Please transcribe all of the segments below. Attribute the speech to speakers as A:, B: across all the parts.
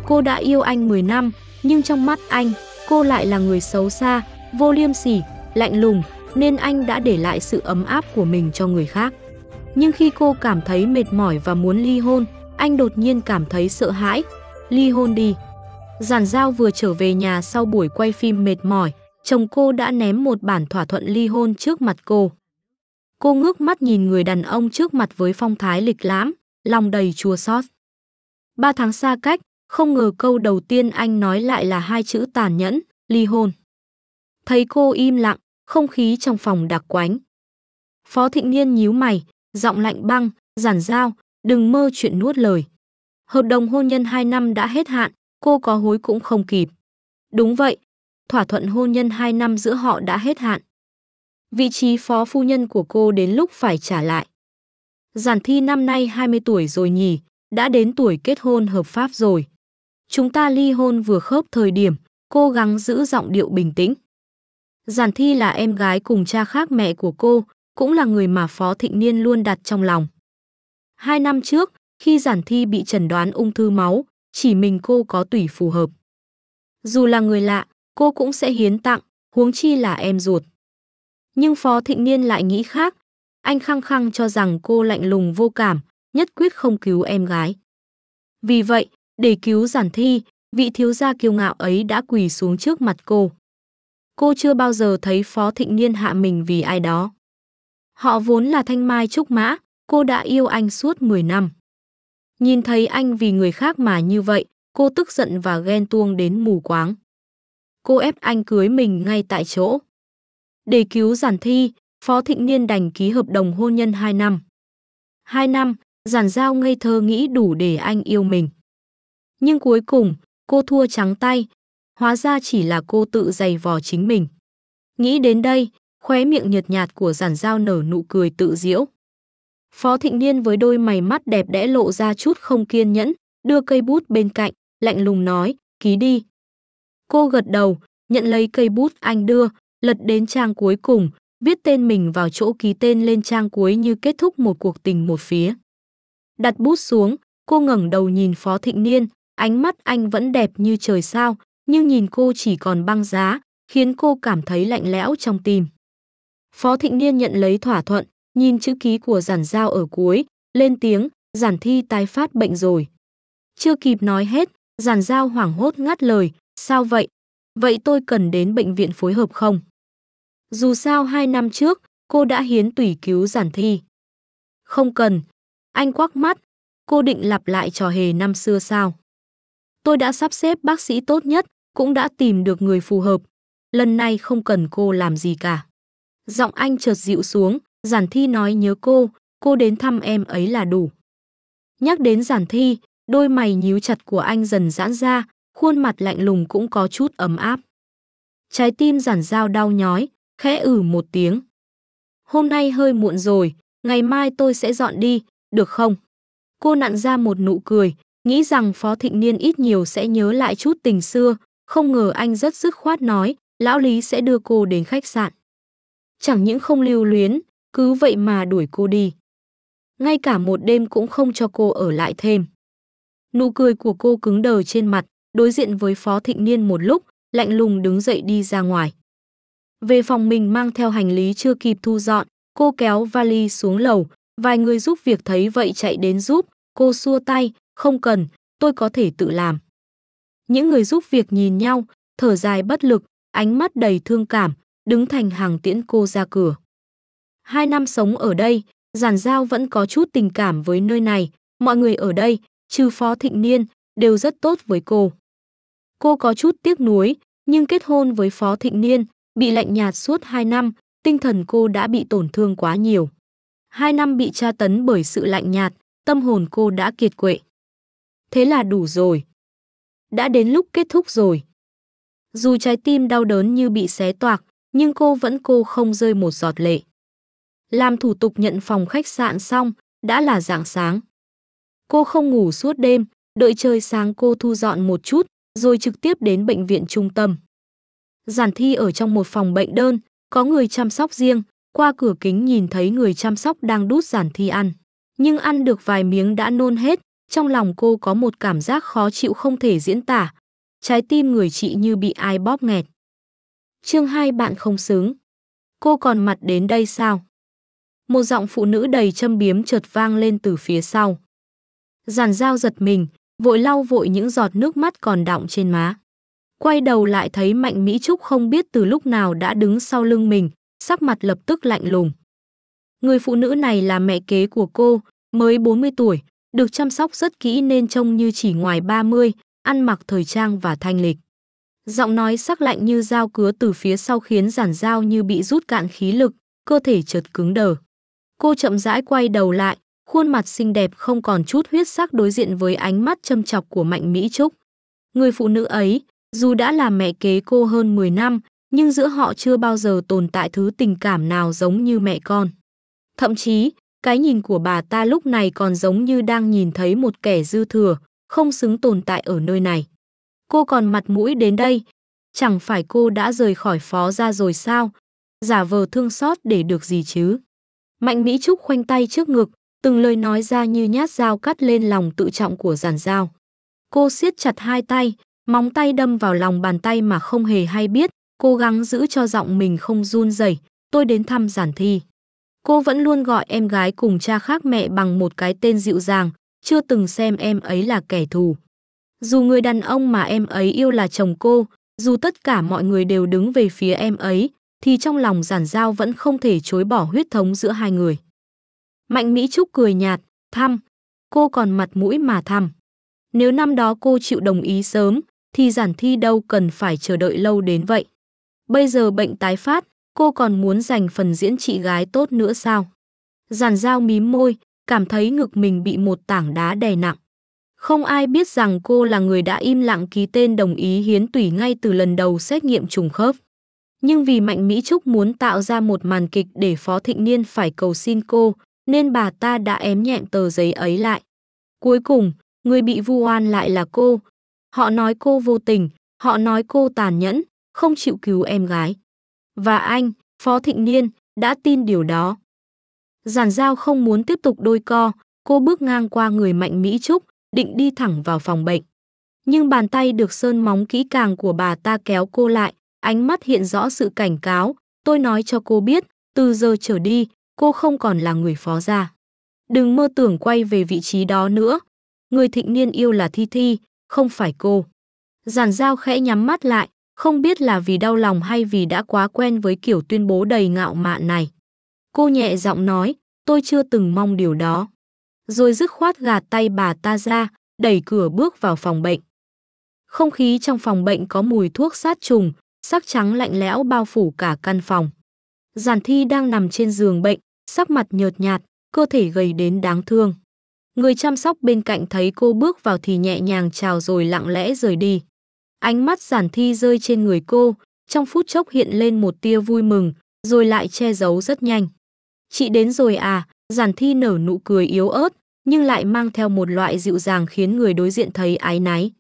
A: Cô đã yêu anh 10 năm, nhưng trong mắt anh, cô lại là người xấu xa, vô liêm sỉ, lạnh lùng, nên anh đã để lại sự ấm áp của mình cho người khác. Nhưng khi cô cảm thấy mệt mỏi và muốn ly hôn, anh đột nhiên cảm thấy sợ hãi. Ly hôn đi. Giản Giao vừa trở về nhà sau buổi quay phim mệt mỏi, chồng cô đã ném một bản thỏa thuận ly hôn trước mặt cô. Cô ngước mắt nhìn người đàn ông trước mặt với phong thái lịch lãm, lòng đầy chua xót. 3 tháng xa cách, không ngờ câu đầu tiên anh nói lại là 2 chữ tàn nhẫn, ly hôn. Thấy cô im lặng, không khí trong phòng đặc quánh. Phó Thịnh Niên nhíu mày, giọng lạnh băng, Giản Giao, đừng mơ chuyện nuốt lời. Hợp đồng hôn nhân 2 năm đã hết hạn, cô có hối cũng không kịp. Đúng vậy, thỏa thuận hôn nhân 2 năm giữa họ đã hết hạn. Vị trí phó phu nhân của cô đến lúc phải trả lại. Giản Thi năm nay 20 tuổi rồi nhỉ, đã đến tuổi kết hôn hợp pháp rồi. Chúng ta ly hôn vừa khớp thời điểm, cố gắng giữ giọng điệu bình tĩnh. Giản Thi là em gái cùng cha khác mẹ của cô, cũng là người mà Phó Thịnh Niên luôn đặt trong lòng. 2 năm trước, khi Giản Thi bị chẩn đoán ung thư máu, chỉ mình cô có tủy phù hợp. Dù là người lạ, cô cũng sẽ hiến tặng, huống chi là em ruột. Nhưng Phó Thịnh Niên lại nghĩ khác, anh khăng khăng cho rằng cô lạnh lùng vô cảm, nhất quyết không cứu em gái. Vì vậy, để cứu Giản Thi, vị thiếu gia kiêu ngạo ấy đã quỳ xuống trước mặt cô. Cô chưa bao giờ thấy Phó Thịnh Niên hạ mình vì ai đó. Họ vốn là thanh mai trúc mã, cô đã yêu anh suốt 10 năm. Nhìn thấy anh vì người khác mà như vậy, cô tức giận và ghen tuông đến mù quáng. Cô ép anh cưới mình ngay tại chỗ. Để cứu Giản Thi, Phó Thịnh Niên đành ký hợp đồng hôn nhân 2 năm. 2 năm, Giản Giao ngây thơ nghĩ đủ để anh yêu mình. Nhưng cuối cùng, cô thua trắng tay, hóa ra chỉ là cô tự giày vò chính mình. Nghĩ đến đây, khóe miệng nhợt nhạt của Giản Giao nở nụ cười tự giễu. Phó Thịnh Niên với đôi mày mắt đẹp đẽ lộ ra chút không kiên nhẫn, đưa cây bút bên cạnh, lạnh lùng nói, ký đi. Cô gật đầu, nhận lấy cây bút anh đưa, lật đến trang cuối cùng, viết tên mình vào chỗ ký tên lên trang cuối như kết thúc một cuộc tình một phía. Đặt bút xuống, cô ngẩng đầu nhìn Phó Thịnh Niên, ánh mắt anh vẫn đẹp như trời sao, nhưng nhìn cô chỉ còn băng giá, khiến cô cảm thấy lạnh lẽo trong tim. Phó Thịnh Niên nhận lấy thỏa thuận, nhìn chữ ký của Giản Giao ở cuối, lên tiếng, Giản Thi tái phát bệnh rồi. Chưa kịp nói hết, Giản Giao hoảng hốt ngắt lời, sao vậy? Vậy tôi cần đến bệnh viện phối hợp không? Dù sao 2 năm trước, cô đã hiến tủy cứu Giản Thi. Không cần. Anh quắc mắt, cô định lặp lại trò hề năm xưa sao? Tôi đã sắp xếp bác sĩ tốt nhất, cũng đã tìm được người phù hợp. Lần này không cần cô làm gì cả. Giọng anh chợt dịu xuống, Giản Thi nói nhớ cô đến thăm em ấy là đủ. Nhắc đến Giản Thi, đôi mày nhíu chặt của anh dần giãn ra, khuôn mặt lạnh lùng cũng có chút ấm áp. Trái tim Giản Giao đau nhói, khẽ một tiếng. Hôm nay hơi muộn rồi, ngày mai tôi sẽ dọn đi, được không? Cô nặn ra một nụ cười, nghĩ rằng Phó Thịnh Niên ít nhiều sẽ nhớ lại chút tình xưa, không ngờ anh rất dứt khoát nói, lão Lý sẽ đưa cô đến khách sạn. Chẳng những không lưu luyến, cứ vậy mà đuổi cô đi. Ngay cả một đêm cũng không cho cô ở lại thêm. Nụ cười của cô cứng đờ trên mặt, đối diện với Phó Thịnh Niên một lúc, lạnh lùng đứng dậy đi ra ngoài. Về phòng mình mang theo hành lý chưa kịp thu dọn, cô kéo vali xuống lầu, vài người giúp việc thấy vậy chạy đến giúp, cô xua tay, không cần, tôi có thể tự làm. Những người giúp việc nhìn nhau, thở dài bất lực, ánh mắt đầy thương cảm, đứng thành hàng tiễn cô ra cửa. 2 năm sống ở đây, Giản Giao vẫn có chút tình cảm với nơi này, mọi người ở đây, trừ Phó Thịnh Niên, đều rất tốt với cô. Cô có chút tiếc nuối, nhưng kết hôn với Phó Thịnh Niên, bị lạnh nhạt suốt 2 năm, tinh thần cô đã bị tổn thương quá nhiều. 2 năm bị tra tấn bởi sự lạnh nhạt, tâm hồn cô đã kiệt quệ. Thế là đủ rồi. Đã đến lúc kết thúc rồi. Dù trái tim đau đớn như bị xé toạc, nhưng cô không rơi một giọt lệ. Làm thủ tục nhận phòng khách sạn xong, đã là rạng sáng. Cô không ngủ suốt đêm, đợi trời sáng cô thu dọn một chút, rồi trực tiếp đến bệnh viện trung tâm. Giản Thi ở trong một phòng bệnh đơn, có người chăm sóc riêng, qua cửa kính nhìn thấy người chăm sóc đang đút Giản Thi ăn. Nhưng ăn được vài miếng đã nôn hết, Trong lòng cô có một cảm giác khó chịu không thể diễn tả. Trái tim người chị như bị ai bóp nghẹt. Chương 2 bạn không xứng. Cô còn mặt đến đây sao? Một giọng phụ nữ đầy châm biếm chợt vang lên từ phía sau. Giản Dao giật mình, vội lau vội những giọt nước mắt còn đọng trên má. Quay đầu lại thấy Mạnh Mỹ Trúc không biết từ lúc nào đã đứng sau lưng mình, sắc mặt lập tức lạnh lùng. Người phụ nữ này là mẹ kế của cô, mới 40 tuổi, được chăm sóc rất kỹ nên trông như chỉ ngoài 30, ăn mặc thời trang và thanh lịch. Giọng nói sắc lạnh như dao cứa từ phía sau khiến Giản Dao như bị rút cạn khí lực, cơ thể chợt cứng đờ. Cô chậm rãi quay đầu lại, khuôn mặt xinh đẹp không còn chút huyết sắc đối diện với ánh mắt châm chọc của Mạnh Mỹ Trúc. Người phụ nữ ấy, dù đã là mẹ kế cô hơn 10 năm, nhưng giữa họ chưa bao giờ tồn tại thứ tình cảm nào giống như mẹ con. Thậm chí, cái nhìn của bà ta lúc này còn giống như đang nhìn thấy một kẻ dư thừa, không xứng tồn tại ở nơi này. Cô còn mặt mũi đến đây, chẳng phải cô đã rời khỏi Phó gia rồi sao? Giả vờ thương xót để được gì chứ? Mạnh Mỹ Trúc khoanh tay trước ngực, từng lời nói ra như nhát dao cắt lên lòng tự trọng của Giản Dao. Cô siết chặt hai tay, móng tay đâm vào lòng bàn tay mà không hề hay biết, cố gắng giữ cho giọng mình không run rẩy. Tôi đến thăm Giản Thi. Cô vẫn luôn gọi em gái cùng cha khác mẹ bằng một cái tên dịu dàng, chưa từng xem em ấy là kẻ thù. Dù người đàn ông mà em ấy yêu là chồng cô, dù tất cả mọi người đều đứng về phía em ấy, thì trong lòng Giản Dao vẫn không thể chối bỏ huyết thống giữa hai người. Mạnh Mỹ Trúc cười nhạt, thăm. Cô còn mặt mũi mà thăm. Nếu năm đó cô chịu đồng ý sớm, thì Giản Thi đâu cần phải chờ đợi lâu đến vậy. Bây giờ bệnh tái phát, cô còn muốn giành phần diễn chị gái tốt nữa sao? Giản Dao mím môi, cảm thấy ngực mình bị một tảng đá đè nặng. Không ai biết rằng cô là người đã im lặng ký tên đồng ý hiến tủy ngay từ lần đầu xét nghiệm trùng khớp. Nhưng vì Mạnh Mỹ Trúc muốn tạo ra một màn kịch để Phó Thịnh Niên phải cầu xin cô, nên bà ta đã ém nhẹm tờ giấy ấy lại. Cuối cùng, người bị vu oan lại là cô. Họ nói cô vô tình, họ nói cô tàn nhẫn, không chịu cứu em gái. Và anh, Phó Thịnh Niên, đã tin điều đó. Giản Dao không muốn tiếp tục đôi co, cô bước ngang qua người Mạnh Mỹ Trúc, định đi thẳng vào phòng bệnh. Nhưng bàn tay được sơn móng kỹ càng của bà ta kéo cô lại, ánh mắt hiện rõ sự cảnh cáo. Tôi nói cho cô biết, từ giờ trở đi, cô không còn là người Phó gia. Đừng mơ tưởng quay về vị trí đó nữa. Người Thịnh Niên yêu là Thi Thi, không phải cô. Giản Dao khẽ nhắm mắt lại, không biết là vì đau lòng hay vì đã quá quen với kiểu tuyên bố đầy ngạo mạn này. Cô nhẹ giọng nói, tôi chưa từng mong điều đó. Rồi dứt khoát gạt tay bà ta ra, đẩy cửa bước vào phòng bệnh. Không khí trong phòng bệnh có mùi thuốc sát trùng, sắc trắng lạnh lẽo bao phủ cả căn phòng. Giản Thi đang nằm trên giường bệnh, sắc mặt nhợt nhạt, cơ thể gầy đến đáng thương. Người chăm sóc bên cạnh thấy cô bước vào thì nhẹ nhàng chào rồi lặng lẽ rời đi. Ánh mắt Giản Thi rơi trên người cô, trong phút chốc hiện lên một tia vui mừng, rồi lại che giấu rất nhanh. Chị đến rồi à? Giản Thi nở nụ cười yếu ớt, nhưng lại mang theo một loại dịu dàng khiến người đối diện thấy áy náy.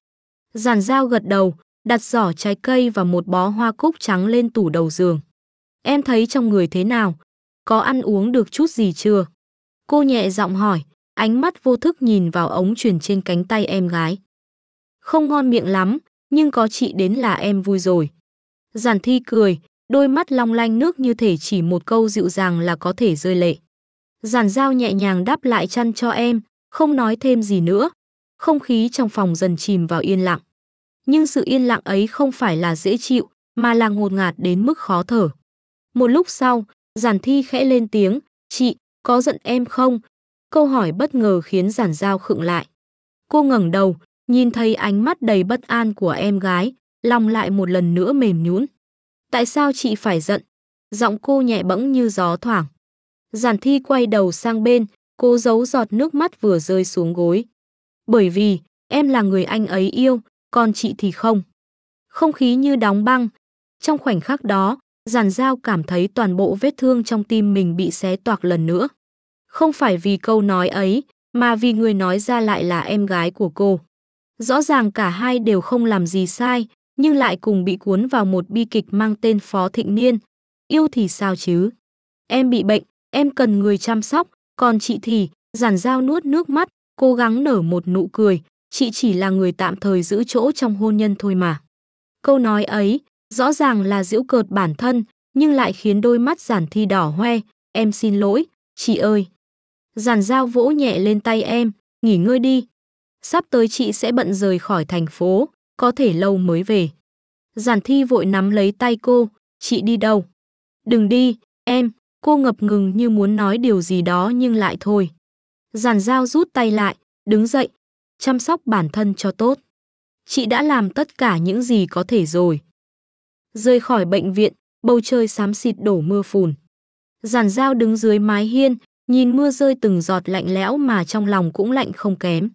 A: Giản Dao gật đầu, đặt giỏ trái cây và một bó hoa cúc trắng lên tủ đầu giường. Em thấy trong người thế nào? Có ăn uống được chút gì chưa? Cô nhẹ giọng hỏi, ánh mắt vô thức nhìn vào ống truyền trên cánh tay em gái. Không ngon miệng lắm, nhưng có chị đến là em vui rồi. Giản Thi cười, đôi mắt long lanh nước như thể chỉ một câu dịu dàng là có thể rơi lệ. Giản Dao nhẹ nhàng đắp lại chăn cho em, không nói thêm gì nữa. Không khí trong phòng dần chìm vào yên lặng. Nhưng sự yên lặng ấy không phải là dễ chịu, mà là ngột ngạt đến mức khó thở. Một lúc sau, Giản Thi khẽ lên tiếng, chị, có giận em không? Câu hỏi bất ngờ khiến Giản Dao khựng lại. Cô ngẩng đầu, nhìn thấy ánh mắt đầy bất an của em gái, lòng lại một lần nữa mềm nhũn. Tại sao chị phải giận? Giọng cô nhẹ bẫng như gió thoảng. Giản Thi quay đầu sang bên, cố giấu giọt nước mắt vừa rơi xuống gối. Bởi vì, em là người anh ấy yêu, còn chị thì không. Không khí như đóng băng. Trong khoảnh khắc đó, Giản Dao cảm thấy toàn bộ vết thương trong tim mình bị xé toạc lần nữa. Không phải vì câu nói ấy, mà vì người nói ra lại là em gái của cô. Rõ ràng cả hai đều không làm gì sai, nhưng lại cùng bị cuốn vào một bi kịch mang tên Phó Thịnh Niên. Yêu thì sao chứ? Em bị bệnh, em cần người chăm sóc, còn chị thì, Giản Dao nuốt nước mắt, cố gắng nở một nụ cười, chị chỉ là người tạm thời giữ chỗ trong hôn nhân thôi mà. Câu nói ấy, rõ ràng là giễu cợt bản thân, nhưng lại khiến đôi mắt Giản Thi đỏ hoe. Em xin lỗi, chị ơi. Giản Giao vỗ nhẹ lên tay em, nghỉ ngơi đi. Sắp tới chị sẽ bận rời khỏi thành phố, có thể lâu mới về. Giản Thi vội nắm lấy tay cô, chị đi đâu? Đừng đi, em. Cô ngập ngừng như muốn nói điều gì đó nhưng lại thôi. Giản Giao rút tay lại, đứng dậy, chăm sóc bản thân cho tốt. Chị đã làm tất cả những gì có thể rồi. Rời khỏi bệnh viện, bầu trời xám xịt đổ mưa phùn. Giản Giao đứng dưới mái hiên, nhìn mưa rơi từng giọt lạnh lẽo mà trong lòng cũng lạnh không kém.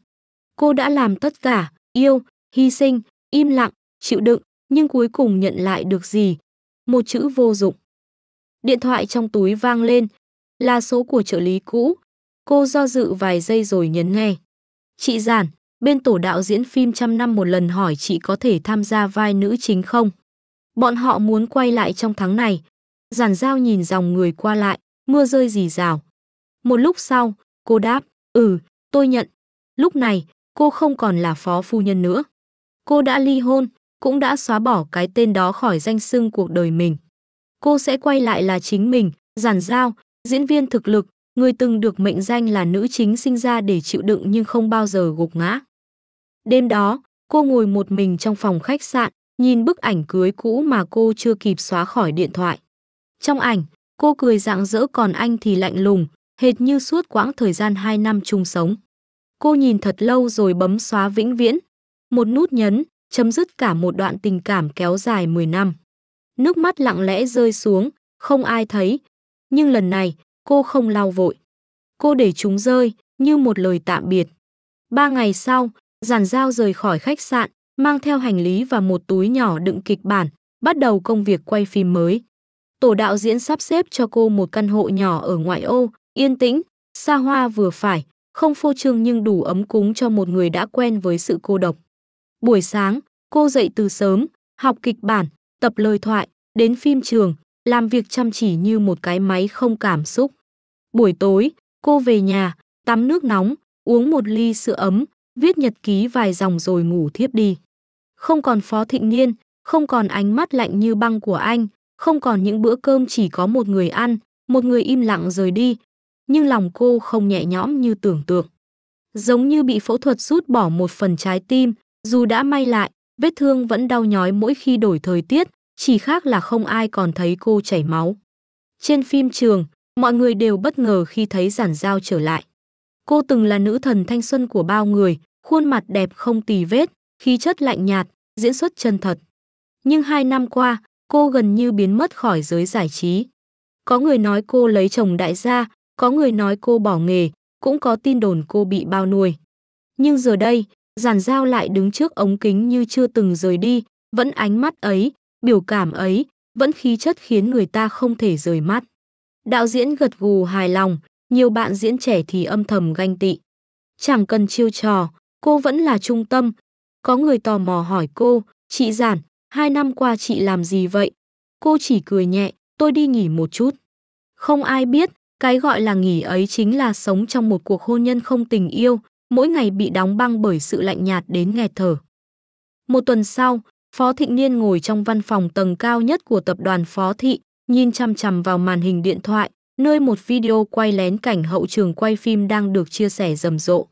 A: Cô đã làm tất cả, yêu, hy sinh, im lặng, chịu đựng, nhưng cuối cùng nhận lại được gì? Một chữ vô dụng. Điện thoại trong túi vang lên, là số của trợ lý cũ. Cô do dự vài giây rồi nhấn nghe. Chị Giản, bên tổ đạo diễn phim Trăm Năm Một Lần hỏi chị có thể tham gia vai nữ chính không? Bọn họ muốn quay lại trong tháng này. Giản Giao nhìn dòng người qua lại, mưa rơi rì rào. Một lúc sau, cô đáp, tôi nhận. Lúc này, cô không còn là phó phu nhân nữa. Cô đã ly hôn, cũng đã xóa bỏ cái tên đó khỏi danh xưng cuộc đời mình. Cô sẽ quay lại là chính mình, Giản Giao, diễn viên thực lực, người từng được mệnh danh là nữ chính sinh ra để chịu đựng nhưng không bao giờ gục ngã. Đêm đó, cô ngồi một mình trong phòng khách sạn, nhìn bức ảnh cưới cũ mà cô chưa kịp xóa khỏi điện thoại. Trong ảnh, cô cười rạng rỡ còn anh thì lạnh lùng, hệt như suốt quãng thời gian 2 năm chung sống. Cô nhìn thật lâu rồi bấm xóa vĩnh viễn. Một nút nhấn, chấm dứt cả một đoạn tình cảm kéo dài 10 năm. Nước mắt lặng lẽ rơi xuống, không ai thấy. Nhưng lần này, cô không lau vội. Cô để chúng rơi, như một lời tạm biệt. 3 ngày sau, Giản Giao rời khỏi khách sạn, mang theo hành lý và một túi nhỏ đựng kịch bản, bắt đầu công việc quay phim mới. Tổ đạo diễn sắp xếp cho cô một căn hộ nhỏ ở ngoại ô, yên tĩnh, xa hoa vừa phải, không phô trương nhưng đủ ấm cúng cho một người đã quen với sự cô độc. Buổi sáng, cô dậy từ sớm, học kịch bản, tập lời thoại, đến phim trường, làm việc chăm chỉ như một cái máy không cảm xúc. Buổi tối, cô về nhà, tắm nước nóng, uống một ly sữa ấm, viết nhật ký vài dòng rồi ngủ thiếp đi. Không còn Phó Thịnh Niên, không còn ánh mắt lạnh như băng của anh, không còn những bữa cơm chỉ có một người ăn, một người im lặng rời đi. Nhưng lòng cô không nhẹ nhõm như tưởng tượng. Giống như bị phẫu thuật rút bỏ một phần trái tim, dù đã may lại, vết thương vẫn đau nhói mỗi khi đổi thời tiết, chỉ khác là không ai còn thấy cô chảy máu. Trên phim trường, mọi người đều bất ngờ khi thấy Giản Giao trở lại. Cô từng là nữ thần thanh xuân của bao người, khuôn mặt đẹp không tì vết, khí chất lạnh nhạt, diễn xuất chân thật. Nhưng 2 năm qua, cô gần như biến mất khỏi giới giải trí. Có người nói cô lấy chồng đại gia, có người nói cô bỏ nghề, cũng có tin đồn cô bị bao nuôi. Nhưng giờ đây, Giản Giao lại đứng trước ống kính như chưa từng rời đi, vẫn ánh mắt ấy, biểu cảm ấy, vẫn khí chất khiến người ta không thể rời mắt. Đạo diễn gật gù hài lòng, nhiều bạn diễn trẻ thì âm thầm ganh tị. Chẳng cần chiêu trò, cô vẫn là trung tâm. Có người tò mò hỏi cô, chị Giản, 2 năm qua chị làm gì vậy? Cô chỉ cười nhẹ, tôi đi nghỉ một chút. Không ai biết, cái gọi là nghỉ ấy chính là sống trong một cuộc hôn nhân không tình yêu, mỗi ngày bị đóng băng bởi sự lạnh nhạt đến nghẹt thở. Một tuần sau, Phó Thịnh Niên ngồi trong văn phòng tầng cao nhất của tập đoàn Phó Thị, nhìn chằm chằm vào màn hình điện thoại, nơi một video quay lén cảnh hậu trường quay phim đang được chia sẻ rầm rộ.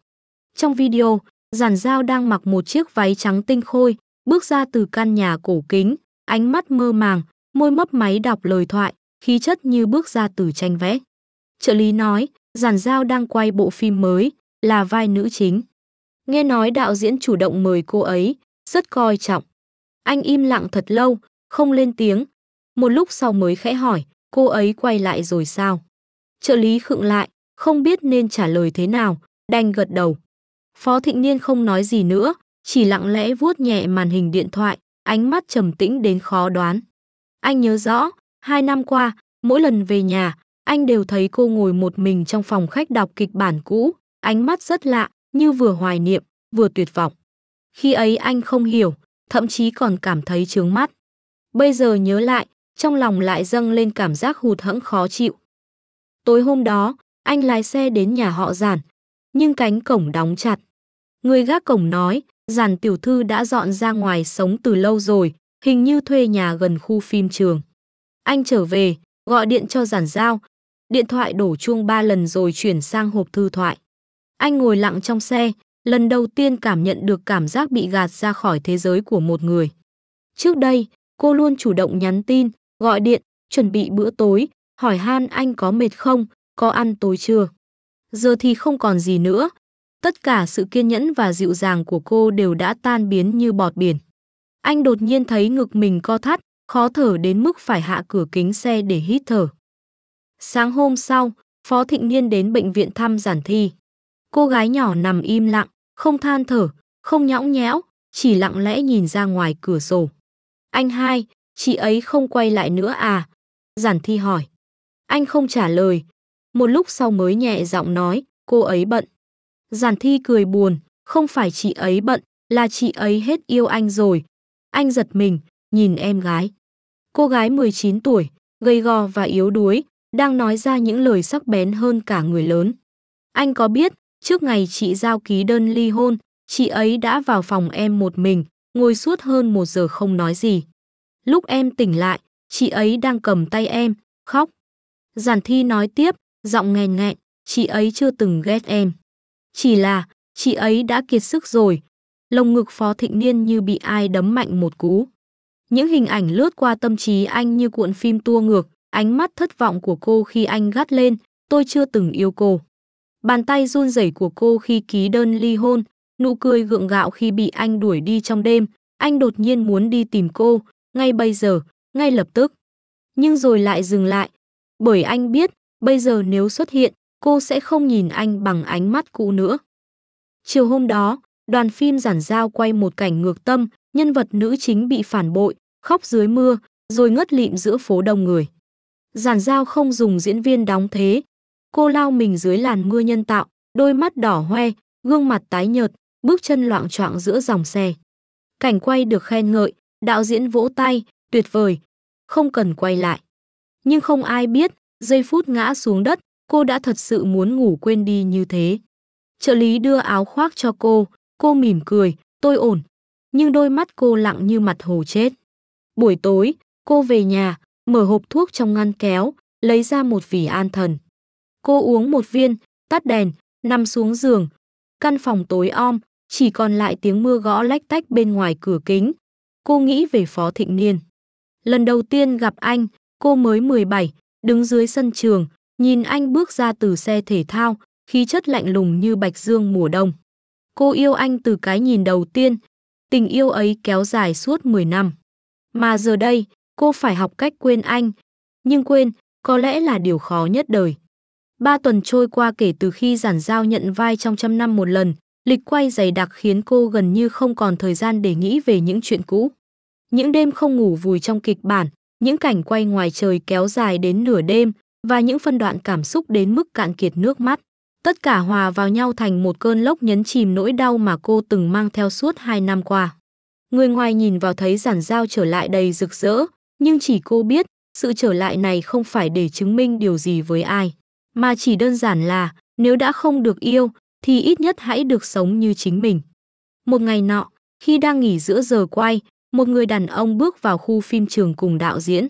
A: Trong video, Giản Giao đang mặc một chiếc váy trắng tinh khôi, bước ra từ căn nhà cổ kính, ánh mắt mơ màng, môi mấp máy đọc lời thoại, khí chất như bước ra từ tranh vẽ. Trợ lý nói, Giản Giao đang quay bộ phim mới, là vai nữ chính. Nghe nói đạo diễn chủ động mời cô ấy, rất coi trọng. Anh im lặng thật lâu, không lên tiếng. Một lúc sau mới khẽ hỏi, cô ấy quay lại rồi sao? Trợ lý khựng lại, không biết nên trả lời thế nào, đành gật đầu. Phó Thịnh Niên không nói gì nữa, chỉ lặng lẽ vuốt nhẹ màn hình điện thoại, ánh mắt trầm tĩnh đến khó đoán. Anh nhớ rõ, 2 năm qua, mỗi lần về nhà, anh đều thấy cô ngồi một mình trong phòng khách đọc kịch bản cũ, ánh mắt rất lạ, như vừa hoài niệm, vừa tuyệt vọng. Khi ấy anh không hiểu, thậm chí còn cảm thấy chướng mắt. Bây giờ nhớ lại, trong lòng lại dâng lên cảm giác hụt hẫng khó chịu. Tối hôm đó, anh lái xe đến nhà họ Giản, nhưng cánh cổng đóng chặt. Người gác cổng nói, Giản tiểu thư đã dọn ra ngoài sống từ lâu rồi, hình như thuê nhà gần khu phim trường. Anh trở về, gọi điện cho Giản Giao. Điện thoại đổ chuông 3 lần rồi chuyển sang hộp thư thoại. Anh ngồi lặng trong xe, lần đầu tiên cảm nhận được cảm giác bị gạt ra khỏi thế giới của một người. Trước đây, cô luôn chủ động nhắn tin, gọi điện, chuẩn bị bữa tối, hỏi han anh có mệt không, có ăn tối chưa. Giờ thì không còn gì nữa. Tất cả sự kiên nhẫn và dịu dàng của cô đều đã tan biến như bọt biển. Anh đột nhiên thấy ngực mình co thắt, khó thở đến mức phải hạ cửa kính xe để hít thở. Sáng hôm sau, Phó Thịnh Niên đến bệnh viện thăm Giản Thi. Cô gái nhỏ nằm im lặng, không than thở, không nhõng nhẽo, chỉ lặng lẽ nhìn ra ngoài cửa sổ. Anh hai, chị ấy không quay lại nữa à? Giản Thi hỏi. Anh không trả lời. Một lúc sau mới nhẹ giọng nói, cô ấy bận. Giản Thi cười buồn, không phải chị ấy bận, là chị ấy hết yêu anh rồi. Anh giật mình, nhìn em gái. Cô gái 19 tuổi, gầy gò và yếu đuối, đang nói ra những lời sắc bén hơn cả người lớn. Anh có biết, trước ngày chị Giao ký đơn ly hôn, chị ấy đã vào phòng em một mình, ngồi suốt hơn 1 giờ không nói gì. Lúc em tỉnh lại, chị ấy đang cầm tay em, khóc. Giản Thi nói tiếp, giọng nghẹn nghẹn, chị ấy chưa từng ghét em. Chỉ là, chị ấy đã kiệt sức rồi. Lồng ngực Phó Thịnh Niên như bị ai đấm mạnh một cú. Những hình ảnh lướt qua tâm trí anh như cuộn phim tua ngược, ánh mắt thất vọng của cô khi anh gắt lên, tôi chưa từng yêu cô. Bàn tay run rẩy của cô khi ký đơn ly hôn, nụ cười gượng gạo khi bị anh đuổi đi trong đêm, anh đột nhiên muốn đi tìm cô, ngay bây giờ, ngay lập tức. Nhưng rồi lại dừng lại, bởi anh biết, bây giờ nếu xuất hiện, cô sẽ không nhìn anh bằng ánh mắt cũ nữa. Chiều hôm đó, đoàn phim Giản Giao quay một cảnh ngược tâm, nhân vật nữ chính bị phản bội, khóc dưới mưa, rồi ngất lịm giữa phố đông người. Giản Giao không dùng diễn viên đóng thế. Cô lao mình dưới làn mưa nhân tạo, đôi mắt đỏ hoe, gương mặt tái nhợt, bước chân loạng choạng giữa dòng xe. Cảnh quay được khen ngợi, đạo diễn vỗ tay, tuyệt vời, không cần quay lại. Nhưng không ai biết, giây phút ngã xuống đất, cô đã thật sự muốn ngủ quên đi như thế. Trợ lý đưa áo khoác cho cô mỉm cười, tôi ổn. Nhưng đôi mắt cô lặng như mặt hồ chết. Buổi tối, cô về nhà, mở hộp thuốc trong ngăn kéo, lấy ra một vỉ an thần. Cô uống một viên, tắt đèn, nằm xuống giường. Căn phòng tối om, chỉ còn lại tiếng mưa gõ lách tách bên ngoài cửa kính. Cô nghĩ về Phó Thịnh Niên. Lần đầu tiên gặp anh, cô mới 17, đứng dưới sân trường, nhìn anh bước ra từ xe thể thao, khí chất lạnh lùng như bạch dương mùa đông. Cô yêu anh từ cái nhìn đầu tiên, tình yêu ấy kéo dài suốt 10 năm. Mà giờ đây, cô phải học cách quên anh, nhưng quên có lẽ là điều khó nhất đời. 3 tuần trôi qua kể từ khi Giản Giao nhận vai trong 100 năm một lần, lịch quay dày đặc khiến cô gần như không còn thời gian để nghĩ về những chuyện cũ. Những đêm không ngủ vùi trong kịch bản, những cảnh quay ngoài trời kéo dài đến nửa đêm và những phân đoạn cảm xúc đến mức cạn kiệt nước mắt. Tất cả hòa vào nhau thành một cơn lốc nhấn chìm nỗi đau mà cô từng mang theo suốt 2 năm qua. Người ngoài nhìn vào thấy Giản Giao trở lại đầy rực rỡ, nhưng chỉ cô biết, sự trở lại này không phải để chứng minh điều gì với ai, mà chỉ đơn giản là, nếu đã không được yêu, thì ít nhất hãy được sống như chính mình. Một ngày nọ, khi đang nghỉ giữa giờ quay, một người đàn ông bước vào khu phim trường cùng đạo diễn.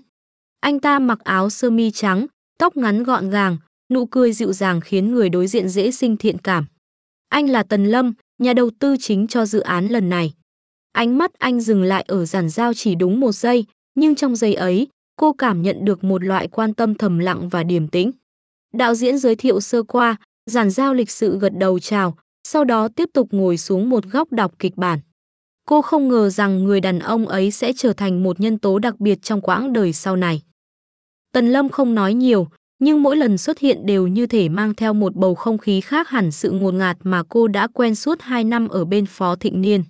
A: Anh ta mặc áo sơ mi trắng, tóc ngắn gọn gàng, nụ cười dịu dàng khiến người đối diện dễ sinh thiện cảm. Anh là Tần Lâm, nhà đầu tư chính cho dự án lần này. Ánh mắt anh dừng lại ở Giản Giao chỉ đúng 1 giây, nhưng trong giây ấy, cô cảm nhận được một loại quan tâm thầm lặng và điềm tĩnh. Đạo diễn giới thiệu sơ qua, Giản Giao lịch sự gật đầu chào, sau đó tiếp tục ngồi xuống một góc đọc kịch bản. Cô không ngờ rằng người đàn ông ấy sẽ trở thành một nhân tố đặc biệt trong quãng đời sau này. Tần Lâm không nói nhiều, nhưng mỗi lần xuất hiện đều như thể mang theo một bầu không khí khác hẳn sự ngột ngạt mà cô đã quen suốt 2 năm ở bên Phó Thịnh Niên.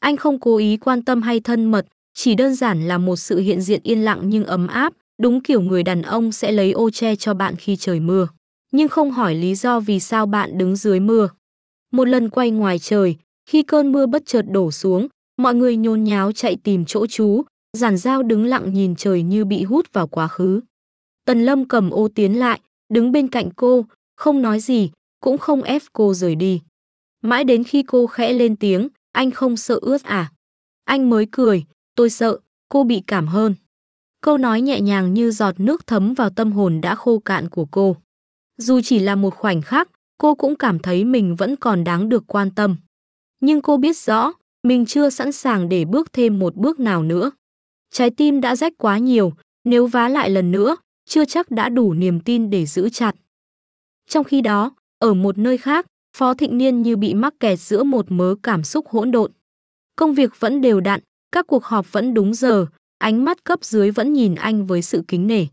A: Anh không cố ý quan tâm hay thân mật, chỉ đơn giản là một sự hiện diện yên lặng nhưng ấm áp, đúng kiểu người đàn ông sẽ lấy ô che cho bạn khi trời mưa, nhưng không hỏi lý do vì sao bạn đứng dưới mưa. Một lần quay ngoài trời, khi cơn mưa bất chợt đổ xuống, mọi người nhốn nháo chạy tìm chỗ trú, Giản Giao đứng lặng nhìn trời như bị hút vào quá khứ. Tần Lâm cầm ô tiến lại, đứng bên cạnh cô, không nói gì, cũng không ép cô rời đi. Mãi đến khi cô khẽ lên tiếng, anh không sợ ướt à? Anh mới cười, tôi sợ, cô bị cảm hơn. Câu nói nhẹ nhàng như giọt nước thấm vào tâm hồn đã khô cạn của cô. Dù chỉ là một khoảnh khắc, cô cũng cảm thấy mình vẫn còn đáng được quan tâm. Nhưng cô biết rõ, mình chưa sẵn sàng để bước thêm một bước nào nữa. Trái tim đã rách quá nhiều, nếu vá lại lần nữa, chưa chắc đã đủ niềm tin để giữ chặt. Trong khi đó, ở một nơi khác, Phó Thịnh Niên như bị mắc kẹt giữa một mớ cảm xúc hỗn độn. Công việc vẫn đều đặn, các cuộc họp vẫn đúng giờ, ánh mắt cấp dưới vẫn nhìn anh với sự kính nể.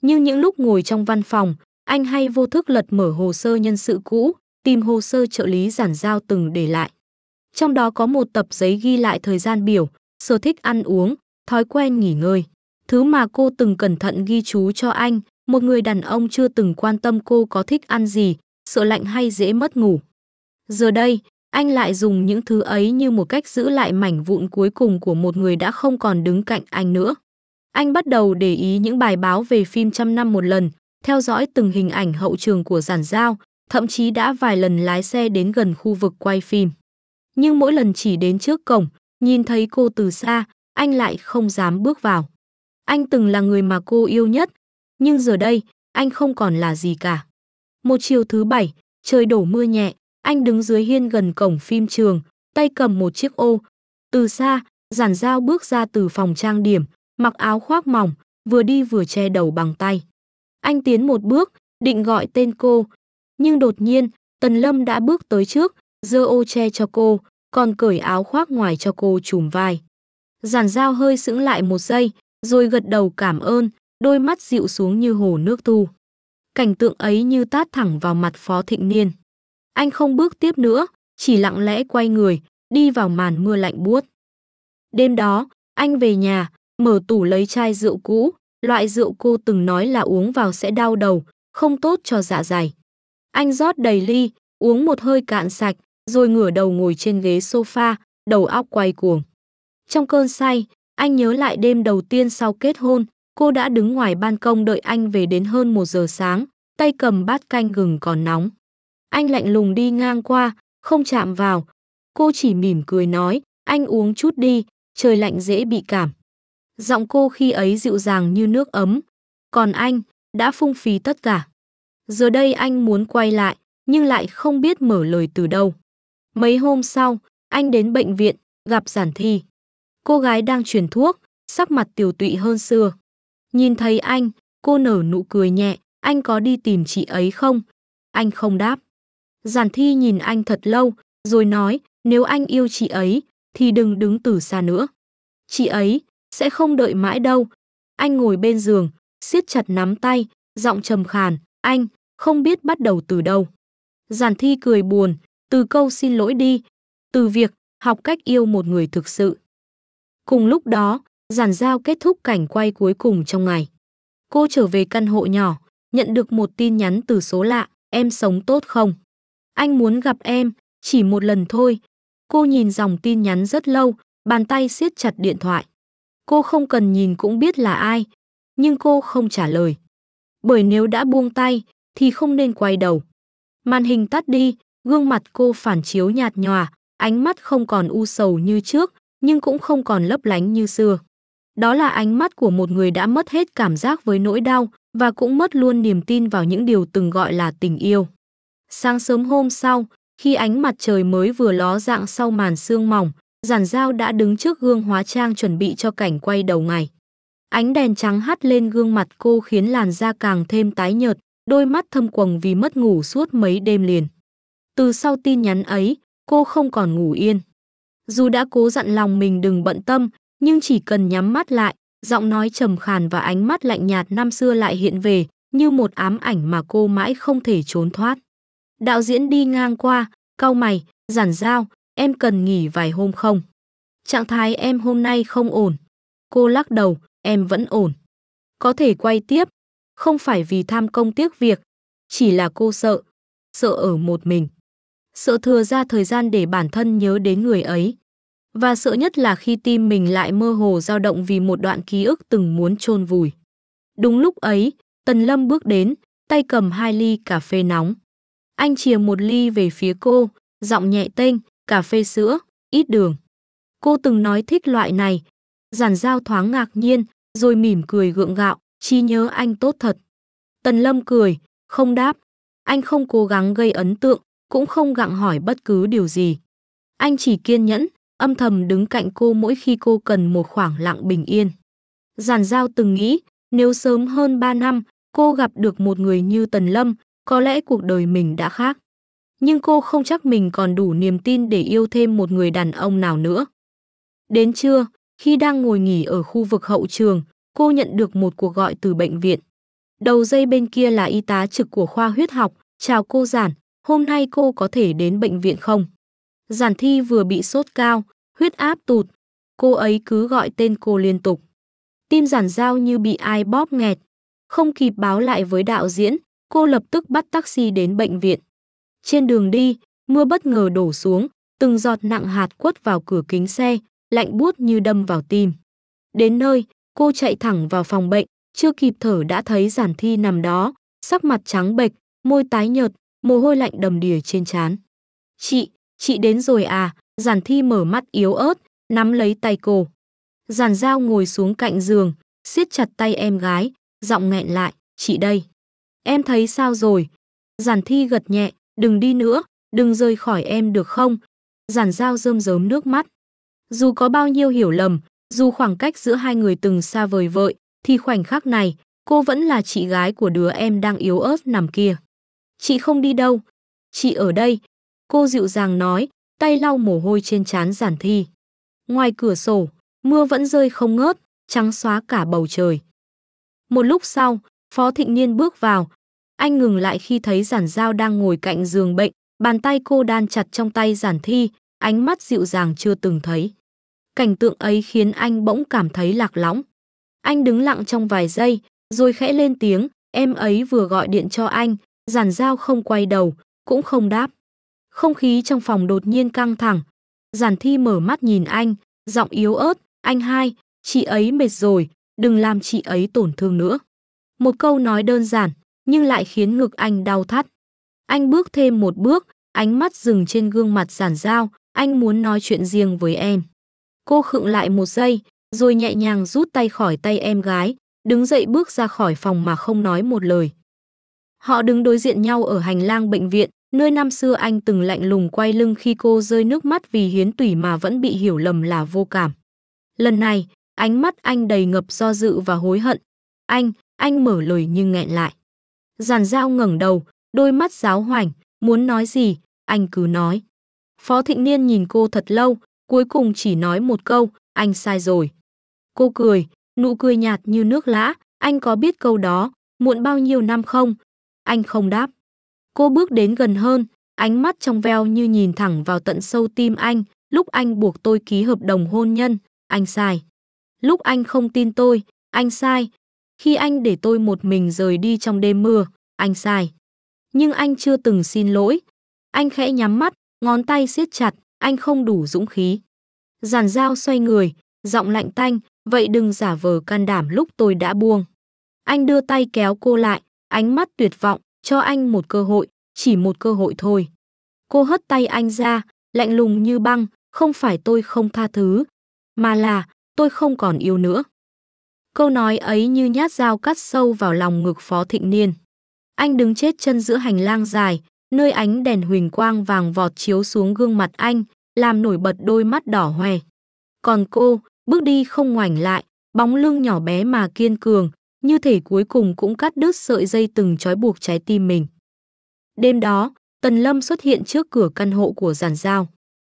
A: Nhưng những lúc ngồi trong văn phòng, anh hay vô thức lật mở hồ sơ nhân sự cũ, tìm hồ sơ trợ lý Giản Giao từng để lại. Trong đó có một tập giấy ghi lại thời gian biểu, sở thích ăn uống, thói quen nghỉ ngơi. Thứ mà cô từng cẩn thận ghi chú cho anh, một người đàn ông chưa từng quan tâm cô có thích ăn gì, sợ lạnh hay dễ mất ngủ. Giờ đây, anh lại dùng những thứ ấy như một cách giữ lại mảnh vụn cuối cùng của một người đã không còn đứng cạnh anh nữa. Anh bắt đầu để ý những bài báo về phim trăm năm một lần, theo dõi từng hình ảnh hậu trường của Giản Giao, thậm chí đã vài lần lái xe đến gần khu vực quay phim. Nhưng mỗi lần chỉ đến trước cổng, nhìn thấy cô từ xa, anh lại không dám bước vào. Anh từng là người mà cô yêu nhất, nhưng giờ đây, anh không còn là gì cả. Một chiều thứ Bảy, trời đổ mưa nhẹ, anh đứng dưới hiên gần cổng phim trường, tay cầm một chiếc ô. Từ xa, Giản Giao bước ra từ phòng trang điểm, mặc áo khoác mỏng, vừa đi vừa che đầu bằng tay. Anh tiến một bước, định gọi tên cô, nhưng đột nhiên, Tần Lâm đã bước tới trước, giơ ô che cho cô, còn cởi áo khoác ngoài cho cô trùm vai. Giản Giao hơi sững lại một giây, rồi gật đầu cảm ơn, đôi mắt dịu xuống như hồ nước thu. Cảnh tượng ấy như tát thẳng vào mặt Phó Thịnh Niên. Anh không bước tiếp nữa, chỉ lặng lẽ quay người, đi vào màn mưa lạnh buốt. Đêm đó, anh về nhà, mở tủ lấy chai rượu cũ, loại rượu cô từng nói là uống vào sẽ đau đầu, không tốt cho dạ dày. Anh rót đầy ly, uống một hơi cạn sạch, rồi ngửa đầu ngồi trên ghế sofa, đầu óc quay cuồng. Trong cơn say, anh nhớ lại đêm đầu tiên sau kết hôn, cô đã đứng ngoài ban công đợi anh về đến hơn 1 giờ sáng, tay cầm bát canh gừng còn nóng. Anh lạnh lùng đi ngang qua, không chạm vào. Cô chỉ mỉm cười nói, anh uống chút đi, trời lạnh dễ bị cảm. Giọng cô khi ấy dịu dàng như nước ấm, còn anh đã phung phí tất cả. Giờ đây anh muốn quay lại, nhưng lại không biết mở lời từ đâu. Mấy hôm sau, anh đến bệnh viện, gặp Giản Thi. Cô gái đang truyền thuốc, sắc mặt tiều tụy hơn xưa. Nhìn thấy anh, cô nở nụ cười nhẹ, anh có đi tìm chị ấy không? Anh không đáp. Giản Thi nhìn anh thật lâu, rồi nói, nếu anh yêu chị ấy, thì đừng đứng từ xa nữa. Chị ấy sẽ không đợi mãi đâu. Anh ngồi bên giường, siết chặt nắm tay, giọng trầm khàn, anh không biết bắt đầu từ đâu. Giản Thi cười buồn, từ câu xin lỗi đi, từ việc học cách yêu một người thực sự. Cùng lúc đó, Giản Giao kết thúc cảnh quay cuối cùng trong ngày. Cô trở về căn hộ nhỏ, nhận được một tin nhắn từ số lạ, em sống tốt không? Anh muốn gặp em, chỉ một lần thôi. Cô nhìn dòng tin nhắn rất lâu, bàn tay siết chặt điện thoại. Cô không cần nhìn cũng biết là ai, nhưng cô không trả lời. Bởi nếu đã buông tay, thì không nên quay đầu. Màn hình tắt đi, gương mặt cô phản chiếu nhạt nhòa, ánh mắt không còn u sầu như trước, nhưng cũng không còn lấp lánh như xưa. Đó là ánh mắt của một người đã mất hết cảm giác với nỗi đau, và cũng mất luôn niềm tin vào những điều từng gọi là tình yêu. Sáng sớm hôm sau, khi ánh mặt trời mới vừa ló dạng sau màn sương mỏng, Giản Giao đã đứng trước gương hóa trang chuẩn bị cho cảnh quay đầu ngày. Ánh đèn trắng hắt lên gương mặt cô khiến làn da càng thêm tái nhợt, đôi mắt thâm quầng vì mất ngủ suốt mấy đêm liền. Từ sau tin nhắn ấy, cô không còn ngủ yên. Dù đã cố dặn lòng mình đừng bận tâm, nhưng chỉ cần nhắm mắt lại, giọng nói trầm khàn và ánh mắt lạnh nhạt năm xưa lại hiện về, như một ám ảnh mà cô mãi không thể trốn thoát. Đạo diễn đi ngang qua, cau mày, Giản Giao, em cần nghỉ vài hôm không? Trạng thái em hôm nay không ổn. Cô lắc đầu, em vẫn ổn. Có thể quay tiếp, không phải vì tham công tiếc việc, chỉ là cô sợ ở một mình. Sợ thừa ra thời gian để bản thân nhớ đến người ấy. Và sợ nhất là khi tim mình lại mơ hồ dao động vì một đoạn ký ức từng muốn chôn vùi. Đúng lúc ấy, Tần Lâm bước đến, tay cầm 2 ly cà phê nóng. Anh chìa một ly về phía cô, giọng nhẹ tênh, cà phê sữa, ít đường. Cô từng nói thích loại này. Giản Giao thoáng ngạc nhiên, rồi mỉm cười gượng gạo, trí nhớ anh tốt thật. Tần Lâm cười, không đáp. Anh không cố gắng gây ấn tượng, cũng không gặng hỏi bất cứ điều gì. Anh chỉ kiên nhẫn, âm thầm đứng cạnh cô mỗi khi cô cần một khoảng lặng bình yên. Giản Giao từng nghĩ, nếu sớm hơn 3 năm, cô gặp được một người như Tần Lâm, có lẽ cuộc đời mình đã khác. Nhưng cô không chắc mình còn đủ niềm tin để yêu thêm một người đàn ông nào nữa. Đến trưa, khi đang ngồi nghỉ ở khu vực hậu trường, cô nhận được một cuộc gọi từ bệnh viện. Đầu dây bên kia là y tá trực của khoa huyết học. Chào cô Giản, hôm nay cô có thể đến bệnh viện không? Giản Thi vừa bị sốt cao, huyết áp tụt. Cô ấy cứ gọi tên cô liên tục. Tim Giản Giao như bị ai bóp nghẹt. Không kịp báo lại với đạo diễn, cô lập tức bắt taxi đến bệnh viện. Trên đường đi, mưa bất ngờ đổ xuống, từng giọt nặng hạt quất vào cửa kính xe, lạnh buốt như đâm vào tim. Đến nơi, cô chạy thẳng vào phòng bệnh, chưa kịp thở đã thấy Giản Thi nằm đó, sắc mặt trắng bệch, môi tái nhợt, mồ hôi lạnh đầm đìa trên trán. Chị đến rồi à? Giản Thi mở mắt yếu ớt, nắm lấy tay cô. Giản Giao ngồi xuống cạnh giường, siết chặt tay em gái, giọng nghẹn lại, chị đây. Em thấy sao rồi? Giản Thi gật nhẹ, đừng đi nữa, đừng rời khỏi em được không? Giản Giao rơm rớm nước mắt. Dù có bao nhiêu hiểu lầm, dù khoảng cách giữa hai người từng xa vời vợi, thì khoảnh khắc này, cô vẫn là chị gái của đứa em đang yếu ớt nằm kia. Chị không đi đâu, chị ở đây. Cô dịu dàng nói, tay lau mồ hôi trên trán Giản Thi. Ngoài cửa sổ, mưa vẫn rơi không ngớt, trắng xóa cả bầu trời. Một lúc sau, Phó Thịnh Niên bước vào. Anh ngừng lại khi thấy Giản Giao đang ngồi cạnh giường bệnh, bàn tay cô đan chặt trong tay Giản Thi, ánh mắt dịu dàng chưa từng thấy. Cảnh tượng ấy khiến anh bỗng cảm thấy lạc lõng. Anh đứng lặng trong vài giây, rồi khẽ lên tiếng, em ấy vừa gọi điện cho anh. Giản Giao không quay đầu, cũng không đáp. Không khí trong phòng đột nhiên căng thẳng. Giản Thi mở mắt nhìn anh, giọng yếu ớt, anh hai, chị ấy mệt rồi, đừng làm chị ấy tổn thương nữa. Một câu nói đơn giản, nhưng lại khiến ngực anh đau thắt. Anh bước thêm một bước, ánh mắt dừng trên gương mặt Giản Giao, anh muốn nói chuyện riêng với em. Cô khựng lại một giây, rồi nhẹ nhàng rút tay khỏi tay em gái, đứng dậy bước ra khỏi phòng mà không nói một lời. Họ đứng đối diện nhau ở hành lang bệnh viện, nơi năm xưa anh từng lạnh lùng quay lưng khi cô rơi nước mắt vì hiến tủy mà vẫn bị hiểu lầm là vô cảm. Lần này, ánh mắt anh đầy ngập do dự và hối hận. Anh mở lời nhưng nghẹn lại. Giản Giao ngẩng đầu, đôi mắt giáo hoành, muốn nói gì, anh cứ nói. Phó Thịnh Niên nhìn cô thật lâu, cuối cùng chỉ nói một câu, anh sai rồi. Cô cười, nụ cười nhạt như nước lã, anh có biết câu đó, muộn bao nhiêu năm không? Anh không đáp. Cô bước đến gần hơn, ánh mắt trong veo như nhìn thẳng vào tận sâu tim anh, lúc anh buộc tôi ký hợp đồng hôn nhân, anh sai. Lúc anh không tin tôi, anh sai. Khi anh để tôi một mình rời đi trong đêm mưa, anh sai. Nhưng anh chưa từng xin lỗi. Anh khẽ nhắm mắt, ngón tay siết chặt, anh không đủ dũng khí. Giản Giao xoay người, giọng lạnh tanh, vậy đừng giả vờ can đảm lúc tôi đã buông. Anh đưa tay kéo cô lại, ánh mắt tuyệt vọng, cho anh một cơ hội, chỉ một cơ hội thôi. Cô hất tay anh ra, lạnh lùng như băng, không phải tôi không tha thứ, mà là tôi không còn yêu nữa. Câu nói ấy như nhát dao cắt sâu vào lòng ngực Phó Thịnh Niên. Anh đứng chết chân giữa hành lang dài, nơi ánh đèn huỳnh quang vàng vọt chiếu xuống gương mặt anh, làm nổi bật đôi mắt đỏ hoe. Còn cô, bước đi không ngoảnh lại, bóng lưng nhỏ bé mà kiên cường, như thể cuối cùng cũng cắt đứt sợi dây từng trói buộc trái tim mình. Đêm đó, Tần Lâm xuất hiện trước cửa căn hộ của Giản Giao.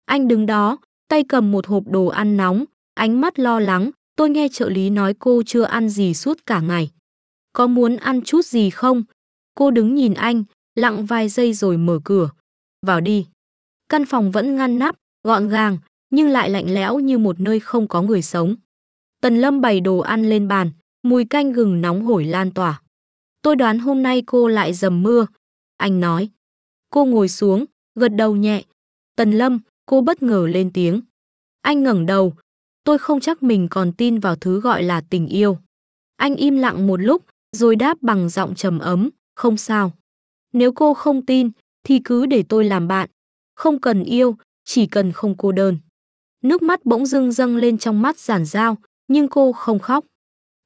A: Anh đứng đó, tay cầm một hộp đồ ăn nóng, ánh mắt lo lắng, tôi nghe trợ lý nói cô chưa ăn gì suốt cả ngày. Có muốn ăn chút gì không? Cô đứng nhìn anh, lặng vài giây rồi mở cửa. Vào đi. Căn phòng vẫn ngăn nắp, gọn gàng, nhưng lại lạnh lẽo như một nơi không có người sống. Tần Lâm bày đồ ăn lên bàn, mùi canh gừng nóng hổi lan tỏa. Tôi đoán hôm nay cô lại dầm mưa, anh nói. Cô ngồi xuống, gật đầu nhẹ. Tần Lâm, cô bất ngờ lên tiếng. Anh ngẩng đầu. Tôi không chắc mình còn tin vào thứ gọi là tình yêu. Anh im lặng một lúc, rồi đáp bằng giọng trầm ấm, không sao. Nếu cô không tin, thì cứ để tôi làm bạn. Không cần yêu, chỉ cần không cô đơn. Nước mắt bỗng dưng dâng lên trong mắt Giản Dao, nhưng cô không khóc.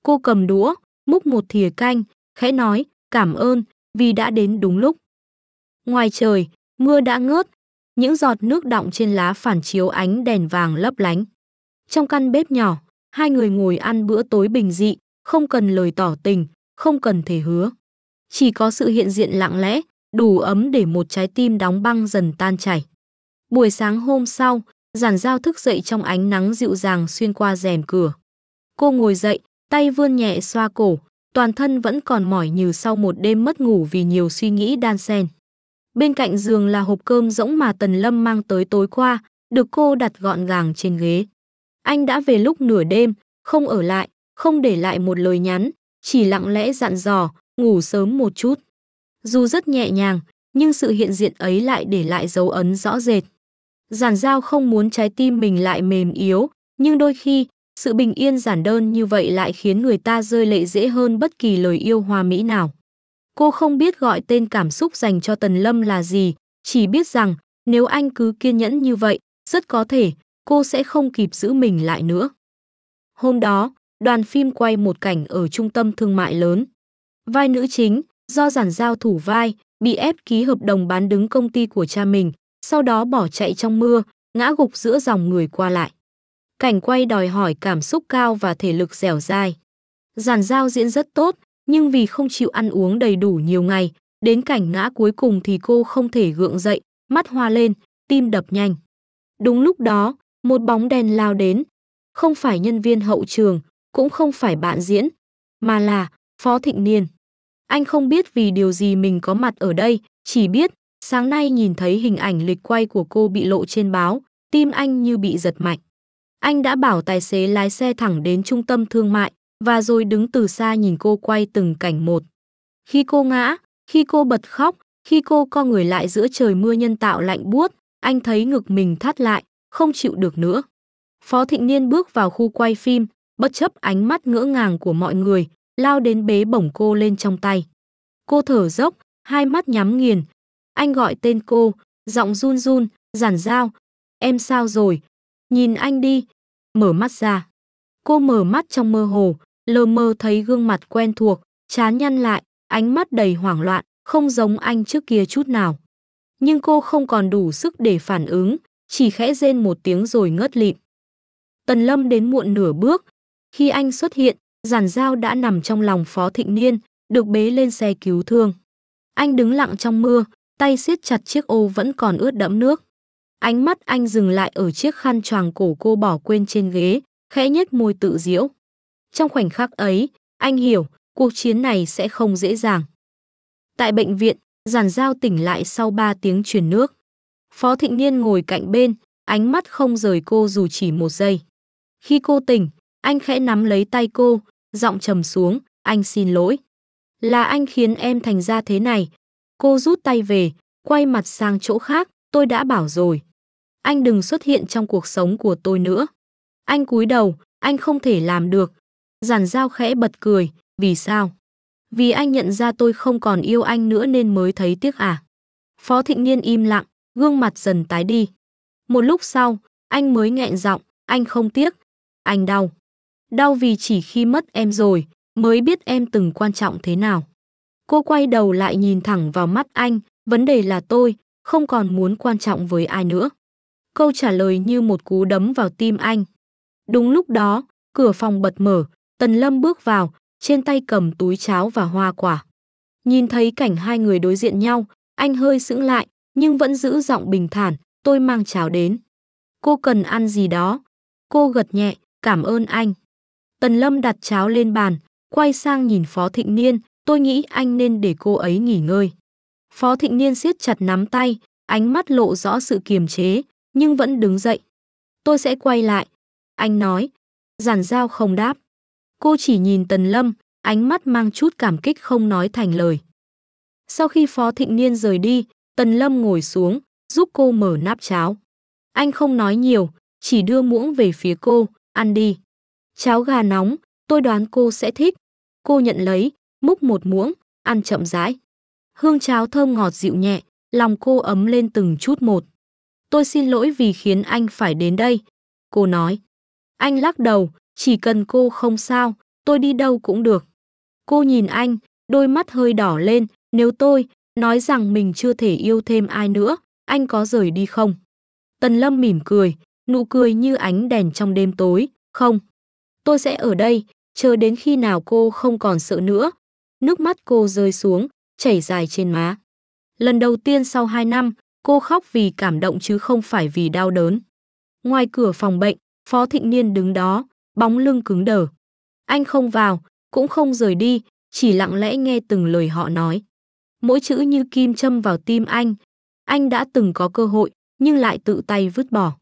A: Cô cầm đũa, múc một thìa canh, khẽ nói, cảm ơn, vì đã đến đúng lúc. Ngoài trời, mưa đã ngớt, những giọt nước đọng trên lá phản chiếu ánh đèn vàng lấp lánh. Trong căn bếp nhỏ, hai người ngồi ăn bữa tối bình dị, không cần lời tỏ tình, không cần thề hứa. Chỉ có sự hiện diện lặng lẽ, đủ ấm để một trái tim đóng băng dần tan chảy. Buổi sáng hôm sau, Giản Dao thức dậy trong ánh nắng dịu dàng xuyên qua rèm cửa. Cô ngồi dậy, tay vươn nhẹ xoa cổ, toàn thân vẫn còn mỏi như sau một đêm mất ngủ vì nhiều suy nghĩ đan xen. Bên cạnh giường là hộp cơm rỗng mà Tần Lâm mang tới tối qua, được cô đặt gọn gàng trên ghế. Anh đã về lúc nửa đêm, không ở lại, không để lại một lời nhắn, chỉ lặng lẽ dặn dò, ngủ sớm một chút. Dù rất nhẹ nhàng, nhưng sự hiện diện ấy lại để lại dấu ấn rõ rệt. Giản Dao không muốn trái tim mình lại mềm yếu, nhưng đôi khi, sự bình yên giản đơn như vậy lại khiến người ta rơi lệ dễ hơn bất kỳ lời yêu hoa mỹ nào. Cô không biết gọi tên cảm xúc dành cho Tần Lâm là gì, chỉ biết rằng nếu anh cứ kiên nhẫn như vậy, rất có thể cô sẽ không kịp giữ mình lại nữa. Hôm đó, đoàn phim quay một cảnh ở trung tâm thương mại lớn. Vai nữ chính, do Giản Dao thủ vai, bị ép ký hợp đồng bán đứng công ty của cha mình, sau đó bỏ chạy trong mưa, ngã gục giữa dòng người qua lại. Cảnh quay đòi hỏi cảm xúc cao và thể lực dẻo dai. Giản Dao diễn rất tốt, nhưng vì không chịu ăn uống đầy đủ nhiều ngày, đến cảnh ngã cuối cùng thì cô không thể gượng dậy, mắt hoa lên, tim đập nhanh. Đúng lúc đó, một bóng đèn lao đến. Không phải nhân viên hậu trường, cũng không phải bạn diễn, mà là Phó Thịnh Niên. Anh không biết vì điều gì mình có mặt ở đây, chỉ biết sáng nay nhìn thấy hình ảnh lịch quay của cô bị lộ trên báo, tim anh như bị giật mạnh. Anh đã bảo tài xế lái xe thẳng đến trung tâm thương mại, và rồi đứng từ xa nhìn cô quay từng cảnh một. Khi cô ngã, khi cô bật khóc, khi cô co người lại giữa trời mưa nhân tạo lạnh buốt, anh thấy ngực mình thắt lại, không chịu được nữa. Phó Thịnh Niên bước vào khu quay phim, bất chấp ánh mắt ngỡ ngàng của mọi người, lao đến bế bổng cô lên trong tay. Cô thở dốc, hai mắt nhắm nghiền. Anh gọi tên cô, giọng run run, Giản Dao, em sao rồi? Nhìn anh đi. Mở mắt ra. Cô mở mắt trong mơ hồ, lờ mơ thấy gương mặt quen thuộc, trán nhăn lại, ánh mắt đầy hoảng loạn, không giống anh trước kia chút nào. Nhưng cô không còn đủ sức để phản ứng, chỉ khẽ rên một tiếng rồi ngất lịm. Tần Lâm đến muộn nửa bước. Khi anh xuất hiện, Giản Dao đã nằm trong lòng Phó Thịnh Niên, được bế lên xe cứu thương. Anh đứng lặng trong mưa, tay siết chặt chiếc ô vẫn còn ướt đẫm nước. Ánh mắt anh dừng lại ở chiếc khăn choàng cổ cô bỏ quên trên ghế, khẽ nhếch môi tự giễu. Trong khoảnh khắc ấy, anh hiểu, cuộc chiến này sẽ không dễ dàng. Tại bệnh viện, Giản Dao tỉnh lại sau 3 tiếng truyền nước. Phó Thịnh Niên ngồi cạnh bên, ánh mắt không rời cô dù chỉ một giây. Khi cô tỉnh, anh khẽ nắm lấy tay cô, giọng trầm xuống, anh xin lỗi. Là anh khiến em thành ra thế này. Cô rút tay về, quay mặt sang chỗ khác, tôi đã bảo rồi. Anh đừng xuất hiện trong cuộc sống của tôi nữa. Anh cúi đầu, anh không thể làm được. Giản Dao khẽ bật cười, vì sao? Vì anh nhận ra tôi không còn yêu anh nữa nên mới thấy tiếc à? Phó Thịnh Niên im lặng, gương mặt dần tái đi. Một lúc sau, anh mới nghẹn giọng, anh không tiếc. Anh đau. Đau vì chỉ khi mất em rồi, mới biết em từng quan trọng thế nào. Cô quay đầu lại nhìn thẳng vào mắt anh, vấn đề là tôi không còn muốn quan trọng với ai nữa. Câu trả lời như một cú đấm vào tim anh. Đúng lúc đó, cửa phòng bật mở, Tần Lâm bước vào, trên tay cầm túi cháo và hoa quả. Nhìn thấy cảnh hai người đối diện nhau, anh hơi sững lại, nhưng vẫn giữ giọng bình thản, tôi mang cháo đến. Cô cần ăn gì đó? Cô gật nhẹ, cảm ơn anh. Tần Lâm đặt cháo lên bàn, quay sang nhìn Phó Thịnh Niên, tôi nghĩ anh nên để cô ấy nghỉ ngơi. Phó Thịnh Niên siết chặt nắm tay, ánh mắt lộ rõ sự kiềm chế, nhưng vẫn đứng dậy. Tôi sẽ quay lại. Anh nói. Giản Dao không đáp. Cô chỉ nhìn Tần Lâm, ánh mắt mang chút cảm kích không nói thành lời. Sau khi Phó Thịnh Niên rời đi, Tần Lâm ngồi xuống, giúp cô mở nắp cháo. Anh không nói nhiều, chỉ đưa muỗng về phía cô, ăn đi. Cháo gà nóng, tôi đoán cô sẽ thích. Cô nhận lấy, múc một muỗng, ăn chậm rãi. Hương cháo thơm ngọt dịu nhẹ, lòng cô ấm lên từng chút một. Tôi xin lỗi vì khiến anh phải đến đây, cô nói. Anh lắc đầu, chỉ cần cô không sao, tôi đi đâu cũng được. Cô nhìn anh, đôi mắt hơi đỏ lên, nếu tôi nói rằng mình chưa thể yêu thêm ai nữa, anh có rời đi không? Tần Lâm mỉm cười, nụ cười như ánh đèn trong đêm tối, không. Tôi sẽ ở đây, chờ đến khi nào cô không còn sợ nữa. Nước mắt cô rơi xuống, chảy dài trên má. Lần đầu tiên sau 2 năm, cô khóc vì cảm động chứ không phải vì đau đớn. Ngoài cửa phòng bệnh, Phó Thịnh Niên đứng đó, bóng lưng cứng đờ. Anh không vào, cũng không rời đi, chỉ lặng lẽ nghe từng lời họ nói. Mỗi chữ như kim châm vào tim anh. Anh đã từng có cơ hội, nhưng lại tự tay vứt bỏ.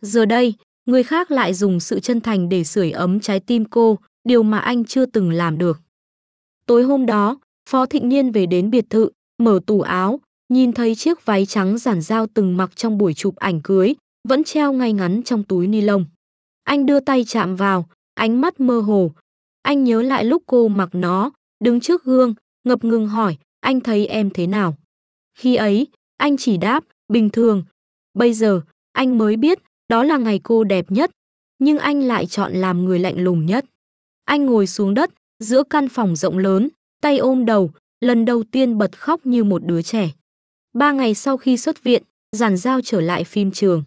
A: Giờ đây, người khác lại dùng sự chân thành để sưởi ấm trái tim cô, điều mà anh chưa từng làm được. Tối hôm đó, Phó Thịnh Niên về đến biệt thự, mở tủ áo, nhìn thấy chiếc váy trắng giản dao từng mặc trong buổi chụp ảnh cưới, vẫn treo ngay ngắn trong túi ni lông. Anh đưa tay chạm vào, ánh mắt mơ hồ. Anh nhớ lại lúc cô mặc nó, đứng trước gương, ngập ngừng hỏi, anh thấy em thế nào? Khi ấy, anh chỉ đáp, bình thường. Bây giờ, anh mới biết, đó là ngày cô đẹp nhất, nhưng anh lại chọn làm người lạnh lùng nhất. Anh ngồi xuống đất, giữa căn phòng rộng lớn, tay ôm đầu, lần đầu tiên bật khóc như một đứa trẻ. 3 ngày sau khi xuất viện, Giản Giao trở lại phim trường.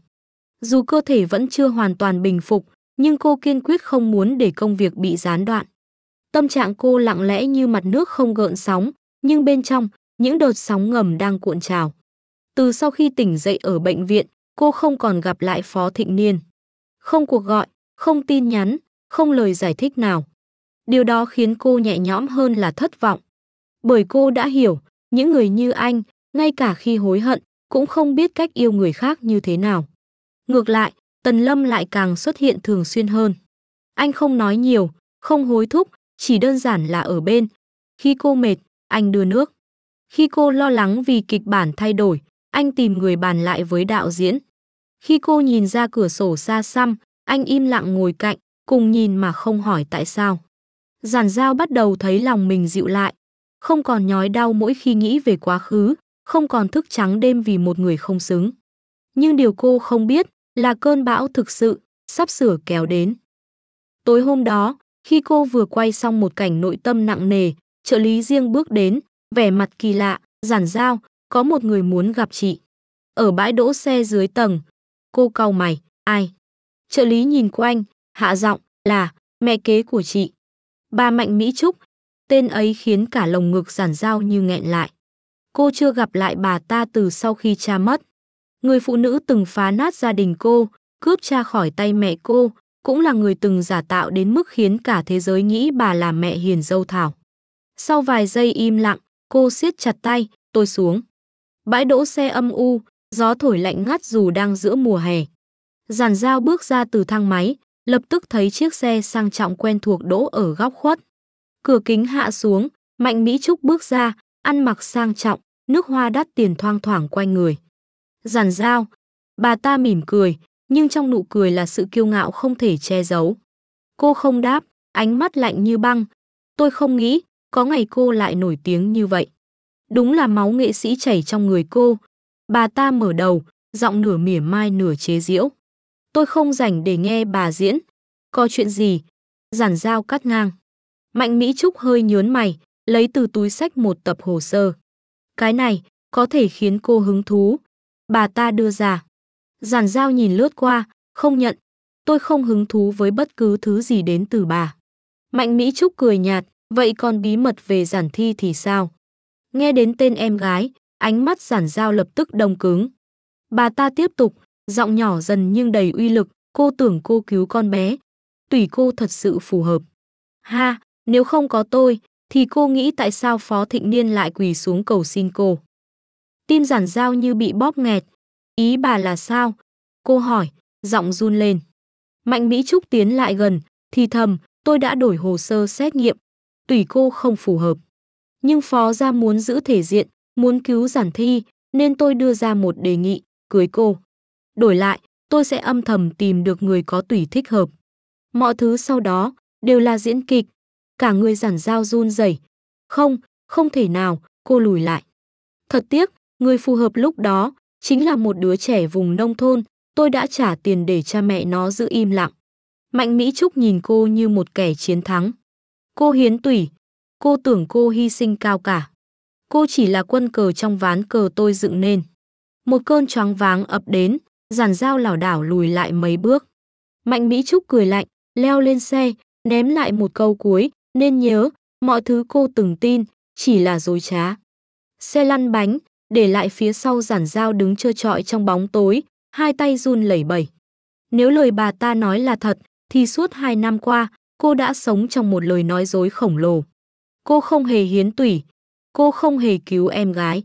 A: Dù cơ thể vẫn chưa hoàn toàn bình phục, nhưng cô kiên quyết không muốn để công việc bị gián đoạn. Tâm trạng cô lặng lẽ như mặt nước không gợn sóng, nhưng bên trong, những đợt sóng ngầm đang cuộn trào. Từ sau khi tỉnh dậy ở bệnh viện, cô không còn gặp lại Phó Thịnh Niên. Không cuộc gọi, không tin nhắn, không lời giải thích nào. Điều đó khiến cô nhẹ nhõm hơn là thất vọng. Bởi cô đã hiểu, những người như anh, ngay cả khi hối hận, cũng không biết cách yêu người khác như thế nào. Ngược lại, Tần Lâm lại càng xuất hiện thường xuyên hơn. Anh không nói nhiều, không hối thúc, chỉ đơn giản là ở bên. Khi cô mệt, anh đưa nước. Khi cô lo lắng vì kịch bản thay đổi, anh tìm người bàn lại với đạo diễn. Khi cô nhìn ra cửa sổ xa xăm, anh im lặng ngồi cạnh, cùng nhìn mà không hỏi tại sao. Giản Giao bắt đầu thấy lòng mình dịu lại, không còn nhói đau mỗi khi nghĩ về quá khứ, không còn thức trắng đêm vì một người không xứng. Nhưng điều cô không biết là cơn bão thực sự sắp sửa kéo đến. Tối hôm đó, khi cô vừa quay xong một cảnh nội tâm nặng nề, trợ lý riêng bước đến, vẻ mặt kỳ lạ, Giản Giao, có một người muốn gặp chị. Ở bãi đỗ xe dưới tầng, cô cau mày, ai? Trợ lý nhìn quanh, hạ giọng, là mẹ kế của chị. Bà Mạnh Mỹ Trúc, tên ấy khiến cả lồng ngực Giản Giao như nghẹn lại. Cô chưa gặp lại bà ta từ sau khi cha mất. Người phụ nữ từng phá nát gia đình cô, cướp cha khỏi tay mẹ cô, cũng là người từng giả tạo đến mức khiến cả thế giới nghĩ bà là mẹ hiền dâu Thảo. Sau vài giây im lặng, cô siết chặt tay, tôi xuống. Bãi đỗ xe âm u, gió thổi lạnh ngắt dù đang giữa mùa hè. Giản Giao bước ra từ thang máy, lập tức thấy chiếc xe sang trọng quen thuộc đỗ ở góc khuất. Cửa kính hạ xuống, Mạnh Mỹ Trúc bước ra, ăn mặc sang trọng, nước hoa đắt tiền thoang thoảng quanh người. Giản Giao, bà ta mỉm cười, nhưng trong nụ cười là sự kiêu ngạo không thể che giấu. Cô không đáp, ánh mắt lạnh như băng. Tôi không nghĩ, có ngày cô lại nổi tiếng như vậy. Đúng là máu nghệ sĩ chảy trong người cô. Bà ta mở đầu, giọng nửa mỉa mai nửa chế giễu. Tôi không rảnh để nghe bà diễn. Có chuyện gì? Giản Giao cắt ngang. Mạnh Mỹ Trúc hơi nhớn mày, lấy từ túi xách một tập hồ sơ. Cái này, có thể khiến cô hứng thú. Bà ta đưa ra. Giản Giao nhìn lướt qua, không nhận. Tôi không hứng thú với bất cứ thứ gì đến từ bà. Mạnh Mỹ Trúc cười nhạt, vậy còn bí mật về Giản Thi thì sao? Nghe đến tên em gái, ánh mắt Giản Giao lập tức đông cứng. Bà ta tiếp tục, giọng nhỏ dần nhưng đầy uy lực, cô tưởng cô cứu con bé. Tùy cô thật sự phù hợp. Ha, nếu không có tôi, thì cô nghĩ tại sao Phó Thịnh Niên lại quỳ xuống cầu xin cô? Tim Giản Giao như bị bóp nghẹt. Ý bà là sao? Cô hỏi, giọng run lên. Mạnh Mỹ Trúc tiến lại gần, thì thầm, tôi đã đổi hồ sơ xét nghiệm. Tùy cô không phù hợp. Nhưng Phó gia muốn giữ thể diện, muốn cứu Giản Thi, nên tôi đưa ra một đề nghị, cưới cô. Đổi lại, tôi sẽ âm thầm tìm được người có tùy thích hợp. Mọi thứ sau đó, đều là diễn kịch. Cả người Giản Giao run rẩy. Không, không thể nào, cô lùi lại. Thật tiếc, Người phù hợp lúc đó chính là một đứa trẻ vùng nông thôn, tôi đã trả tiền để cha mẹ nó giữ im lặng. Mạnh Mỹ Trúc nhìn cô như một kẻ chiến thắng. Cô hiến tủy, cô tưởng cô hy sinh cao cả. Cô chỉ là quân cờ trong ván cờ tôi dựng nên. Một cơn choáng váng ập đến, Giản Dao lảo đảo lùi lại mấy bước. Mạnh Mỹ Trúc cười lạnh, leo lên xe, ném lại một câu cuối, nên nhớ, mọi thứ cô từng tin, chỉ là dối trá. Xe lăn bánh, để lại phía sau Giản Dao đứng trơ trọi trong bóng tối, hai tay run lẩy bẩy. Nếu lời bà ta nói là thật, thì suốt 2 năm qua, cô đã sống trong một lời nói dối khổng lồ. Cô không hề hiến tủy, cô không hề cứu em gái.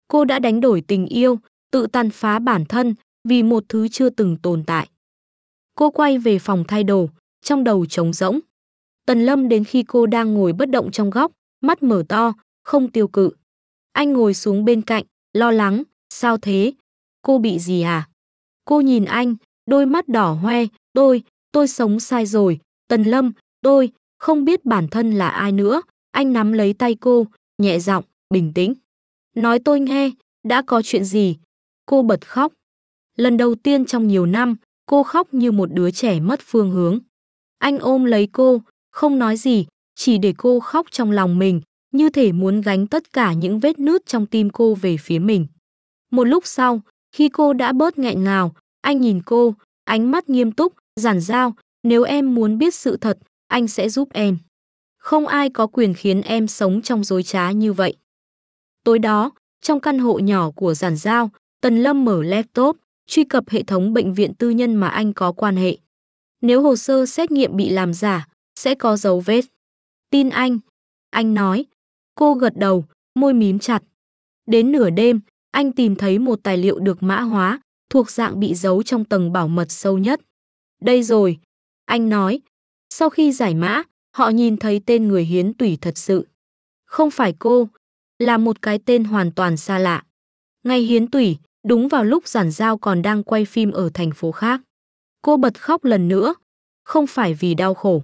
A: Cô đã đánh đổi tình yêu, tự tàn phá bản thân, vì một thứ chưa từng tồn tại. Cô quay về phòng thay đồ, trong đầu trống rỗng. Tần Lâm đến khi cô đang ngồi bất động trong góc, mắt mở to, không tiêu cự. Anh ngồi xuống bên cạnh, lo lắng, sao thế? Cô bị gì à? Cô nhìn anh, đôi mắt đỏ hoe, tôi sống sai rồi, Tần Lâm, tôi không biết bản thân là ai nữa. Anh nắm lấy tay cô, nhẹ giọng, bình tĩnh. Nói tôi nghe, đã có chuyện gì? Cô bật khóc. Lần đầu tiên trong nhiều năm, cô khóc như một đứa trẻ mất phương hướng. Anh ôm lấy cô, không nói gì, chỉ để cô khóc trong lòng mình, như thể muốn gánh tất cả những vết nứt trong tim cô về phía mình. Một lúc sau, khi cô đã bớt nghẹn ngào, anh nhìn cô, ánh mắt nghiêm túc, Giản Dao, nếu em muốn biết sự thật, anh sẽ giúp em. Không ai có quyền khiến em sống trong dối trá như vậy. Tối đó, trong căn hộ nhỏ của Giản Dao, Tần Lâm mở laptop, truy cập hệ thống bệnh viện tư nhân mà anh có quan hệ. Nếu hồ sơ xét nghiệm bị làm giả, sẽ có dấu vết. Tin anh nói. Cô gật đầu, môi mím chặt. Đến nửa đêm, anh tìm thấy một tài liệu được mã hóa, thuộc dạng bị giấu trong tầng bảo mật sâu nhất. Đây rồi, anh nói. Sau khi giải mã, họ nhìn thấy tên người hiến tủy thật sự. Không phải cô, là một cái tên hoàn toàn xa lạ. Ngày hiến tủy, đúng vào lúc Giản Dao còn đang quay phim ở thành phố khác. Cô bật khóc lần nữa, không phải vì đau khổ,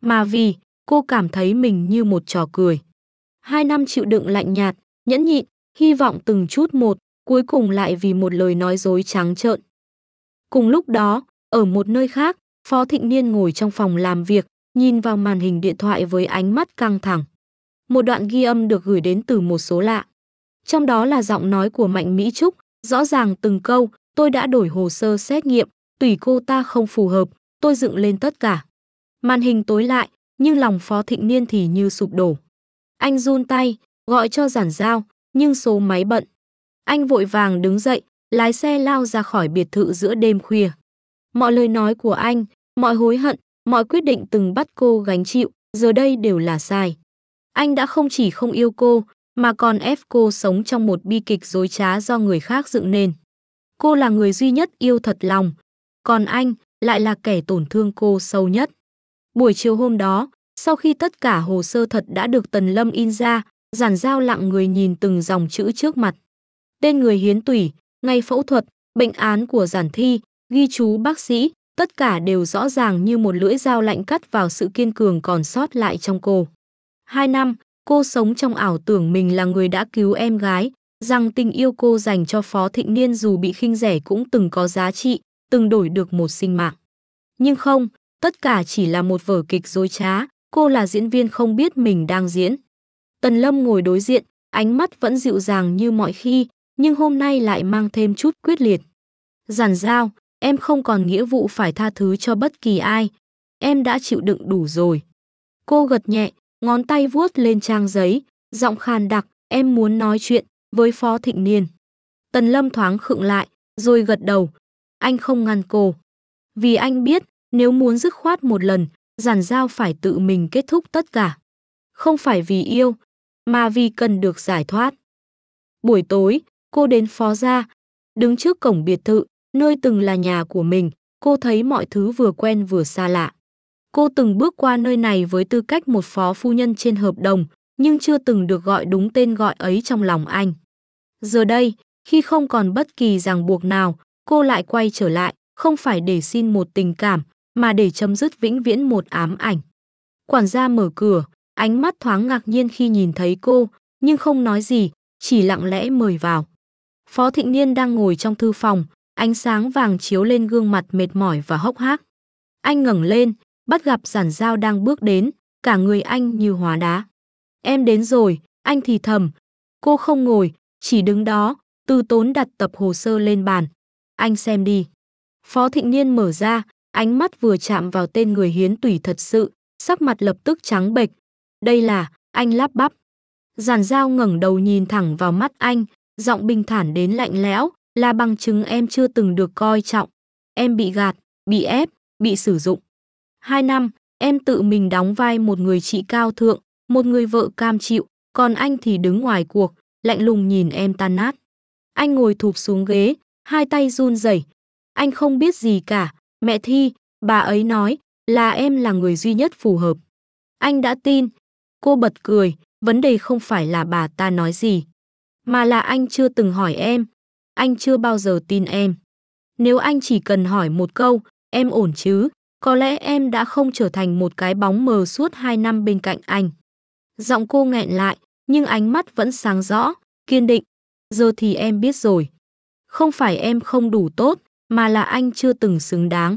A: mà vì cô cảm thấy mình như một trò cười. 2 năm chịu đựng lạnh nhạt, nhẫn nhịn, hy vọng từng chút một, cuối cùng lại vì một lời nói dối trắng trợn. Cùng lúc đó, ở một nơi khác, Phó Thịnh Niên ngồi trong phòng làm việc, nhìn vào màn hình điện thoại với ánh mắt căng thẳng. Một đoạn ghi âm được gửi đến từ một số lạ. Trong đó là giọng nói của Mạnh Mỹ Trúc, rõ ràng từng câu, tôi đã đổi hồ sơ xét nghiệm, tùy cô ta không phù hợp, tôi dựng lên tất cả. Màn hình tối lại, nhưng lòng Phó Thịnh Niên thì như sụp đổ. Anh run tay, gọi cho Giản Dao, nhưng số máy bận. Anh vội vàng đứng dậy, lái xe lao ra khỏi biệt thự giữa đêm khuya. Mọi lời nói của anh, mọi hối hận, mọi quyết định từng bắt cô gánh chịu, giờ đây đều là sai. Anh đã không chỉ không yêu cô, mà còn ép cô sống trong một bi kịch dối trá do người khác dựng nên. Cô là người duy nhất yêu thật lòng, còn anh lại là kẻ tổn thương cô sâu nhất. Buổi chiều hôm đó, sau khi tất cả hồ sơ thật đã được Tần Lâm in ra, Giản Dao lặng người nhìn từng dòng chữ trước mặt. Tên người hiến tủy, ngày phẫu thuật, bệnh án của Giản Thi, ghi chú bác sĩ, tất cả đều rõ ràng như một lưỡi dao lạnh cắt vào sự kiên cường còn sót lại trong cô. 2 năm, cô sống trong ảo tưởng mình là người đã cứu em gái, rằng tình yêu cô dành cho Phó Thịnh Niên dù bị khinh rẻ cũng từng có giá trị, từng đổi được một sinh mạng. Nhưng không, tất cả chỉ là một vở kịch dối trá, cô là diễn viên không biết mình đang diễn. Tần Lâm ngồi đối diện, ánh mắt vẫn dịu dàng như mọi khi, nhưng hôm nay lại mang thêm chút quyết liệt. Giản Dao, em không còn nghĩa vụ phải tha thứ cho bất kỳ ai. Em đã chịu đựng đủ rồi. Cô gật nhẹ, ngón tay vuốt lên trang giấy, giọng khàn đặc, em muốn nói chuyện với Phó Thịnh Niên. Tần Lâm thoáng khựng lại, rồi gật đầu. Anh không ngăn cô. Vì anh biết, nếu muốn dứt khoát một lần, Giản Dao phải tự mình kết thúc tất cả. Không phải vì yêu, mà vì cần được giải thoát. Buổi tối, cô đến Phó gia, đứng trước cổng biệt thự, nơi từng là nhà của mình, cô thấy mọi thứ vừa quen vừa xa lạ. Cô từng bước qua nơi này với tư cách một phó phu nhân trên hợp đồng, nhưng chưa từng được gọi đúng tên gọi ấy trong lòng anh. Giờ đây, khi không còn bất kỳ ràng buộc nào, cô lại quay trở lại, không phải để xin một tình cảm, mà để chấm dứt vĩnh viễn một ám ảnh. Quản gia mở cửa, ánh mắt thoáng ngạc nhiên khi nhìn thấy cô, nhưng không nói gì, chỉ lặng lẽ mời vào. Phó Thịnh Niên đang ngồi trong thư phòng, ánh sáng vàng chiếu lên gương mặt mệt mỏi và hốc hác. Anh ngẩng lên, bắt gặp Giản Giao đang bước đến, cả người anh như hóa đá. Em đến rồi, anh thì thầm. Cô không ngồi, chỉ đứng đó, từ tốn đặt tập hồ sơ lên bàn. Anh xem đi. Phó Thịnh Niên mở ra, ánh mắt vừa chạm vào tên người hiến tủy thật sự, sắc mặt lập tức trắng bệch. Đây là, anh lắp bắp. Giản Giao ngẩng đầu nhìn thẳng vào mắt anh, giọng bình thản đến lạnh lẽo, là bằng chứng em chưa từng được coi trọng. Em bị gạt, bị ép, bị sử dụng. 2 năm, em tự mình đóng vai một người chị cao thượng, một người vợ cam chịu, còn anh thì đứng ngoài cuộc, lạnh lùng nhìn em tan nát. Anh ngồi thụp xuống ghế, hai tay run rẩy. Anh không biết gì cả, mẹ Thi, bà ấy nói là em là người duy nhất phù hợp. Anh đã tin. Cô bật cười, vấn đề không phải là bà ta nói gì, mà là anh chưa từng hỏi em. Anh chưa bao giờ tin em. Nếu anh chỉ cần hỏi một câu, em ổn chứ, có lẽ em đã không trở thành một cái bóng mờ suốt 2 năm bên cạnh anh. Giọng cô nghẹn lại, nhưng ánh mắt vẫn sáng rõ, kiên định. Giờ thì em biết rồi. Không phải em không đủ tốt, mà là anh chưa từng xứng đáng.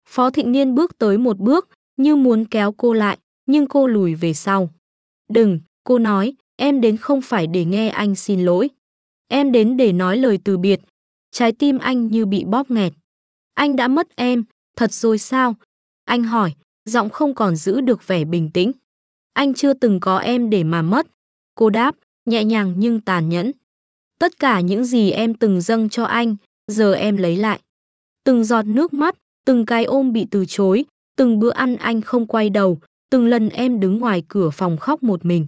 A: Phó Thịnh Niên bước tới một bước, như muốn kéo cô lại, nhưng cô lùi về sau. Đừng, cô nói, em đến không phải để nghe anh xin lỗi. Em đến để nói lời từ biệt. Trái tim anh như bị bóp nghẹt. Anh đã mất em, thật rồi sao? Anh hỏi, giọng không còn giữ được vẻ bình tĩnh. Anh chưa từng có em để mà mất. Cô đáp, nhẹ nhàng nhưng tàn nhẫn. Tất cả những gì em từng dâng cho anh, giờ em lấy lại. Từng giọt nước mắt, từng cái ôm bị từ chối, từng bữa ăn anh không quay đầu, từng lần em đứng ngoài cửa phòng khóc một mình.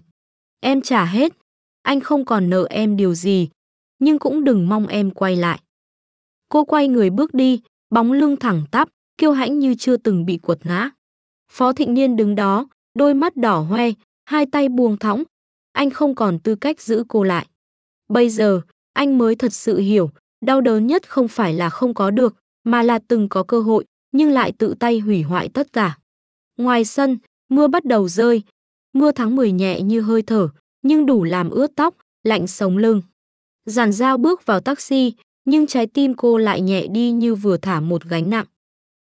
A: Em trả hết. Anh không còn nợ em điều gì, nhưng cũng đừng mong em quay lại. Cô quay người bước đi, bóng lưng thẳng tắp, kiêu hãnh như chưa từng bị quật ngã. Phó Thịnh Niên đứng đó, đôi mắt đỏ hoe, hai tay buông thõng. Anh không còn tư cách giữ cô lại. Bây giờ, anh mới thật sự hiểu, đau đớn nhất không phải là không có được, mà là từng có cơ hội, nhưng lại tự tay hủy hoại tất cả. Ngoài sân, mưa bắt đầu rơi. Mưa tháng 10 nhẹ như hơi thở, nhưng đủ làm ướt tóc, lạnh sống lưng. Giản Giao bước vào taxi, nhưng trái tim cô lại nhẹ đi như vừa thả một gánh nặng.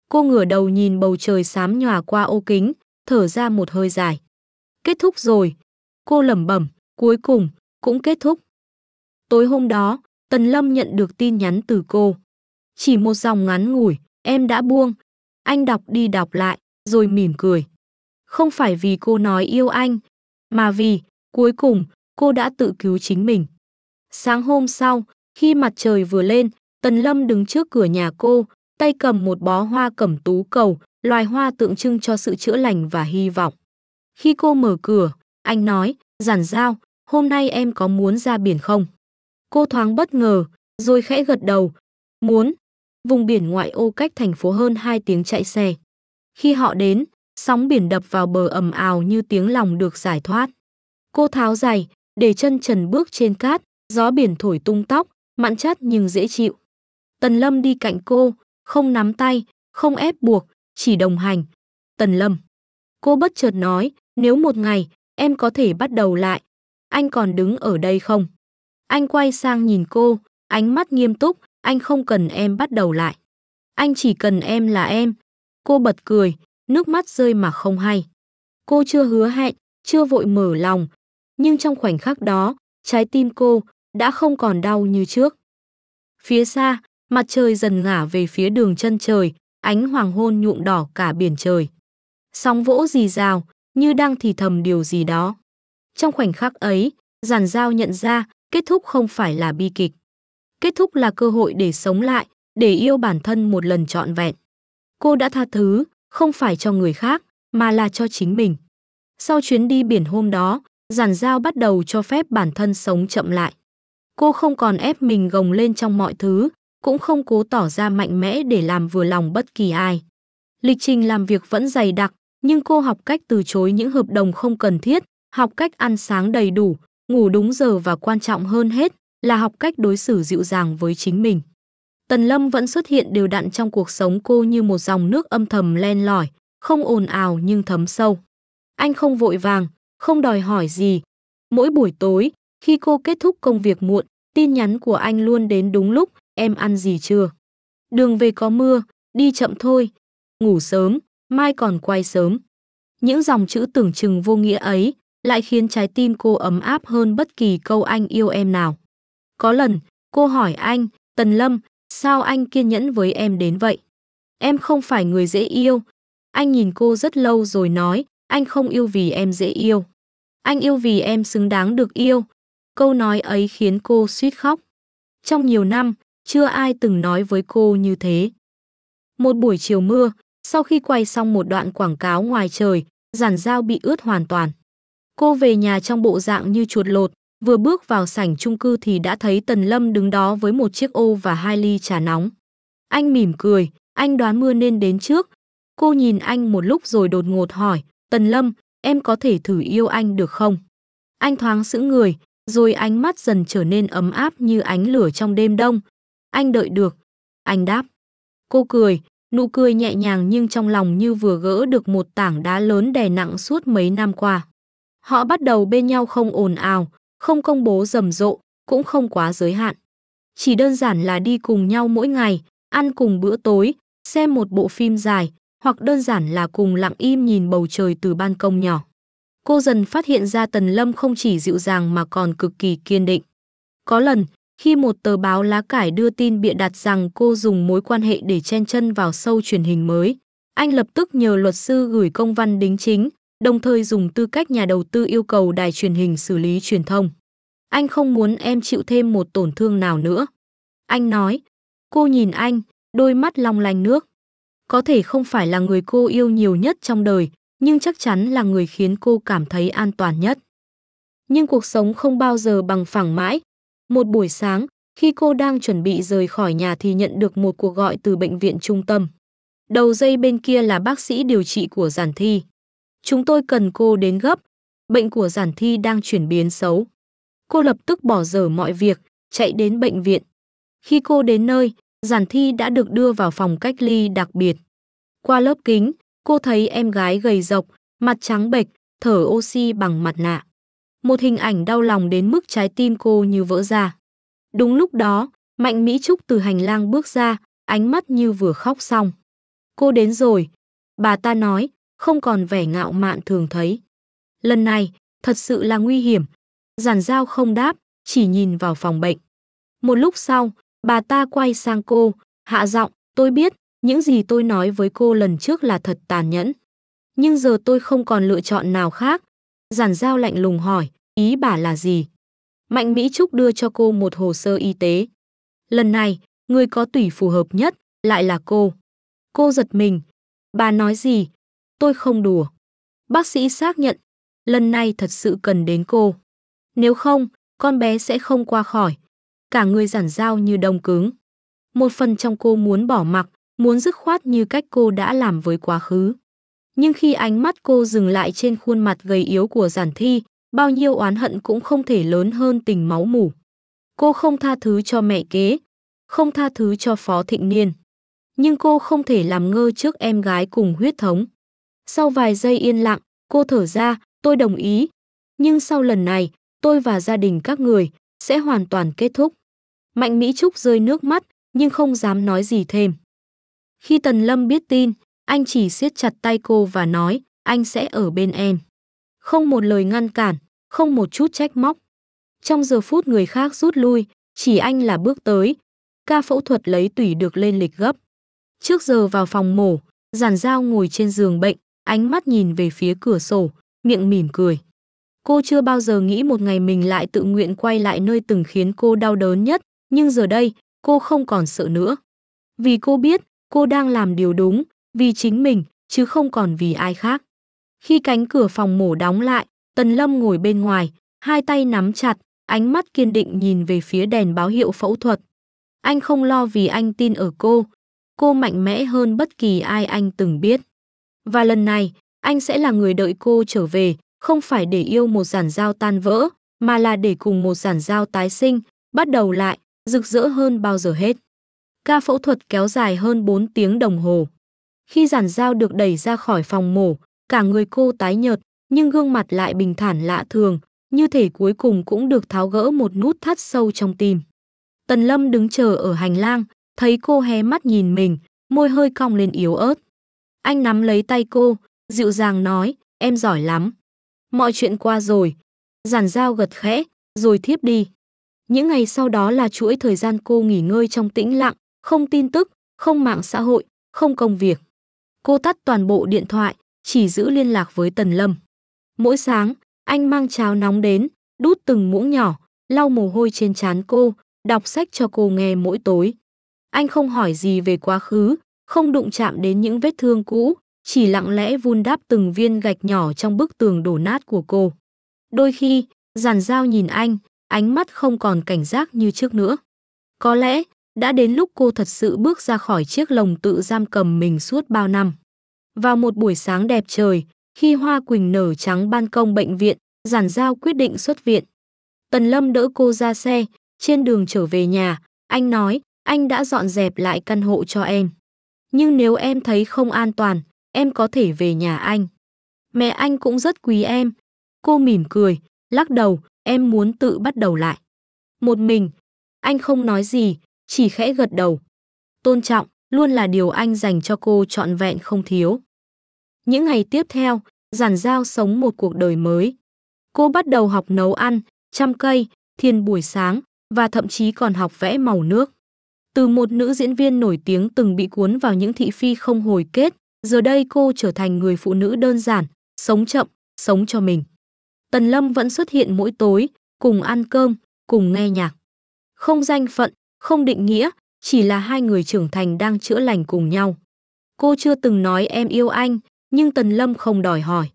A: Cô ngửa đầu nhìn bầu trời xám nhòa qua ô kính, thở ra một hơi dài. Kết thúc rồi. Cô lẩm bẩm, cuối cùng, cũng kết thúc. Tối hôm đó, Tần Lâm nhận được tin nhắn từ cô. Chỉ một dòng ngắn ngủi, em đã buông. Anh đọc đi đọc lại, rồi mỉm cười. Không phải vì cô nói yêu anh, mà vì, cuối cùng, cô đã tự cứu chính mình. Sáng hôm sau, khi mặt trời vừa lên, Tần Lâm đứng trước cửa nhà cô, tay cầm một bó hoa cẩm tú cầu, loài hoa tượng trưng cho sự chữa lành và hy vọng. Khi cô mở cửa, anh nói, Giản Giao, hôm nay em có muốn ra biển không? Cô thoáng bất ngờ, rồi khẽ gật đầu. Muốn. Vùng biển ngoại ô cách thành phố hơn 2 tiếng chạy xe. Khi họ đến, sóng biển đập vào bờ ầm ào như tiếng lòng được giải thoát. Cô tháo giày, để chân trần bước trên cát, gió biển thổi tung tóc, mặn chát nhưng dễ chịu. Tần Lâm đi cạnh cô, không nắm tay, không ép buộc, chỉ đồng hành. Tần Lâm. Cô bất chợt nói, nếu một ngày, em có thể bắt đầu lại, anh còn đứng ở đây không? Anh quay sang nhìn cô, ánh mắt nghiêm túc, anh không cần em bắt đầu lại. Anh chỉ cần em là em. Cô bật cười, nước mắt rơi mà không hay. Cô chưa hứa hẹn, chưa vội mở lòng, nhưng trong khoảnh khắc đó, trái tim cô đã không còn đau như trước. Phía xa, mặt trời dần ngả về phía đường chân trời, ánh hoàng hôn nhuộm đỏ cả biển trời. Sóng vỗ rì rào, như đang thì thầm điều gì đó. Trong khoảnh khắc ấy, Giản Giao nhận ra, kết thúc không phải là bi kịch. Kết thúc là cơ hội để sống lại, để yêu bản thân một lần trọn vẹn. Cô đã tha thứ, không phải cho người khác, mà là cho chính mình. Sau chuyến đi biển hôm đó, Giản Giao bắt đầu cho phép bản thân sống chậm lại. Cô không còn ép mình gồng lên trong mọi thứ, cũng không cố tỏ ra mạnh mẽ để làm vừa lòng bất kỳ ai. Lịch trình làm việc vẫn dày đặc, nhưng cô học cách từ chối những hợp đồng không cần thiết, học cách ăn sáng đầy đủ, ngủ đúng giờ và quan trọng hơn hết là học cách đối xử dịu dàng với chính mình. Tần Lâm vẫn xuất hiện đều đặn trong cuộc sống cô như một dòng nước âm thầm len lỏi, không ồn ào nhưng thấm sâu. Anh không vội vàng, không đòi hỏi gì. Mỗi buổi tối, khi cô kết thúc công việc muộn, Tin nhắn của anh luôn đến đúng lúc, em ăn gì chưa? Đường về có mưa, đi chậm thôi, ngủ sớm, mai còn quay sớm. Những dòng chữ tưởng chừng vô nghĩa ấy lại khiến trái tim cô ấm áp hơn bất kỳ câu anh yêu em nào. Có lần, cô hỏi anh, Tần Lâm, sao anh kiên nhẫn với em đến vậy? Em không phải người dễ yêu. Anh nhìn cô rất lâu rồi nói, anh không yêu vì em dễ yêu. Anh yêu vì em xứng đáng được yêu. Câu nói ấy khiến cô suýt khóc. Trong nhiều năm, chưa ai từng nói với cô như thế. Một buổi chiều mưa, sau khi quay xong một đoạn quảng cáo ngoài trời, giản dao bị ướt hoàn toàn. Cô về nhà trong bộ dạng như chuột lột, vừa bước vào sảnh chung cư thì đã thấy Tần Lâm đứng đó với một chiếc ô và 2 ly trà nóng. Anh mỉm cười, anh đoán mưa nên đến trước. Cô nhìn anh một lúc rồi đột ngột hỏi, Tần Lâm, em có thể thử yêu anh được không? Anh thoáng sững người, rồi ánh mắt dần trở nên ấm áp như ánh lửa trong đêm đông. Anh đợi được. Anh đáp. Cô cười, nụ cười nhẹ nhàng nhưng trong lòng như vừa gỡ được một tảng đá lớn đè nặng suốt mấy năm qua. Họ bắt đầu bên nhau không ồn ào, không công bố rầm rộ, cũng không quá giới hạn. Chỉ đơn giản là đi cùng nhau mỗi ngày, ăn cùng bữa tối, xem một bộ phim dài, hoặc đơn giản là cùng lặng im nhìn bầu trời từ ban công nhỏ. Cô dần phát hiện ra Tần Lâm không chỉ dịu dàng mà còn cực kỳ kiên định. Có lần, khi một tờ báo lá cải đưa tin bịa đặt rằng cô dùng mối quan hệ để chen chân vào show truyền hình mới, anh lập tức nhờ luật sư gửi công văn đính chính, đồng thời dùng tư cách nhà đầu tư yêu cầu đài truyền hình xử lý truyền thông. Anh không muốn em chịu thêm một tổn thương nào nữa. Anh nói. Cô nhìn anh, đôi mắt long lanh nước. Có thể không phải là người cô yêu nhiều nhất trong đời, nhưng chắc chắn là người khiến cô cảm thấy an toàn nhất. Nhưng cuộc sống không bao giờ bằng phẳng mãi. Một buổi sáng, khi cô đang chuẩn bị rời khỏi nhà thì nhận được một cuộc gọi từ bệnh viện trung tâm. Đầu dây bên kia là bác sĩ điều trị của Giản Thi. Chúng tôi cần cô đến gấp, bệnh của Giản Thi đang chuyển biến xấu. Cô lập tức bỏ dở mọi việc, chạy đến bệnh viện. Khi cô đến nơi, Giản Thi đã được đưa vào phòng cách ly đặc biệt. Qua lớp kính, cô thấy em gái gầy rộc, mặt trắng bệch, thở oxy bằng mặt nạ. Một hình ảnh đau lòng đến mức trái tim cô như vỡ ra. Đúng lúc đó, Mạnh Mỹ Trúc từ hành lang bước ra, ánh mắt như vừa khóc xong. Cô đến rồi, bà ta nói, không còn vẻ ngạo mạn thường thấy. Lần này, thật sự là nguy hiểm. Giản Dao không đáp, chỉ nhìn vào phòng bệnh. Một lúc sau, bà ta quay sang cô, hạ giọng, tôi biết, những gì tôi nói với cô lần trước là thật tàn nhẫn. Nhưng giờ tôi không còn lựa chọn nào khác. Giản Dao lạnh lùng hỏi, ý bà là gì? Mạnh Mỹ Trúc đưa cho cô một hồ sơ y tế. Lần này, người có tủy phù hợp nhất lại là cô. Cô giật mình. Bà nói gì? Tôi không đùa. Bác sĩ xác nhận, lần này thật sự cần đến cô. Nếu không, con bé sẽ không qua khỏi. Cả người Giản Dao như đông cứng. Một phần trong cô muốn bỏ mặc, muốn dứt khoát như cách cô đã làm với quá khứ. Nhưng khi ánh mắt cô dừng lại trên khuôn mặt gầy yếu của Giản Thi, bao nhiêu oán hận cũng không thể lớn hơn tình máu mủ. Cô không tha thứ cho mẹ kế, không tha thứ cho Phó Thịnh Niên. Nhưng cô không thể làm ngơ trước em gái cùng huyết thống. Sau vài giây yên lặng, cô thở ra, tôi đồng ý. Nhưng sau lần này, tôi và gia đình các người sẽ hoàn toàn kết thúc. Mạnh Mỹ Trúc rơi nước mắt, nhưng không dám nói gì thêm. Khi Tần Lâm biết tin, anh chỉ siết chặt tay cô và nói, anh sẽ ở bên em. Không một lời ngăn cản, không một chút trách móc. Trong giờ phút người khác rút lui, chỉ anh là bước tới. Ca phẫu thuật lấy tủy được lên lịch gấp. Trước giờ vào phòng mổ, Giản Dao ngồi trên giường bệnh, ánh mắt nhìn về phía cửa sổ, miệng mỉm cười. Cô chưa bao giờ nghĩ một ngày mình lại tự nguyện quay lại nơi từng khiến cô đau đớn nhất, nhưng giờ đây, cô không còn sợ nữa. Vì cô biết, cô đang làm điều đúng, vì chính mình, chứ không còn vì ai khác. Khi cánh cửa phòng mổ đóng lại, Tần Lâm ngồi bên ngoài, hai tay nắm chặt, ánh mắt kiên định nhìn về phía đèn báo hiệu phẫu thuật. Anh không lo vì anh tin ở cô mạnh mẽ hơn bất kỳ ai anh từng biết. Và lần này, anh sẽ là người đợi cô trở về, không phải để yêu một Giản Dao tan vỡ, mà là để cùng một Giản Dao tái sinh, bắt đầu lại, rực rỡ hơn bao giờ hết. Ca phẫu thuật kéo dài hơn 4 tiếng đồng hồ. Khi Giản Dao được đẩy ra khỏi phòng mổ, cả người cô tái nhợt, nhưng gương mặt lại bình thản lạ thường, như thể cuối cùng cũng được tháo gỡ một nút thắt sâu trong tim. Tần Lâm đứng chờ ở hành lang, thấy cô hé mắt nhìn mình, môi hơi cong lên yếu ớt. Anh nắm lấy tay cô, dịu dàng nói, em giỏi lắm. Mọi chuyện qua rồi. Giản Dao gật khẽ, rồi thiếp đi. Những ngày sau đó là chuỗi thời gian cô nghỉ ngơi trong tĩnh lặng, không tin tức, không mạng xã hội, không công việc. Cô tắt toàn bộ điện thoại, chỉ giữ liên lạc với Tần Lâm. Mỗi sáng, anh mang cháo nóng đến, đút từng muỗng nhỏ, lau mồ hôi trên trán cô, đọc sách cho cô nghe mỗi tối. Anh không hỏi gì về quá khứ, không đụng chạm đến những vết thương cũ, chỉ lặng lẽ vun đắp từng viên gạch nhỏ trong bức tường đổ nát của cô. Đôi khi, Giản Dao nhìn anh, ánh mắt không còn cảnh giác như trước nữa. Có lẽ, đã đến lúc cô thật sự bước ra khỏi chiếc lồng tự giam cầm mình suốt bao năm. Vào một buổi sáng đẹp trời, khi hoa quỳnh nở trắng ban công bệnh viện, Giản Dao quyết định xuất viện. Tần Lâm đỡ cô ra xe, trên đường trở về nhà, anh nói, anh đã dọn dẹp lại căn hộ cho em. Nhưng nếu em thấy không an toàn, em có thể về nhà anh. Mẹ anh cũng rất quý em. Cô mỉm cười, lắc đầu, em muốn tự bắt đầu lại. Một mình, anh không nói gì, chỉ khẽ gật đầu. Tôn trọng, luôn là điều anh dành cho cô trọn vẹn không thiếu. Những ngày tiếp theo, Giản Dao sống một cuộc đời mới. Cô bắt đầu học nấu ăn, chăm cây, thiền buổi sáng và thậm chí còn học vẽ màu nước. Từ một nữ diễn viên nổi tiếng từng bị cuốn vào những thị phi không hồi kết, giờ đây cô trở thành người phụ nữ đơn giản, sống chậm, sống cho mình. Tần Lâm vẫn xuất hiện mỗi tối, cùng ăn cơm, cùng nghe nhạc. Không danh phận, không định nghĩa, chỉ là hai người trưởng thành đang chữa lành cùng nhau. Cô chưa từng nói em yêu anh, nhưng Tần Lâm không đòi hỏi.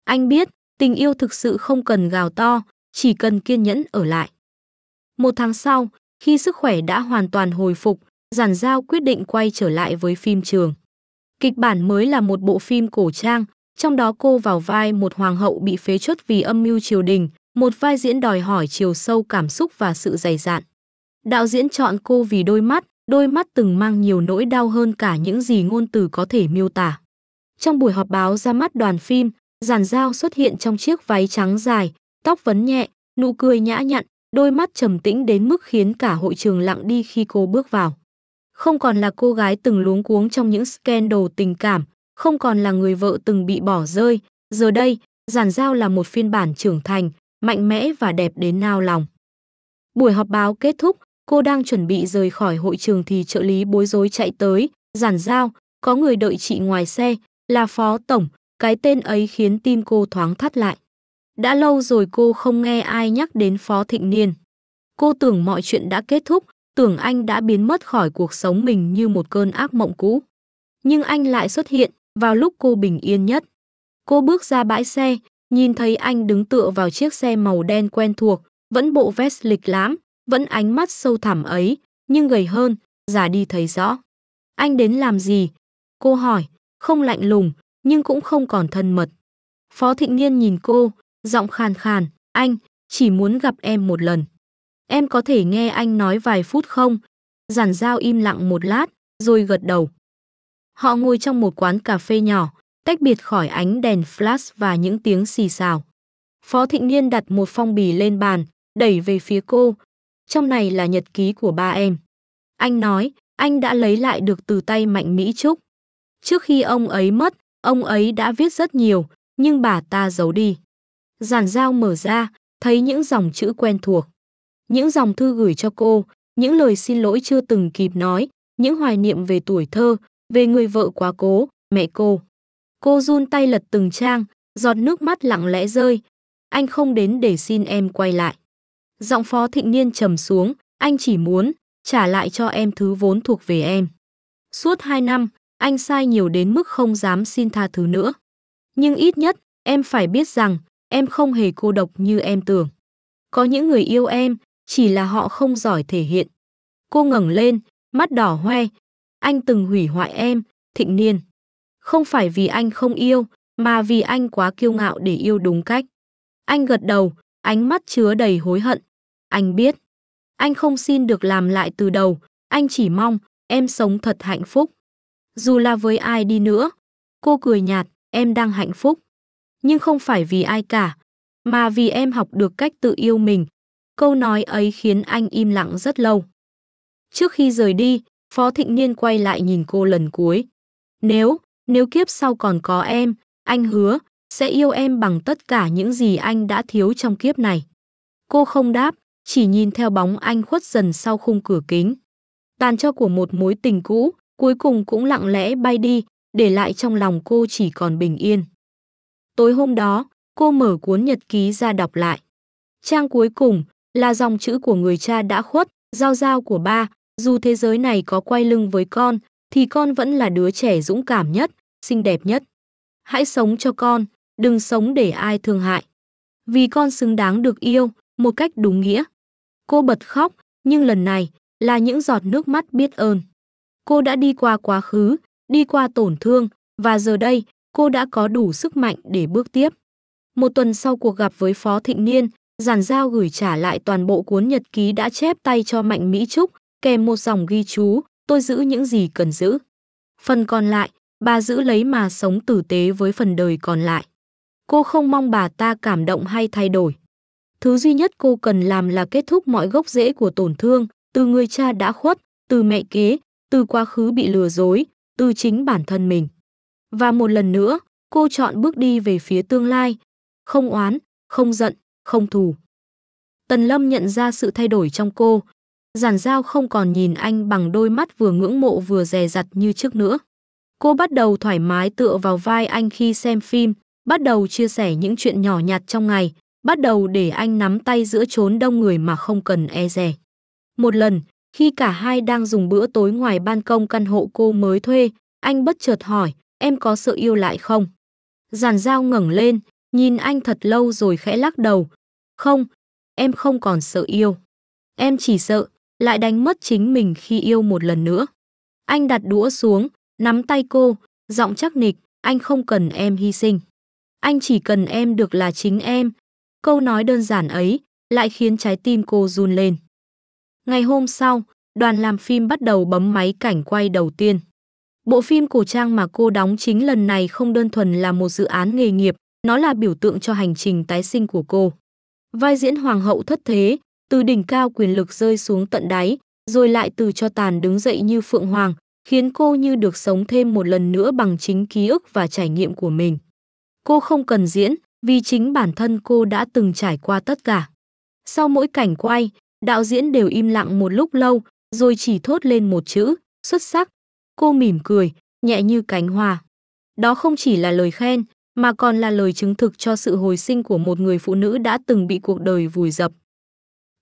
A: Anh biết, tình yêu thực sự không cần gào to, chỉ cần kiên nhẫn ở lại. Một tháng sau, khi sức khỏe đã hoàn toàn hồi phục, Giản Dao quyết định quay trở lại với phim trường. Kịch bản mới là một bộ phim cổ trang, trong đó cô vào vai một hoàng hậu bị phế truất vì âm mưu triều đình, một vai diễn đòi hỏi chiều sâu cảm xúc và sự dày dạn. Đạo diễn chọn cô vì đôi mắt từng mang nhiều nỗi đau hơn cả những gì ngôn từ có thể miêu tả. Trong buổi họp báo ra mắt đoàn phim, Giản Dao xuất hiện trong chiếc váy trắng dài, tóc vấn nhẹ, nụ cười nhã nhặn, đôi mắt trầm tĩnh đến mức khiến cả hội trường lặng đi khi cô bước vào. Không còn là cô gái từng luống cuống trong những scandal tình cảm, không còn là người vợ từng bị bỏ rơi, giờ đây, Giản Dao là một phiên bản trưởng thành, mạnh mẽ và đẹp đến nao lòng. Buổi họp báo kết thúc, cô đang chuẩn bị rời khỏi hội trường thì trợ lý bối rối chạy tới, Giản Dao, có người đợi chị ngoài xe, là Phó Tổng, cái tên ấy khiến tim cô thoáng thắt lại. Đã lâu rồi cô không nghe ai nhắc đến Phó Thịnh Niên. Cô tưởng mọi chuyện đã kết thúc, tưởng anh đã biến mất khỏi cuộc sống mình như một cơn ác mộng cũ. Nhưng anh lại xuất hiện, vào lúc cô bình yên nhất. Cô bước ra bãi xe, nhìn thấy anh đứng tựa vào chiếc xe màu đen quen thuộc, vẫn bộ vest lịch lãm, vẫn ánh mắt sâu thẳm ấy, nhưng gầy hơn, già đi thấy rõ. Anh đến làm gì? Cô hỏi, không lạnh lùng, nhưng cũng không còn thân mật. Phó Thịnh Niên nhìn cô, giọng khàn khàn, anh, chỉ muốn gặp em một lần. Em có thể nghe anh nói vài phút không? Giản Dao im lặng một lát, rồi gật đầu. Họ ngồi trong một quán cà phê nhỏ, tách biệt khỏi ánh đèn flash và những tiếng xì xào. Phó Thịnh Niên đặt một phong bì lên bàn, đẩy về phía cô. Trong này là nhật ký của ba em. Anh nói, anh đã lấy lại được từ tay Mạnh Mỹ Trúc. Trước khi ông ấy mất, ông ấy đã viết rất nhiều, nhưng bà ta giấu đi. Giản Dao mở ra, thấy những dòng chữ quen thuộc. Những dòng thư gửi cho cô, những lời xin lỗi chưa từng kịp nói, những hoài niệm về tuổi thơ, về người vợ quá cố, mẹ cô. Cô run tay lật từng trang, giọt nước mắt lặng lẽ rơi. Anh không đến để xin em quay lại. Giọng Phó Thịnh Niên trầm xuống, anh chỉ muốn trả lại cho em thứ vốn thuộc về em. Suốt 2 năm, anh sai nhiều đến mức không dám xin tha thứ nữa. Nhưng ít nhất, em phải biết rằng, em không hề cô độc như em tưởng. Có những người yêu em, chỉ là họ không giỏi thể hiện. Cô ngẩng lên, mắt đỏ hoe. Anh từng hủy hoại em, Thịnh Niên. Không phải vì anh không yêu, mà vì anh quá kiêu ngạo để yêu đúng cách. Anh gật đầu, ánh mắt chứa đầy hối hận. Anh biết. Anh không xin được làm lại từ đầu, anh chỉ mong em sống thật hạnh phúc. Dù là với ai đi nữa. Cô cười nhạt, em đang hạnh phúc. Nhưng không phải vì ai cả. mà vì em học được cách tự yêu mình. Câu nói ấy khiến anh im lặng rất lâu. Trước khi rời đi, Phó Thịnh Niên quay lại nhìn cô lần cuối. Nếu kiếp sau còn có em, anh hứa sẽ yêu em bằng tất cả những gì anh đã thiếu trong kiếp này. Cô không đáp, chỉ nhìn theo bóng anh khuất dần sau khung cửa kính. Tàn tro của một mối tình cũ, cuối cùng cũng lặng lẽ bay đi, để lại trong lòng cô chỉ còn bình yên. Tối hôm đó, cô mở cuốn nhật ký ra đọc lại. Trang cuối cùng là dòng chữ của người cha đã khuất, giao giao của ba, dù thế giới này có quay lưng với con, thì con vẫn là đứa trẻ dũng cảm nhất, xinh đẹp nhất. Hãy sống cho con, đừng sống để ai thương hại. Vì con xứng đáng được yêu, một cách đúng nghĩa. Cô bật khóc, nhưng lần này là những giọt nước mắt biết ơn. Cô đã đi qua quá khứ, đi qua tổn thương, và giờ đây, cô đã có đủ sức mạnh để bước tiếp. Một tuần sau cuộc gặp với Phó Thịnh Niên, Giản Giao gửi trả lại toàn bộ cuốn nhật ký đã chép tay cho Mạnh Mỹ Trúc, kèm một dòng ghi chú, tôi giữ những gì cần giữ. Phần còn lại, bà giữ lấy mà sống tử tế với phần đời còn lại. Cô không mong bà ta cảm động hay thay đổi. Thứ duy nhất cô cần làm là kết thúc mọi gốc rễ của tổn thương, từ người cha đã khuất, từ mẹ kế, từ quá khứ bị lừa dối, từ chính bản thân mình. Và một lần nữa, cô chọn bước đi về phía tương lai, không oán, không giận, không thù. Tần Lâm nhận ra sự thay đổi trong cô. Giản Giao không còn nhìn anh bằng đôi mắt vừa ngưỡng mộ vừa dè dặt như trước nữa. Cô bắt đầu thoải mái tựa vào vai anh khi xem phim, bắt đầu chia sẻ những chuyện nhỏ nhặt trong ngày, bắt đầu để anh nắm tay giữa chốn đông người mà không cần e dè. Một lần, khi cả hai đang dùng bữa tối ngoài ban công căn hộ cô mới thuê, anh bất chợt hỏi, em có sợ yêu lại không? Giản Giao ngẩng lên, nhìn anh thật lâu rồi khẽ lắc đầu. Không, em không còn sợ yêu. Em chỉ sợ lại đánh mất chính mình khi yêu một lần nữa. Anh đặt đũa xuống, nắm tay cô, giọng chắc nịch, anh không cần em hy sinh. Anh chỉ cần em được là chính em. Câu nói đơn giản ấy lại khiến trái tim cô run lên. Ngày hôm sau, đoàn làm phim bắt đầu bấm máy cảnh quay đầu tiên. Bộ phim cổ trang mà cô đóng chính lần này không đơn thuần là một dự án nghề nghiệp, nó là biểu tượng cho hành trình tái sinh của cô. Vai diễn hoàng hậu thất thế, từ đỉnh cao quyền lực rơi xuống tận đáy, rồi lại từ tro tàn đứng dậy như phượng hoàng, khiến cô như được sống thêm một lần nữa bằng chính ký ức và trải nghiệm của mình. Cô không cần diễn, vì chính bản thân cô đã từng trải qua tất cả. Sau mỗi cảnh quay, đạo diễn đều im lặng một lúc lâu, rồi chỉ thốt lên một chữ, xuất sắc. Cô mỉm cười, nhẹ như cánh hoa. Đó không chỉ là lời khen, mà còn là lời chứng thực cho sự hồi sinh của một người phụ nữ đã từng bị cuộc đời vùi dập.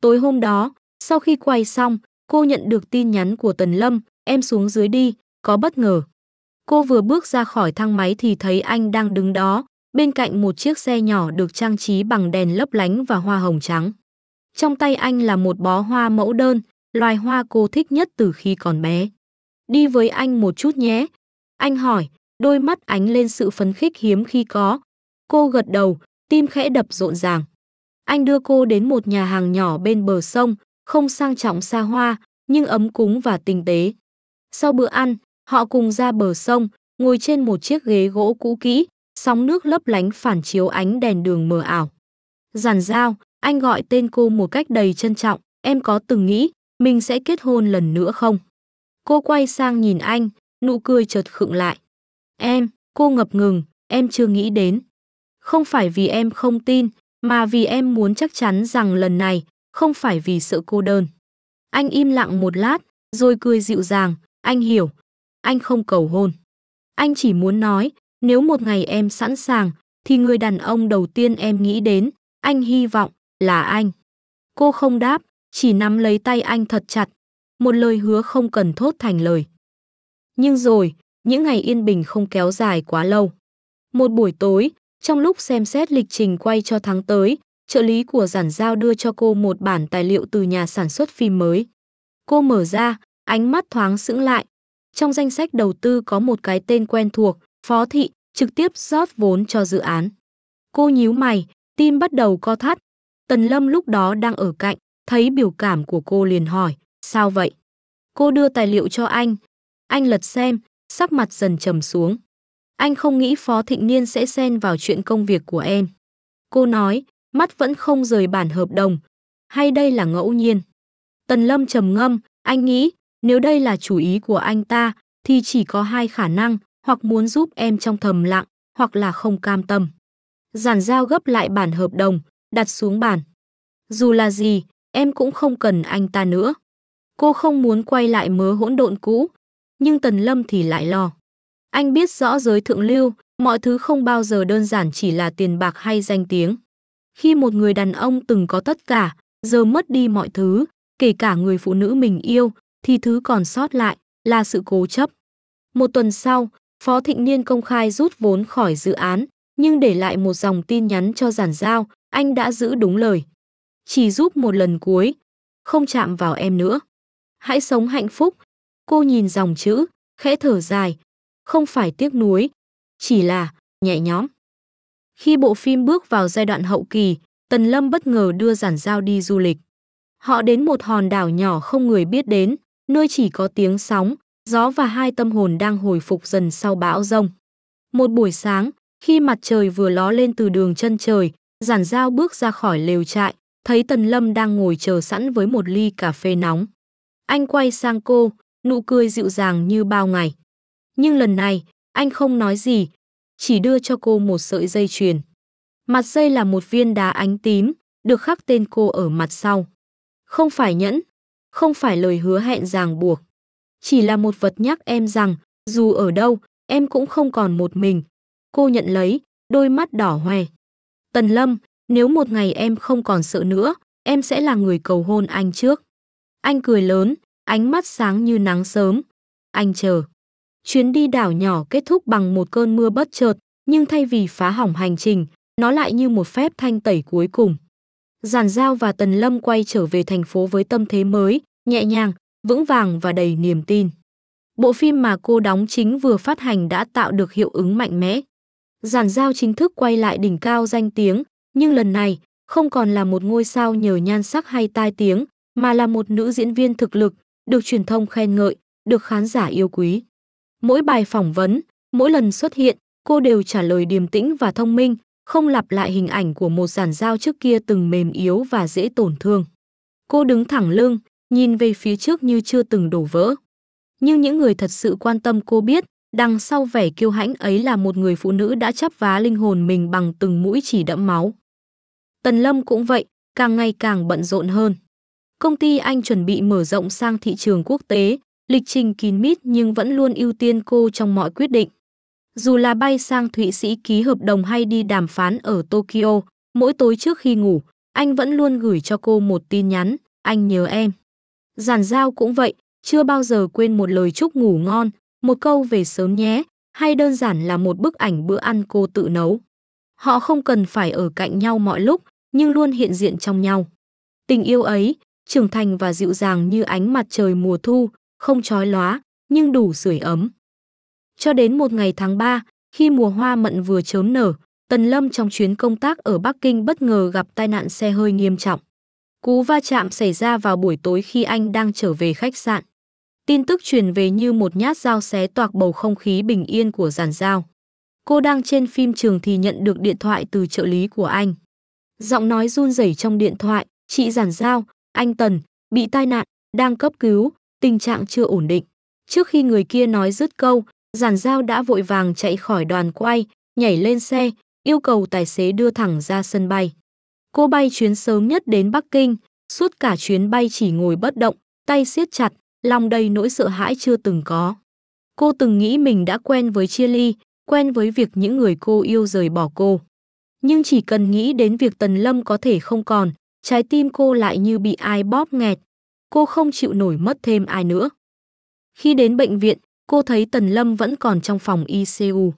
A: Tối hôm đó, sau khi quay xong, cô nhận được tin nhắn của Tần Lâm, em xuống dưới đi, có bất ngờ. Cô vừa bước ra khỏi thang máy thì thấy anh đang đứng đó, bên cạnh một chiếc xe nhỏ được trang trí bằng đèn lấp lánh và hoa hồng trắng. Trong tay anh là một bó hoa mẫu đơn, loài hoa cô thích nhất từ khi còn bé. Đi với anh một chút nhé. Anh hỏi, đôi mắt ánh lên sự phấn khích hiếm khi có. Cô gật đầu, tim khẽ đập rộn ràng. Anh đưa cô đến một nhà hàng nhỏ bên bờ sông, không sang trọng xa hoa, nhưng ấm cúng và tinh tế. Sau bữa ăn, họ cùng ra bờ sông, ngồi trên một chiếc ghế gỗ cũ kỹ, sóng nước lấp lánh phản chiếu ánh đèn đường mờ ảo. Giản Giao, anh gọi tên cô một cách đầy trân trọng, em có từng nghĩ mình sẽ kết hôn lần nữa không? Cô quay sang nhìn anh, nụ cười chợt khựng lại. Cô ngập ngừng, em chưa nghĩ đến. Không phải vì em không tin, mà vì em muốn chắc chắn rằng lần này, không phải vì sợ cô đơn. Anh im lặng một lát, rồi cười dịu dàng, anh hiểu. Anh không cầu hôn. Anh chỉ muốn nói, nếu một ngày em sẵn sàng, thì người đàn ông đầu tiên em nghĩ đến, anh hy vọng, là anh. Cô không đáp, chỉ nắm lấy tay anh thật chặt. Một lời hứa không cần thốt thành lời. Nhưng rồi, những ngày yên bình không kéo dài quá lâu. Một buổi tối, trong lúc xem xét lịch trình quay cho tháng tới, trợ lý của Giản Giao đưa cho cô một bản tài liệu từ nhà sản xuất phim mới. Cô mở ra, ánh mắt thoáng sững lại. Trong danh sách đầu tư có một cái tên quen thuộc, Phó Thị, trực tiếp rót vốn cho dự án. Cô nhíu mày, tim bắt đầu co thắt. Tần Lâm lúc đó đang ở cạnh, thấy biểu cảm của cô liền hỏi, sao vậy? Cô đưa tài liệu cho anh lật xem, sắc mặt dần trầm xuống. Anh không nghĩ Phó Thịnh Niên sẽ xen vào chuyện công việc của em. Cô nói, mắt vẫn không rời bản hợp đồng. Hay đây là ngẫu nhiên? Tần Lâm trầm ngâm, anh nghĩ, nếu đây là chủ ý của anh ta, thì chỉ có hai khả năng, hoặc muốn giúp em trong thầm lặng, hoặc là không cam tâm. Giản Giao gấp lại bản hợp đồng, đặt xuống bàn. Dù là gì, em cũng không cần anh ta nữa. Cô không muốn quay lại mớ hỗn độn cũ, nhưng Tần Lâm thì lại lo. Anh biết rõ giới thượng lưu, mọi thứ không bao giờ đơn giản chỉ là tiền bạc hay danh tiếng. Khi một người đàn ông từng có tất cả, giờ mất đi mọi thứ, kể cả người phụ nữ mình yêu, thì thứ còn sót lại là sự cố chấp. Một tuần sau, Phó Thịnh Niên công khai rút vốn khỏi dự án, nhưng để lại một dòng tin nhắn cho Giản Giao, anh đã giữ đúng lời. Chỉ giúp một lần cuối, không chạm vào em nữa. Hãy sống hạnh phúc. Cô nhìn dòng chữ, khẽ thở dài, không phải tiếc nuối, chỉ là nhẹ nhõm. Khi bộ phim bước vào giai đoạn hậu kỳ, Tần Lâm bất ngờ đưa Giản Giao đi du lịch. Họ đến một hòn đảo nhỏ không người biết đến, nơi chỉ có tiếng sóng, gió và hai tâm hồn đang hồi phục dần sau bão giông. Một buổi sáng, khi mặt trời vừa ló lên từ đường chân trời, Giản Giao bước ra khỏi lều trại, thấy Tần Lâm đang ngồi chờ sẵn với một ly cà phê nóng. Anh quay sang cô, nụ cười dịu dàng như bao ngày. Nhưng lần này, anh không nói gì, chỉ đưa cho cô một sợi dây chuyền. Mặt dây là một viên đá ánh tím, được khắc tên cô ở mặt sau. Không phải nhẫn, không phải lời hứa hẹn ràng buộc. Chỉ là một vật nhắc em rằng, dù ở đâu, em cũng không còn một mình. Cô nhận lấy, đôi mắt đỏ hoe. Tần Lâm, nếu một ngày em không còn sợ nữa, em sẽ là người cầu hôn anh trước. Anh cười lớn, ánh mắt sáng như nắng sớm. Anh chờ. Chuyến đi đảo nhỏ kết thúc bằng một cơn mưa bất chợt, nhưng thay vì phá hỏng hành trình, nó lại như một phép thanh tẩy cuối cùng. Giản Giao và Tần Lâm quay trở về thành phố với tâm thế mới, nhẹ nhàng, vững vàng và đầy niềm tin. Bộ phim mà cô đóng chính vừa phát hành đã tạo được hiệu ứng mạnh mẽ. Giản Giao chính thức quay lại đỉnh cao danh tiếng, nhưng lần này không còn là một ngôi sao nhờ nhan sắc hay tai tiếng, mà là một nữ diễn viên thực lực, được truyền thông khen ngợi, được khán giả yêu quý. Mỗi bài phỏng vấn, mỗi lần xuất hiện, cô đều trả lời điềm tĩnh và thông minh, không lặp lại hình ảnh của một Giản Giao trước kia từng mềm yếu và dễ tổn thương. Cô đứng thẳng lưng, nhìn về phía trước như chưa từng đổ vỡ. Nhưng những người thật sự quan tâm cô biết, đằng sau vẻ kiêu hãnh ấy là một người phụ nữ đã chắp vá linh hồn mình bằng từng mũi chỉ đẫm máu. Tần Lâm cũng vậy, càng ngày càng bận rộn hơn. Công ty anh chuẩn bị mở rộng sang thị trường quốc tế, lịch trình kín mít nhưng vẫn luôn ưu tiên cô trong mọi quyết định. Dù là bay sang Thụy Sĩ ký hợp đồng hay đi đàm phán ở Tokyo, mỗi tối trước khi ngủ, anh vẫn luôn gửi cho cô một tin nhắn, anh nhớ em. Giản Giao cũng vậy, chưa bao giờ quên một lời chúc ngủ ngon, một câu về sớm nhé, hay đơn giản là một bức ảnh bữa ăn cô tự nấu. Họ không cần phải ở cạnh nhau mọi lúc, nhưng luôn hiện diện trong nhau. Tình yêu ấy, trưởng thành và dịu dàng như ánh mặt trời mùa thu, không chói lóa, nhưng đủ sưởi ấm. Cho đến một ngày tháng 3, khi mùa hoa mận vừa chớm nở, Tần Lâm trong chuyến công tác ở Bắc Kinh bất ngờ gặp tai nạn xe hơi nghiêm trọng. Cú va chạm xảy ra vào buổi tối khi anh đang trở về khách sạn. Tin tức truyền về như một nhát dao xé toạc bầu không khí bình yên của Giản Giao. Cô đang trên phim trường thì nhận được điện thoại từ trợ lý của anh. Giọng nói run rẩy trong điện thoại, chị Giản Giao, anh Tần, bị tai nạn, đang cấp cứu, tình trạng chưa ổn định. Trước khi người kia nói dứt câu, Giản Giao đã vội vàng chạy khỏi đoàn quay, nhảy lên xe, yêu cầu tài xế đưa thẳng ra sân bay. Cô bay chuyến sớm nhất đến Bắc Kinh, suốt cả chuyến bay chỉ ngồi bất động, tay siết chặt, lòng đầy nỗi sợ hãi chưa từng có. Cô từng nghĩ mình đã quen với chia ly, quen với việc những người cô yêu rời bỏ cô. Nhưng chỉ cần nghĩ đến việc Tần Lâm có thể không còn, trái tim cô lại như bị ai bóp nghẹt. Cô không chịu nổi mất thêm ai nữa. Khi đến bệnh viện, cô thấy Tần Lâm vẫn còn trong phòng ICU.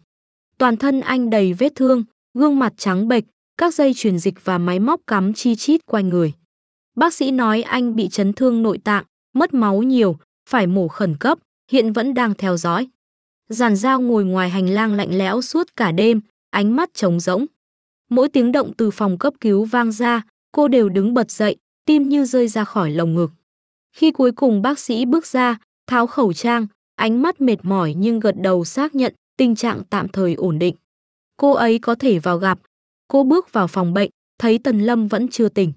A: Toàn thân anh đầy vết thương, gương mặt trắng bệch, các dây truyền dịch và máy móc cắm chi chít quanh người. Bác sĩ nói anh bị chấn thương nội tạng, mất máu nhiều, phải mổ khẩn cấp, hiện vẫn đang theo dõi. Giản Giao ngồi ngoài hành lang lạnh lẽo suốt cả đêm, ánh mắt trống rỗng. Mỗi tiếng động từ phòng cấp cứu vang ra, cô đều đứng bật dậy, tim như rơi ra khỏi lồng ngực. Khi cuối cùng bác sĩ bước ra, tháo khẩu trang, ánh mắt mệt mỏi nhưng gật đầu xác nhận tình trạng tạm thời ổn định. Cô ấy có thể vào gặp. Cô bước vào phòng bệnh, thấy Tần Lâm vẫn chưa tỉnh.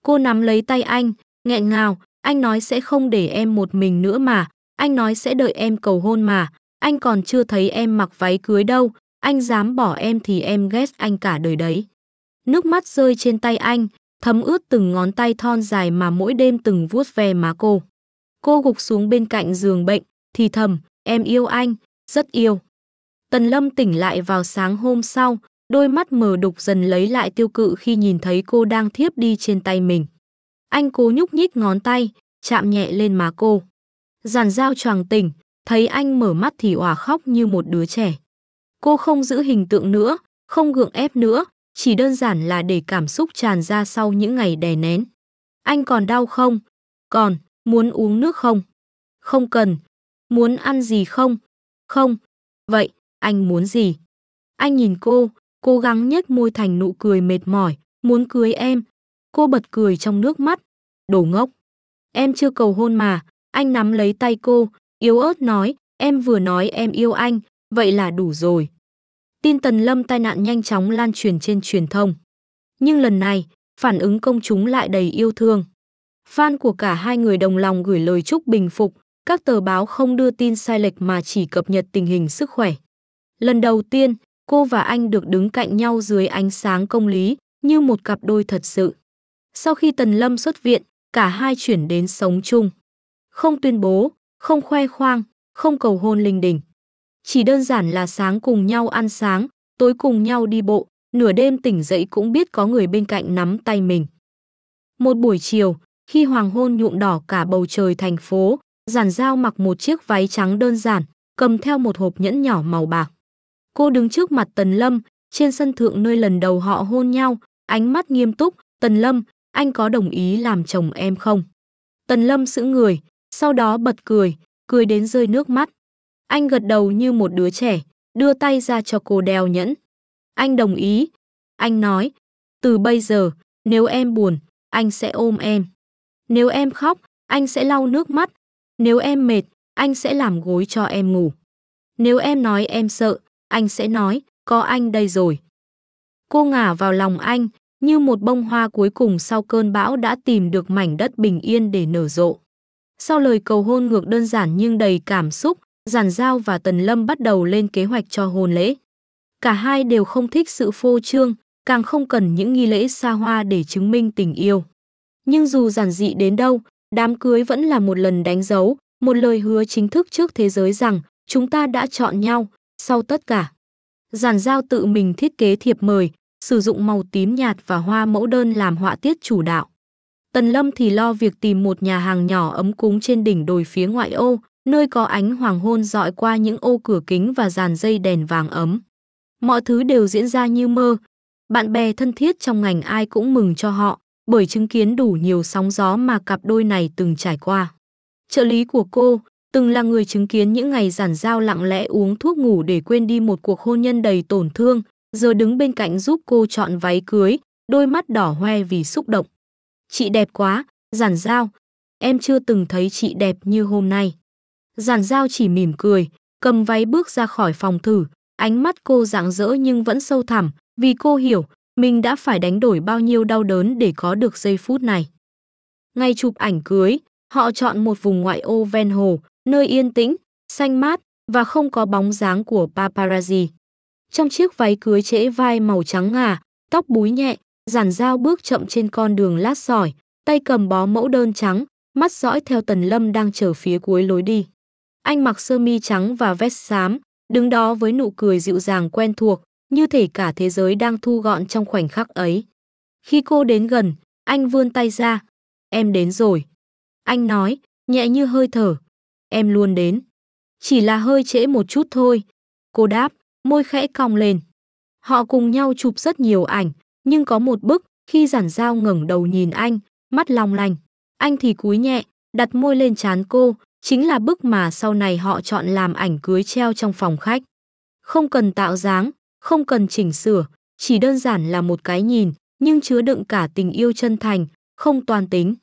A: Cô nắm lấy tay anh, nghẹn ngào, anh nói sẽ không để em một mình nữa mà, anh nói sẽ đợi em cầu hôn mà, anh còn chưa thấy em mặc váy cưới đâu, anh dám bỏ em thì em ghét anh cả đời đấy. Nước mắt rơi trên tay anh, thấm ướt từng ngón tay thon dài mà mỗi đêm từng vuốt ve má cô. Cô gục xuống bên cạnh giường bệnh, thì thầm, em yêu anh, rất yêu. Tần Lâm tỉnh lại vào sáng hôm sau, đôi mắt mờ đục dần lấy lại tiêu cự khi nhìn thấy cô đang thiếp đi trên tay mình. Anh cố nhúc nhích ngón tay, chạm nhẹ lên má cô. Giản Dao choàng tỉnh, thấy anh mở mắt thì òa khóc như một đứa trẻ. Cô không giữ hình tượng nữa, không gượng ép nữa, chỉ đơn giản là để cảm xúc tràn ra sau những ngày đè nén. Anh còn đau không? Còn, muốn uống nước không? Không cần. Muốn ăn gì không? Không. Vậy, anh muốn gì? Anh nhìn cô, cố gắng nhếch môi thành nụ cười mệt mỏi, muốn cưới em. Cô bật cười trong nước mắt. Đồ ngốc. Em chưa cầu hôn mà. Anh nắm lấy tay cô, yếu ớt nói, em vừa nói em yêu anh, vậy là đủ rồi. Tin Tần Lâm tai nạn nhanh chóng lan truyền trên truyền thông. Nhưng lần này, phản ứng công chúng lại đầy yêu thương. Fan của cả hai người đồng lòng gửi lời chúc bình phục, các tờ báo không đưa tin sai lệch mà chỉ cập nhật tình hình sức khỏe. Lần đầu tiên, cô và anh được đứng cạnh nhau dưới ánh sáng công lý, như một cặp đôi thật sự. Sau khi Tần Lâm xuất viện, cả hai chuyển đến sống chung. Không tuyên bố, không khoe khoang, không cầu hôn linh đình. Chỉ đơn giản là sáng cùng nhau ăn sáng, tối cùng nhau đi bộ, nửa đêm tỉnh dậy cũng biết có người bên cạnh nắm tay mình. Một buổi chiều, khi hoàng hôn nhuộm đỏ cả bầu trời thành phố, Giản Dao mặc một chiếc váy trắng đơn giản, cầm theo một hộp nhẫn nhỏ màu bạc. Cô đứng trước mặt Tần Lâm, trên sân thượng nơi lần đầu họ hôn nhau, ánh mắt nghiêm túc, Tần Lâm, anh có đồng ý làm chồng em không? Tần Lâm sững người, sau đó bật cười, cười đến rơi nước mắt. Anh gật đầu như một đứa trẻ, đưa tay ra cho cô đeo nhẫn. Anh đồng ý. Anh nói, từ bây giờ, nếu em buồn, anh sẽ ôm em. Nếu em khóc, anh sẽ lau nước mắt. Nếu em mệt, anh sẽ làm gối cho em ngủ. Nếu em nói em sợ, anh sẽ nói, có anh đây rồi. Cô ngả vào lòng anh, như một bông hoa cuối cùng sau cơn bão đã tìm được mảnh đất bình yên để nở rộ. Sau lời cầu hôn ngược đơn giản nhưng đầy cảm xúc, Giản Dao và Tần Lâm bắt đầu lên kế hoạch cho hôn lễ. Cả hai đều không thích sự phô trương, càng không cần những nghi lễ xa hoa để chứng minh tình yêu. Nhưng dù giản dị đến đâu, đám cưới vẫn là một lần đánh dấu, một lời hứa chính thức trước thế giới rằng chúng ta đã chọn nhau, sau tất cả. Giản Dao tự mình thiết kế thiệp mời, sử dụng màu tím nhạt và hoa mẫu đơn làm họa tiết chủ đạo. Tần Lâm thì lo việc tìm một nhà hàng nhỏ ấm cúng trên đỉnh đồi phía ngoại ô, nơi có ánh hoàng hôn dọi qua những ô cửa kính và dàn dây đèn vàng ấm. Mọi thứ đều diễn ra như mơ. Bạn bè thân thiết trong ngành ai cũng mừng cho họ, bởi chứng kiến đủ nhiều sóng gió mà cặp đôi này từng trải qua. Trợ lý của cô, từng là người chứng kiến những ngày Giản Dao lặng lẽ uống thuốc ngủ để quên đi một cuộc hôn nhân đầy tổn thương, giờ đứng bên cạnh giúp cô chọn váy cưới, đôi mắt đỏ hoe vì xúc động. Chị đẹp quá, Giản Dao, em chưa từng thấy chị đẹp như hôm nay. Giản Dao chỉ mỉm cười, cầm váy bước ra khỏi phòng thử, ánh mắt cô rạng rỡ nhưng vẫn sâu thẳm, vì cô hiểu mình đã phải đánh đổi bao nhiêu đau đớn để có được giây phút này. Ngày chụp ảnh cưới, họ chọn một vùng ngoại ô ven hồ, nơi yên tĩnh, xanh mát và không có bóng dáng của paparazzi. Trong chiếc váy cưới trễ vai màu trắng ngà, tóc búi nhẹ, Giản Dao bước chậm trên con đường lát sỏi, tay cầm bó mẫu đơn trắng, mắt dõi theo Tần Lâm đang chờ phía cuối lối đi. Anh mặc sơ mi trắng và vest xám, đứng đó với nụ cười dịu dàng quen thuộc, như thể cả thế giới đang thu gọn trong khoảnh khắc ấy. Khi cô đến gần, anh vươn tay ra. Em đến rồi. Anh nói, nhẹ như hơi thở. Em luôn đến. Chỉ là hơi trễ một chút thôi. Cô đáp, môi khẽ cong lên. Họ cùng nhau chụp rất nhiều ảnh, nhưng có một bức, khi Giản Dao ngẩng đầu nhìn anh, mắt long lanh. Anh thì cúi nhẹ, đặt môi lên trán cô, chính là bức mà sau này họ chọn làm ảnh cưới treo trong phòng khách. Không cần tạo dáng, không cần chỉnh sửa, chỉ đơn giản là một cái nhìn, nhưng chứa đựng cả tình yêu chân thành, không toan tính.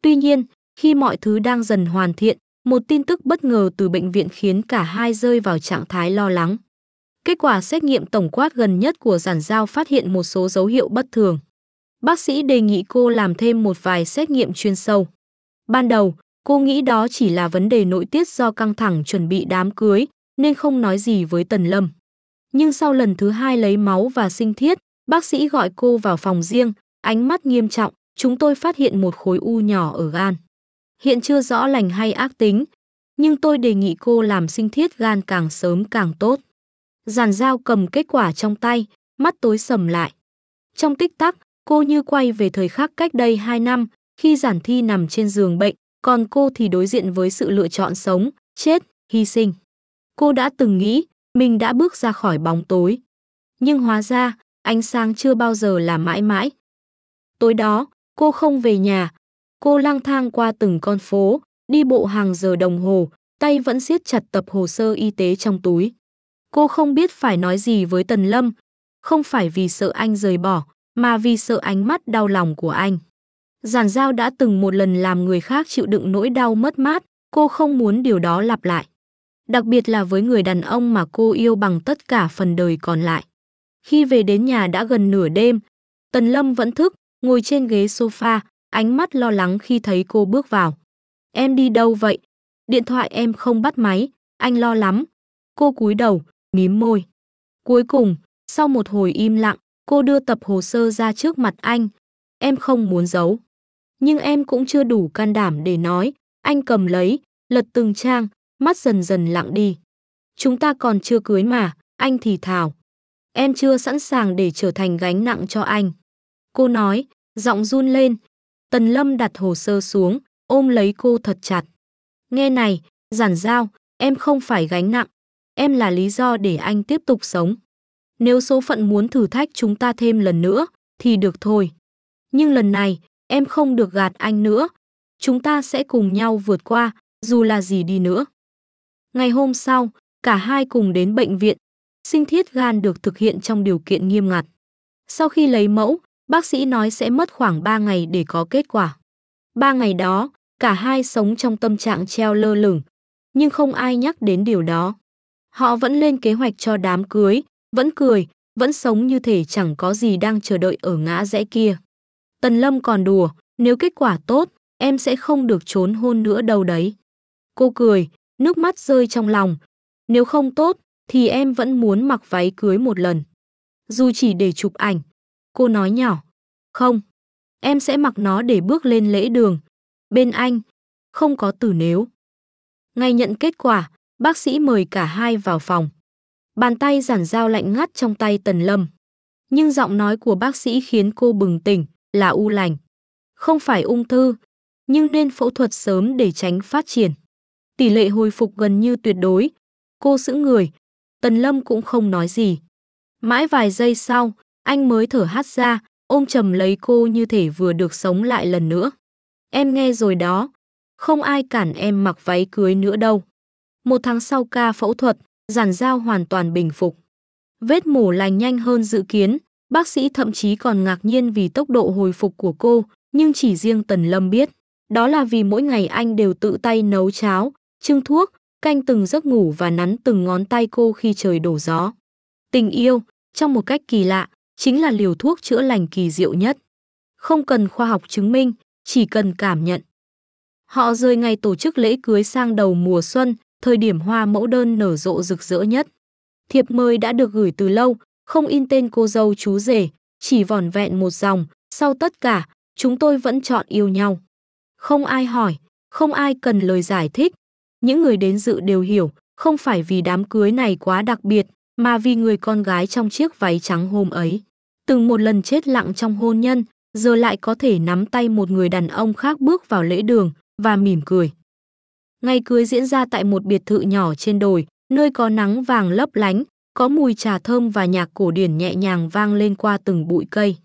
A: Tuy nhiên, khi mọi thứ đang dần hoàn thiện, một tin tức bất ngờ từ bệnh viện khiến cả hai rơi vào trạng thái lo lắng. Kết quả xét nghiệm tổng quát gần nhất của Giản Dao phát hiện một số dấu hiệu bất thường. Bác sĩ đề nghị cô làm thêm một vài xét nghiệm chuyên sâu. Ban đầu, cô nghĩ đó chỉ là vấn đề nội tiết do căng thẳng chuẩn bị đám cưới, nên không nói gì với Tần Lâm. Nhưng sau lần thứ 2 lấy máu và sinh thiết, bác sĩ gọi cô vào phòng riêng, ánh mắt nghiêm trọng, chúng tôi phát hiện một khối u nhỏ ở gan. Hiện chưa rõ lành hay ác tính, nhưng tôi đề nghị cô làm sinh thiết gan càng sớm càng tốt. Giản Dao cầm kết quả trong tay, mắt tối sầm lại. Trong tích tắc, cô như quay về thời khắc cách đây 2 năm, khi Giản Thi nằm trên giường bệnh, còn cô thì đối diện với sự lựa chọn sống, chết, hy sinh. Cô đã từng nghĩ mình đã bước ra khỏi bóng tối. Nhưng hóa ra, ánh sáng chưa bao giờ là mãi mãi. Tối đó, cô không về nhà. Cô lang thang qua từng con phố, đi bộ hàng giờ đồng hồ, tay vẫn siết chặt tập hồ sơ y tế trong túi. Cô không biết phải nói gì với Tần Lâm, không phải vì sợ anh rời bỏ, mà vì sợ ánh mắt đau lòng của anh. Giản Dao đã từng một lần làm người khác chịu đựng nỗi đau mất mát, cô không muốn điều đó lặp lại. Đặc biệt là với người đàn ông mà cô yêu bằng tất cả phần đời còn lại. Khi về đến nhà đã gần nửa đêm, Tần Lâm vẫn thức, ngồi trên ghế sofa, ánh mắt lo lắng khi thấy cô bước vào. Em đi đâu vậy? Điện thoại em không bắt máy, anh lo lắm. Cô cúi đầu, mím môi. Cuối cùng, sau một hồi im lặng, cô đưa tập hồ sơ ra trước mặt anh. Em không muốn giấu. Nhưng em cũng chưa đủ can đảm để nói. Anh cầm lấy, lật từng trang, mắt dần dần lặng đi. Chúng ta còn chưa cưới mà, anh thì thào. Em chưa sẵn sàng để trở thành gánh nặng cho anh. Cô nói, giọng run lên. Tần Lâm đặt hồ sơ xuống, ôm lấy cô thật chặt. Nghe này, Giản Dao, em không phải gánh nặng. Em là lý do để anh tiếp tục sống. Nếu số phận muốn thử thách chúng ta thêm lần nữa, thì được thôi. Nhưng lần này, em không được gạt anh nữa. Chúng ta sẽ cùng nhau vượt qua, dù là gì đi nữa. Ngày hôm sau, cả hai cùng đến bệnh viện. Sinh thiết gan được thực hiện trong điều kiện nghiêm ngặt. Sau khi lấy mẫu, bác sĩ nói sẽ mất khoảng 3 ngày để có kết quả. 3 ngày đó, cả hai sống trong tâm trạng treo lơ lửng, nhưng không ai nhắc đến điều đó. Họ vẫn lên kế hoạch cho đám cưới, vẫn cười, vẫn sống như thể chẳng có gì đang chờ đợi ở ngã rẽ kia. Tần Lâm còn đùa, nếu kết quả tốt, em sẽ không được trốn hôn nữa đâu đấy. Cô cười, nước mắt rơi trong lòng. Nếu không tốt, thì em vẫn muốn mặc váy cưới một lần. Dù chỉ để chụp ảnh. Cô nói nhỏ. Không, em sẽ mặc nó để bước lên lễ đường. Bên anh, không có từ nếu. Ngày nhận kết quả, bác sĩ mời cả hai vào phòng. Bàn tay Giản Dao lạnh ngắt trong tay Tần Lâm. Nhưng giọng nói của bác sĩ khiến cô bừng tỉnh, là u lành. Không phải ung thư, nhưng nên phẫu thuật sớm để tránh phát triển. Tỷ lệ hồi phục gần như tuyệt đối. Cô sững người, Tần Lâm cũng không nói gì. Mãi vài giây sau, anh mới thở hắt ra, ôm chầm lấy cô như thể vừa được sống lại lần nữa. Em nghe rồi đó, không ai cản em mặc váy cưới nữa đâu. 1 tháng sau ca phẫu thuật, Giản Dao hoàn toàn bình phục. Vết mổ lành nhanh hơn dự kiến, bác sĩ thậm chí còn ngạc nhiên vì tốc độ hồi phục của cô, nhưng chỉ riêng Tần Lâm biết. Đó là vì mỗi ngày anh đều tự tay nấu cháo, trưng thuốc, canh từng giấc ngủ và nắn từng ngón tay cô khi trời đổ gió. Tình yêu, trong một cách kỳ lạ, chính là liều thuốc chữa lành kỳ diệu nhất. Không cần khoa học chứng minh, chỉ cần cảm nhận. Họ rời ngày tổ chức lễ cưới sang đầu mùa xuân, thời điểm hoa mẫu đơn nở rộ rực rỡ nhất. Thiệp mời đã được gửi từ lâu, không in tên cô dâu chú rể, chỉ vỏn vẹn một dòng, sau tất cả, chúng tôi vẫn chọn yêu nhau. Không ai hỏi, không ai cần lời giải thích. Những người đến dự đều hiểu, không phải vì đám cưới này quá đặc biệt, mà vì người con gái trong chiếc váy trắng hôm ấy. Từng một lần chết lặng trong hôn nhân, giờ lại có thể nắm tay một người đàn ông khác bước vào lễ đường, và mỉm cười. Ngày cưới diễn ra tại một biệt thự nhỏ trên đồi, nơi có nắng vàng lấp lánh, có mùi trà thơm và nhạc cổ điển nhẹ nhàng vang lên qua từng bụi cây.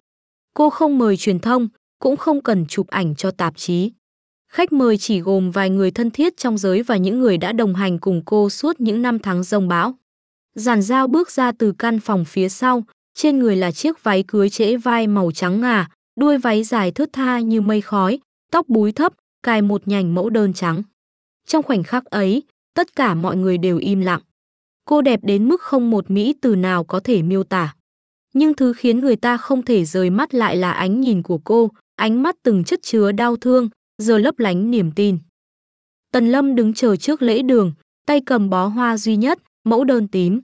A: Cô không mời truyền thông, cũng không cần chụp ảnh cho tạp chí. Khách mời chỉ gồm vài người thân thiết trong giới và những người đã đồng hành cùng cô suốt những năm tháng giông bão. Giản Dao bước ra từ căn phòng phía sau, trên người là chiếc váy cưới trễ vai màu trắng ngà, đuôi váy dài thướt tha như mây khói, tóc búi thấp, cài một nhành mẫu đơn trắng. Trong khoảnh khắc ấy, tất cả mọi người đều im lặng. Cô đẹp đến mức không một mỹ từ nào có thể miêu tả. Nhưng thứ khiến người ta không thể rời mắt lại là ánh nhìn của cô, ánh mắt từng chất chứa đau thương, giờ lấp lánh niềm tin. Tần Lâm đứng chờ trước lễ đường, tay cầm bó hoa duy nhất, mẫu đơn tím.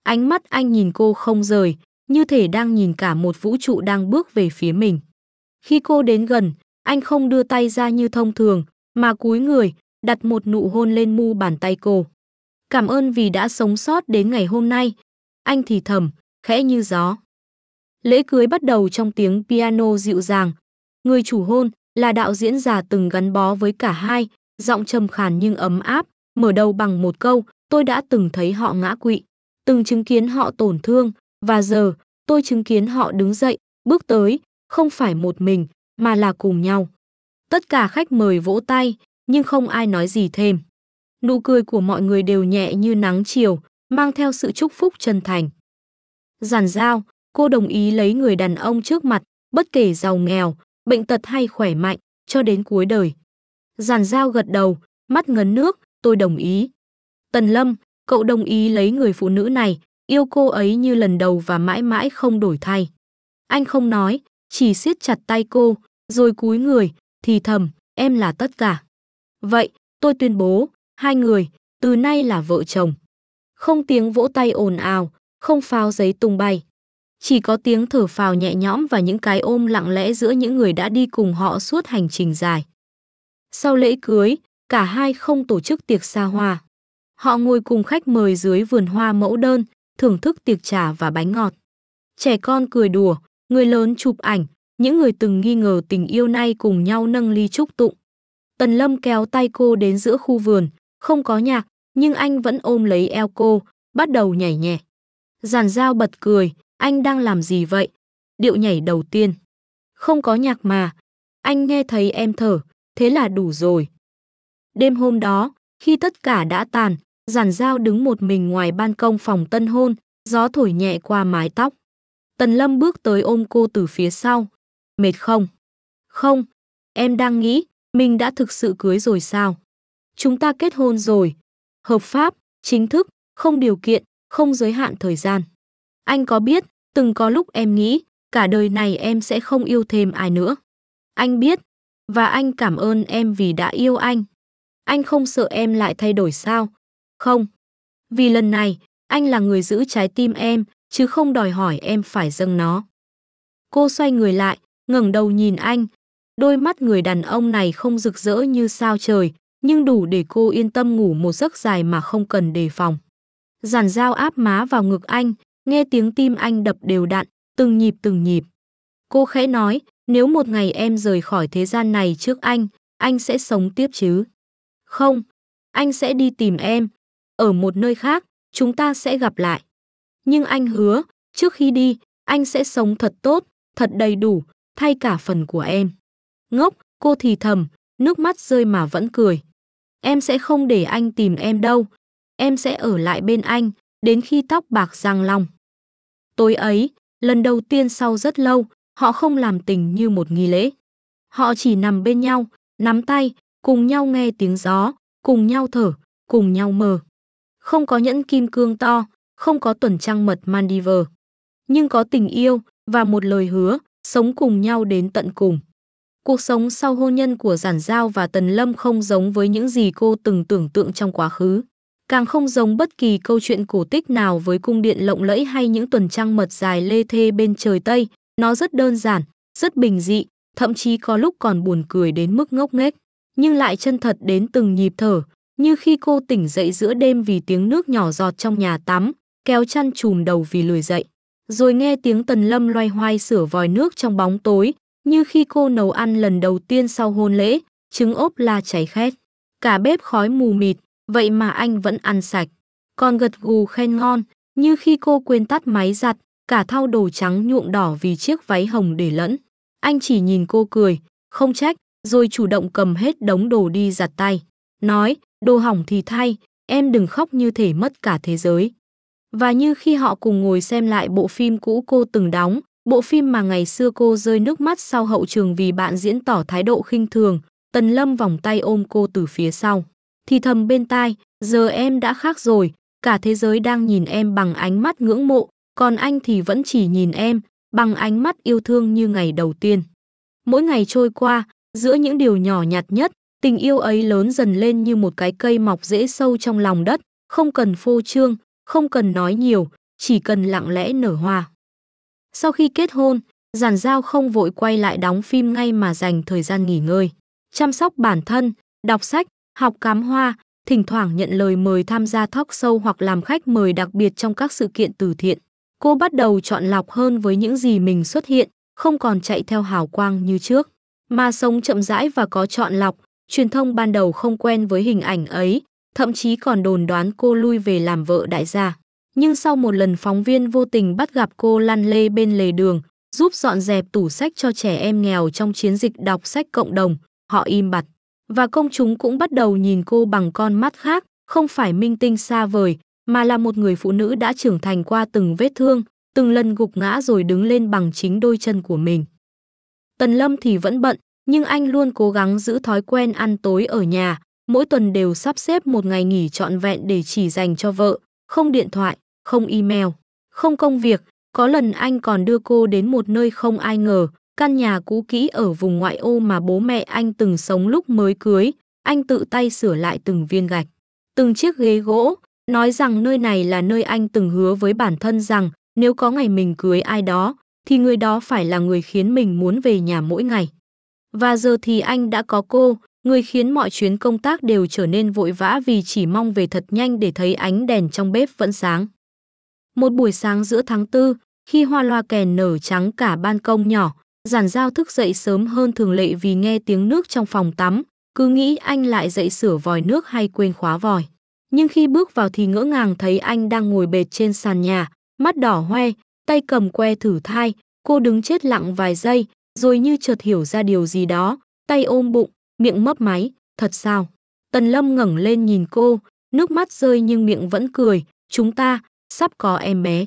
A: Ánh mắt anh nhìn cô không rời, như thể đang nhìn cả một vũ trụ đang bước về phía mình. Khi cô đến gần, anh không đưa tay ra như thông thường, mà cúi người, đặt một nụ hôn lên mu bàn tay cô. Cảm ơn vì đã sống sót đến ngày hôm nay. Anh thì thầm, khẽ như gió. Lễ cưới bắt đầu trong tiếng piano dịu dàng. Người chủ hôn là đạo diễn già từng gắn bó với cả hai, giọng trầm khàn nhưng ấm áp, mở đầu bằng một câu, tôi đã từng thấy họ ngã quỵ, từng chứng kiến họ tổn thương, và giờ tôi chứng kiến họ đứng dậy, bước tới, không phải một mình, mà là cùng nhau. Tất cả khách mời vỗ tay, nhưng không ai nói gì thêm. Nụ cười của mọi người đều nhẹ như nắng chiều, mang theo sự chúc phúc chân thành. Giản Giao, cô đồng ý lấy người đàn ông trước mặt, bất kể giàu nghèo, bệnh tật hay khỏe mạnh, cho đến cuối đời. Giản Giao gật đầu, mắt ngấn nước, tôi đồng ý. Tần Lâm, cậu đồng ý lấy người phụ nữ này, yêu cô ấy như lần đầu và mãi mãi không đổi thay. Anh không nói, chỉ siết chặt tay cô, rồi cúi người, thì thầm, em là tất cả. Vậy, tôi tuyên bố, hai người, từ nay là vợ chồng. Không tiếng vỗ tay ồn ào, không pháo giấy tung bay. Chỉ có tiếng thở phào nhẹ nhõm và những cái ôm lặng lẽ giữa những người đã đi cùng họ suốt hành trình dài. Sau lễ cưới, cả hai không tổ chức tiệc xa hoa. Họ ngồi cùng khách mời dưới vườn hoa mẫu đơn, thưởng thức tiệc trà và bánh ngọt. Trẻ con cười đùa, người lớn chụp ảnh, những người từng nghi ngờ tình yêu nay cùng nhau nâng ly chúc tụng. Tần Lâm kéo tay cô đến giữa khu vườn, không có nhạc, nhưng anh vẫn ôm lấy eo cô, bắt đầu nhảy nhẹ. Giản Giao bật cười, anh đang làm gì vậy? Điệu nhảy đầu tiên. Không có nhạc mà. Anh nghe thấy em thở, thế là đủ rồi. Đêm hôm đó, khi tất cả đã tàn, Giản Giao đứng một mình ngoài ban công phòng tân hôn, gió thổi nhẹ qua mái tóc. Tần Lâm bước tới ôm cô từ phía sau. Mệt không? Không, em đang nghĩ, mình đã thực sự cưới rồi sao? Chúng ta kết hôn rồi. Hợp pháp, chính thức, không điều kiện, không giới hạn thời gian. Anh có biết, từng có lúc em nghĩ, cả đời này em sẽ không yêu thêm ai nữa. Anh biết, và anh cảm ơn em vì đã yêu anh. Anh không sợ em lại thay đổi sao? Không. Vì lần này, anh là người giữ trái tim em, chứ không đòi hỏi em phải dâng nó. Cô xoay người lại, ngẩng đầu nhìn anh. Đôi mắt người đàn ông này không rực rỡ như sao trời, nhưng đủ để cô yên tâm ngủ một giấc dài mà không cần đề phòng. Giản Giao áp má vào ngực anh, nghe tiếng tim anh đập đều đặn, từng nhịp từng nhịp. Cô khẽ nói, nếu một ngày em rời khỏi thế gian này trước anh sẽ sống tiếp chứ? Không, anh sẽ đi tìm em. Ở một nơi khác, chúng ta sẽ gặp lại. Nhưng anh hứa, trước khi đi, anh sẽ sống thật tốt, thật đầy đủ, thay cả phần của em. Ngốc, cô thì thầm, nước mắt rơi mà vẫn cười. Em sẽ không để anh tìm em đâu. Em sẽ ở lại bên anh, đến khi tóc bạc răng long. Tối ấy, lần đầu tiên sau rất lâu, họ không làm tình như một nghi lễ. Họ chỉ nằm bên nhau, nắm tay, cùng nhau nghe tiếng gió, cùng nhau thở, cùng nhau mơ. Không có nhẫn kim cương to, không có tuần trăng mật Maldives. Nhưng có tình yêu và một lời hứa, sống cùng nhau đến tận cùng. Cuộc sống sau hôn nhân của Giản Giao và Tần Lâm không giống với những gì cô từng tưởng tượng trong quá khứ. Càng không giống bất kỳ câu chuyện cổ tích nào với cung điện lộng lẫy hay những tuần trăng mật dài lê thê bên trời Tây. Nó rất đơn giản, rất bình dị, thậm chí có lúc còn buồn cười đến mức ngốc nghếch, nhưng lại chân thật đến từng nhịp thở, như khi cô tỉnh dậy giữa đêm vì tiếng nước nhỏ giọt trong nhà tắm, kéo chăn trùm đầu vì lười dậy, rồi nghe tiếng Tần Lâm loay hoay sửa vòi nước trong bóng tối, như khi cô nấu ăn lần đầu tiên sau hôn lễ, trứng ốp la cháy khét, cả bếp khói mù mịt, vậy mà anh vẫn ăn sạch, còn gật gù khen ngon, như khi cô quên tắt máy giặt, cả thau đồ trắng nhuộm đỏ vì chiếc váy hồng để lẫn. Anh chỉ nhìn cô cười, không trách, rồi chủ động cầm hết đống đồ đi giặt tay, nói, đồ hỏng thì thay, em đừng khóc như thể mất cả thế giới. Và như khi họ cùng ngồi xem lại bộ phim cũ cô từng đóng, bộ phim mà ngày xưa cô rơi nước mắt sau hậu trường vì bạn diễn tỏ thái độ khinh thường, Tần Lâm vòng tay ôm cô từ phía sau, thì thầm bên tai, giờ em đã khác rồi, cả thế giới đang nhìn em bằng ánh mắt ngưỡng mộ, còn anh thì vẫn chỉ nhìn em, bằng ánh mắt yêu thương như ngày đầu tiên. Mỗi ngày trôi qua, giữa những điều nhỏ nhặt nhất, tình yêu ấy lớn dần lên như một cái cây mọc rễ sâu trong lòng đất, không cần phô trương, không cần nói nhiều, chỉ cần lặng lẽ nở hoa. Sau khi kết hôn, Giản Giao không vội quay lại đóng phim ngay mà dành thời gian nghỉ ngơi, chăm sóc bản thân, đọc sách, học cắm hoa, thỉnh thoảng nhận lời mời tham gia talk show hoặc làm khách mời đặc biệt trong các sự kiện từ thiện. Cô bắt đầu chọn lọc hơn với những gì mình xuất hiện, không còn chạy theo hào quang như trước, mà sống chậm rãi và có chọn lọc. Truyền thông ban đầu không quen với hình ảnh ấy, thậm chí còn đồn đoán cô lui về làm vợ đại gia. Nhưng sau một lần phóng viên vô tình bắt gặp cô lăn lê bên lề đường, giúp dọn dẹp tủ sách cho trẻ em nghèo trong chiến dịch đọc sách cộng đồng, họ im bặt. Và công chúng cũng bắt đầu nhìn cô bằng con mắt khác, không phải minh tinh xa vời, mà là một người phụ nữ đã trưởng thành qua từng vết thương, từng lần gục ngã rồi đứng lên bằng chính đôi chân của mình. Tần Lâm thì vẫn bận, nhưng anh luôn cố gắng giữ thói quen ăn tối ở nhà, mỗi tuần đều sắp xếp một ngày nghỉ trọn vẹn để chỉ dành cho vợ, không điện thoại, không email, không công việc. Có lần anh còn đưa cô đến một nơi không ai ngờ, căn nhà cũ kỹ ở vùng ngoại ô mà bố mẹ anh từng sống lúc mới cưới. Anh tự tay sửa lại từng viên gạch, từng chiếc ghế gỗ, nói rằng nơi này là nơi anh từng hứa với bản thân rằng nếu có ngày mình cưới ai đó, thì người đó phải là người khiến mình muốn về nhà mỗi ngày. Và giờ thì anh đã có cô, người khiến mọi chuyến công tác đều trở nên vội vã vì chỉ mong về thật nhanh để thấy ánh đèn trong bếp vẫn sáng. Một buổi sáng giữa tháng 4, khi hoa loa kèn nở trắng cả ban công nhỏ, Giản Giao thức dậy sớm hơn thường lệ vì nghe tiếng nước trong phòng tắm, cứ nghĩ anh lại dậy sửa vòi nước hay quên khóa vòi. Nhưng khi bước vào thì ngỡ ngàng thấy anh đang ngồi bệt trên sàn nhà, mắt đỏ hoe, tay cầm que thử thai. Cô đứng chết lặng vài giây, rồi như chợt hiểu ra điều gì đó, tay ôm bụng, miệng mấp máy, thật sao? Tần Lâm ngẩng lên nhìn cô, nước mắt rơi nhưng miệng vẫn cười, chúng ta sắp có em bé.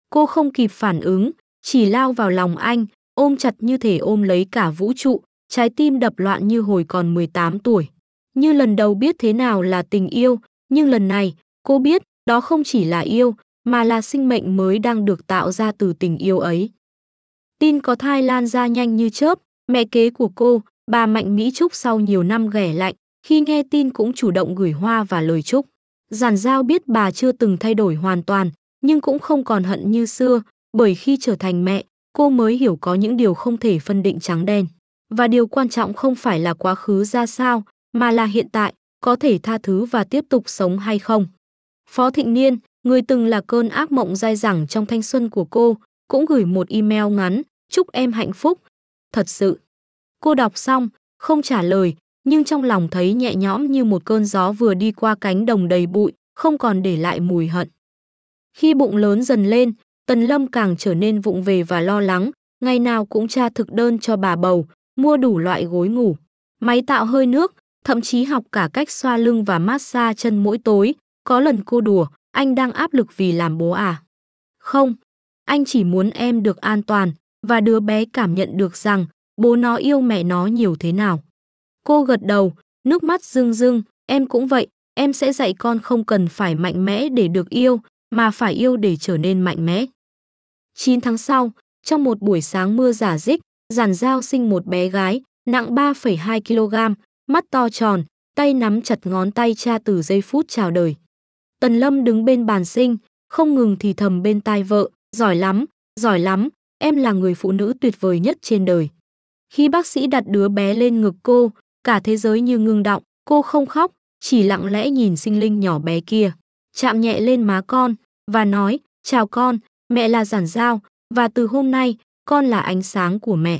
A: Cô không kịp phản ứng, chỉ lao vào lòng anh, ôm chặt như thể ôm lấy cả vũ trụ, trái tim đập loạn như hồi còn 18 tuổi. Như lần đầu biết thế nào là tình yêu, nhưng lần này, cô biết đó không chỉ là yêu, mà là sinh mệnh mới đang được tạo ra từ tình yêu ấy. Tin có thai lan ra nhanh như chớp, mẹ kế của cô, bà Mạnh Mỹ Trúc sau nhiều năm ghẻ lạnh, khi nghe tin cũng chủ động gửi hoa và lời chúc. Giản Giao biết bà chưa từng thay đổi hoàn toàn, nhưng cũng không còn hận như xưa, bởi khi trở thành mẹ, cô mới hiểu có những điều không thể phân định trắng đen. Và điều quan trọng không phải là quá khứ ra sao, mà là hiện tại, có thể tha thứ và tiếp tục sống hay không. Phó Thịnh Niên, người từng là cơn ác mộng dai dẳng trong thanh xuân của cô, cũng gửi một email ngắn, chúc em hạnh phúc. Thật sự. Cô đọc xong, không trả lời, nhưng trong lòng thấy nhẹ nhõm như một cơn gió vừa đi qua cánh đồng đầy bụi, không còn để lại mùi hận. Khi bụng lớn dần lên, Tần Lâm càng trở nên vụng về và lo lắng, ngày nào cũng tra thực đơn cho bà bầu, mua đủ loại gối ngủ, máy tạo hơi nước, thậm chí học cả cách xoa lưng và massage chân mỗi tối. Có lần cô đùa, anh đang áp lực vì làm bố à? Không, anh chỉ muốn em được an toàn, và đứa bé cảm nhận được rằng bố nó yêu mẹ nó nhiều thế nào. Cô gật đầu, nước mắt rưng rưng, em cũng vậy, em sẽ dạy con không cần phải mạnh mẽ để được yêu, mà phải yêu để trở nên mạnh mẽ. 9 tháng sau, trong một buổi sáng mưa rả rích, Giản Giao sinh một bé gái, nặng 3,2 kg, mắt to tròn, tay nắm chặt ngón tay cha từ giây phút chào đời. Tần Lâm đứng bên bàn sinh, không ngừng thì thầm bên tai vợ, giỏi lắm, em là người phụ nữ tuyệt vời nhất trên đời. Khi bác sĩ đặt đứa bé lên ngực cô, cả thế giới như ngưng đọng, cô không khóc, chỉ lặng lẽ nhìn sinh linh nhỏ bé kia, chạm nhẹ lên má con, và nói, chào con, mẹ là Giản Giao, và từ hôm nay, con là ánh sáng của mẹ.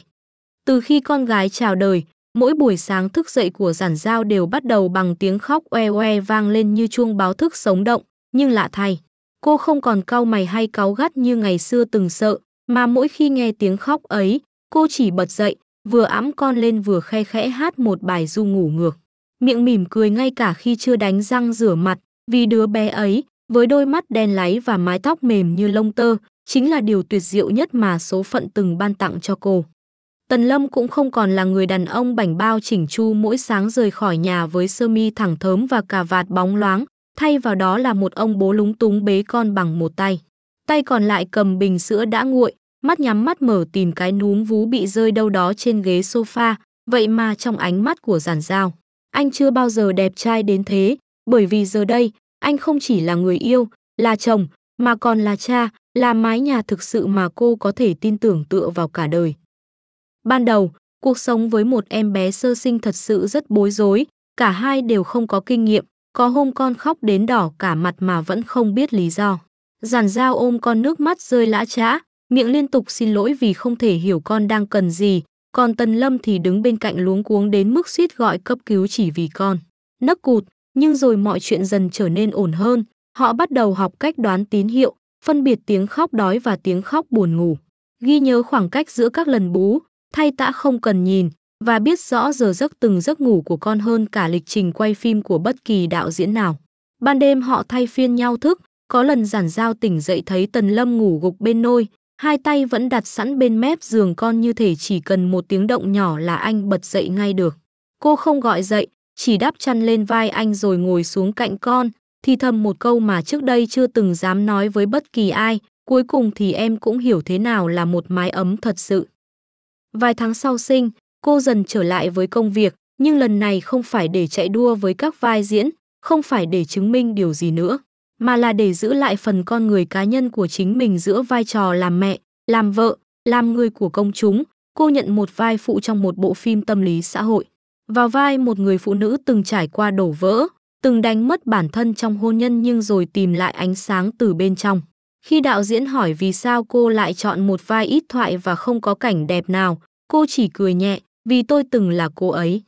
A: Từ khi con gái chào đời, mỗi buổi sáng thức dậy của Giản Giao đều bắt đầu bằng tiếng khóc oe oe vang lên như chuông báo thức sống động, nhưng lạ thay, cô không còn cau mày hay cáu gắt như ngày xưa từng sợ, mà mỗi khi nghe tiếng khóc ấy, cô chỉ bật dậy, vừa ẵm con lên vừa khe khẽ hát một bài ru ngủ ngược. Miệng mỉm cười ngay cả khi chưa đánh răng rửa mặt, vì đứa bé ấy, với đôi mắt đen láy và mái tóc mềm như lông tơ, chính là điều tuyệt diệu nhất mà số phận từng ban tặng cho cô. Tần Lâm cũng không còn là người đàn ông bảnh bao chỉnh chu mỗi sáng rời khỏi nhà với sơ mi thẳng thớm và cà vạt bóng loáng, thay vào đó là một ông bố lúng túng bế con bằng một tay. tay còn lại cầm bình sữa đã nguội, mắt nhắm mắt mở tìm cái núm vú bị rơi đâu đó trên ghế sofa, vậy mà trong ánh mắt của Giản Dao, anh chưa bao giờ đẹp trai đến thế, bởi vì giờ đây, anh không chỉ là người yêu, là chồng, mà còn là cha, là mái nhà thực sự mà cô có thể tin tưởng tựa vào cả đời. Ban đầu, cuộc sống với một em bé sơ sinh thật sự rất bối rối, cả hai đều không có kinh nghiệm, có hôm con khóc đến đỏ cả mặt mà vẫn không biết lý do. Giản Dao ôm con nước mắt rơi lã chã, miệng liên tục xin lỗi vì không thể hiểu con đang cần gì, còn Tần Lâm thì đứng bên cạnh luống cuống đến mức suýt gọi cấp cứu chỉ vì con nấc cụt, nhưng rồi mọi chuyện dần trở nên ổn hơn, họ bắt đầu học cách đoán tín hiệu, phân biệt tiếng khóc đói và tiếng khóc buồn ngủ, ghi nhớ khoảng cách giữa các lần bú, thay tã không cần nhìn, và biết rõ giờ giấc từng giấc ngủ của con hơn cả lịch trình quay phim của bất kỳ đạo diễn nào. Ban đêm họ thay phiên nhau thức, có lần Giản Dao tỉnh dậy thấy Tần Lâm ngủ gục bên nôi, hai tay vẫn đặt sẵn bên mép giường con như thể chỉ cần một tiếng động nhỏ là anh bật dậy ngay được. Cô không gọi dậy, chỉ đắp chăn lên vai anh rồi ngồi xuống cạnh con, thì thầm một câu mà trước đây chưa từng dám nói với bất kỳ ai, cuối cùng thì em cũng hiểu thế nào là một mái ấm thật sự. Vài tháng sau sinh, cô dần trở lại với công việc, nhưng lần này không phải để chạy đua với các vai diễn, không phải để chứng minh điều gì nữa, mà là để giữ lại phần con người cá nhân của chính mình giữa vai trò làm mẹ, làm vợ, làm người của công chúng. Cô nhận một vai phụ trong một bộ phim tâm lý xã hội, vào vai một người phụ nữ từng trải qua đổ vỡ, từng đánh mất bản thân trong hôn nhân nhưng rồi tìm lại ánh sáng từ bên trong. Khi đạo diễn hỏi vì sao cô lại chọn một vai ít thoại và không có cảnh đẹp nào, cô chỉ cười nhẹ, vì tôi từng là cô ấy.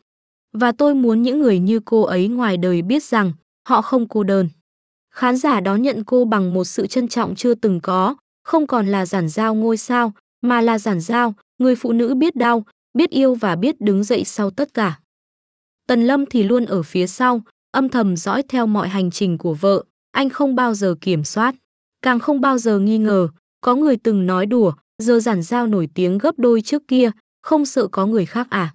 A: Và tôi muốn những người như cô ấy ngoài đời biết rằng họ không cô đơn. Khán giả đón nhận cô bằng một sự trân trọng chưa từng có, không còn là Giản Dao ngôi sao, mà là Giản Dao, người phụ nữ biết đau, biết yêu và biết đứng dậy sau tất cả. Tần Lâm thì luôn ở phía sau, âm thầm dõi theo mọi hành trình của vợ, anh không bao giờ kiểm soát, càng không bao giờ nghi ngờ. Có người từng nói đùa, giờ Giản Dao nổi tiếng gấp đôi trước kia, không sợ có người khác à?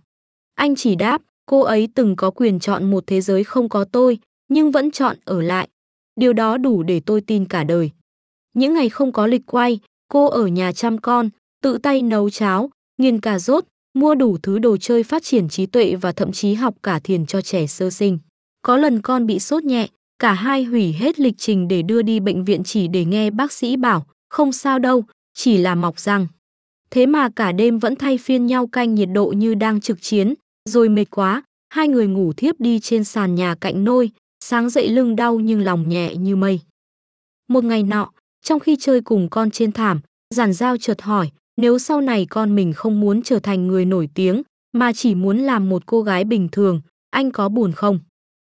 A: Anh chỉ đáp, cô ấy từng có quyền chọn một thế giới không có tôi, nhưng vẫn chọn ở lại. Điều đó đủ để tôi tin cả đời. Những ngày không có lịch quay, cô ở nhà chăm con, tự tay nấu cháo, nghiền cà rốt, mua đủ thứ đồ chơi phát triển trí tuệ và thậm chí học cả thiền cho trẻ sơ sinh. Có lần con bị sốt nhẹ, cả hai hủy hết lịch trình để đưa đi bệnh viện chỉ để nghe bác sĩ bảo, không sao đâu, chỉ là mọc răng. Thế mà cả đêm vẫn thay phiên nhau canh nhiệt độ như đang trực chiến, rồi mệt quá, hai người ngủ thiếp đi trên sàn nhà cạnh nôi, sáng dậy lưng đau nhưng lòng nhẹ như mây. Một ngày nọ, trong khi chơi cùng con trên thảm, Giản Dao chợt hỏi, nếu sau này con mình không muốn trở thành người nổi tiếng, mà chỉ muốn làm một cô gái bình thường, anh có buồn không?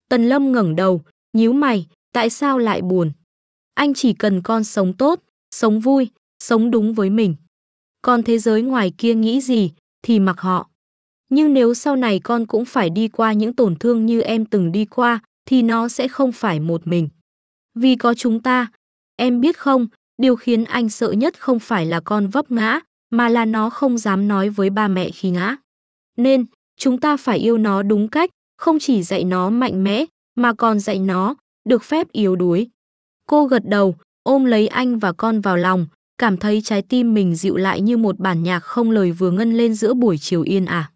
A: Tần Lâm ngẩng đầu, nhíu mày, tại sao lại buồn? Anh chỉ cần con sống tốt, sống vui, sống đúng với mình. Còn thế giới ngoài kia nghĩ gì, thì mặc họ. Nhưng nếu sau này con cũng phải đi qua những tổn thương như em từng đi qua, thì nó sẽ không phải một mình. Vì có chúng ta, em biết không, điều khiến anh sợ nhất không phải là con vấp ngã, mà là nó không dám nói với ba mẹ khi ngã. Nên, chúng ta phải yêu nó đúng cách, không chỉ dạy nó mạnh mẽ, mà còn dạy nó, được phép yếu đuối. Cô gật đầu, ôm lấy anh và con vào lòng, cảm thấy trái tim mình dịu lại như một bản nhạc không lời vừa ngân lên giữa buổi chiều yên ả.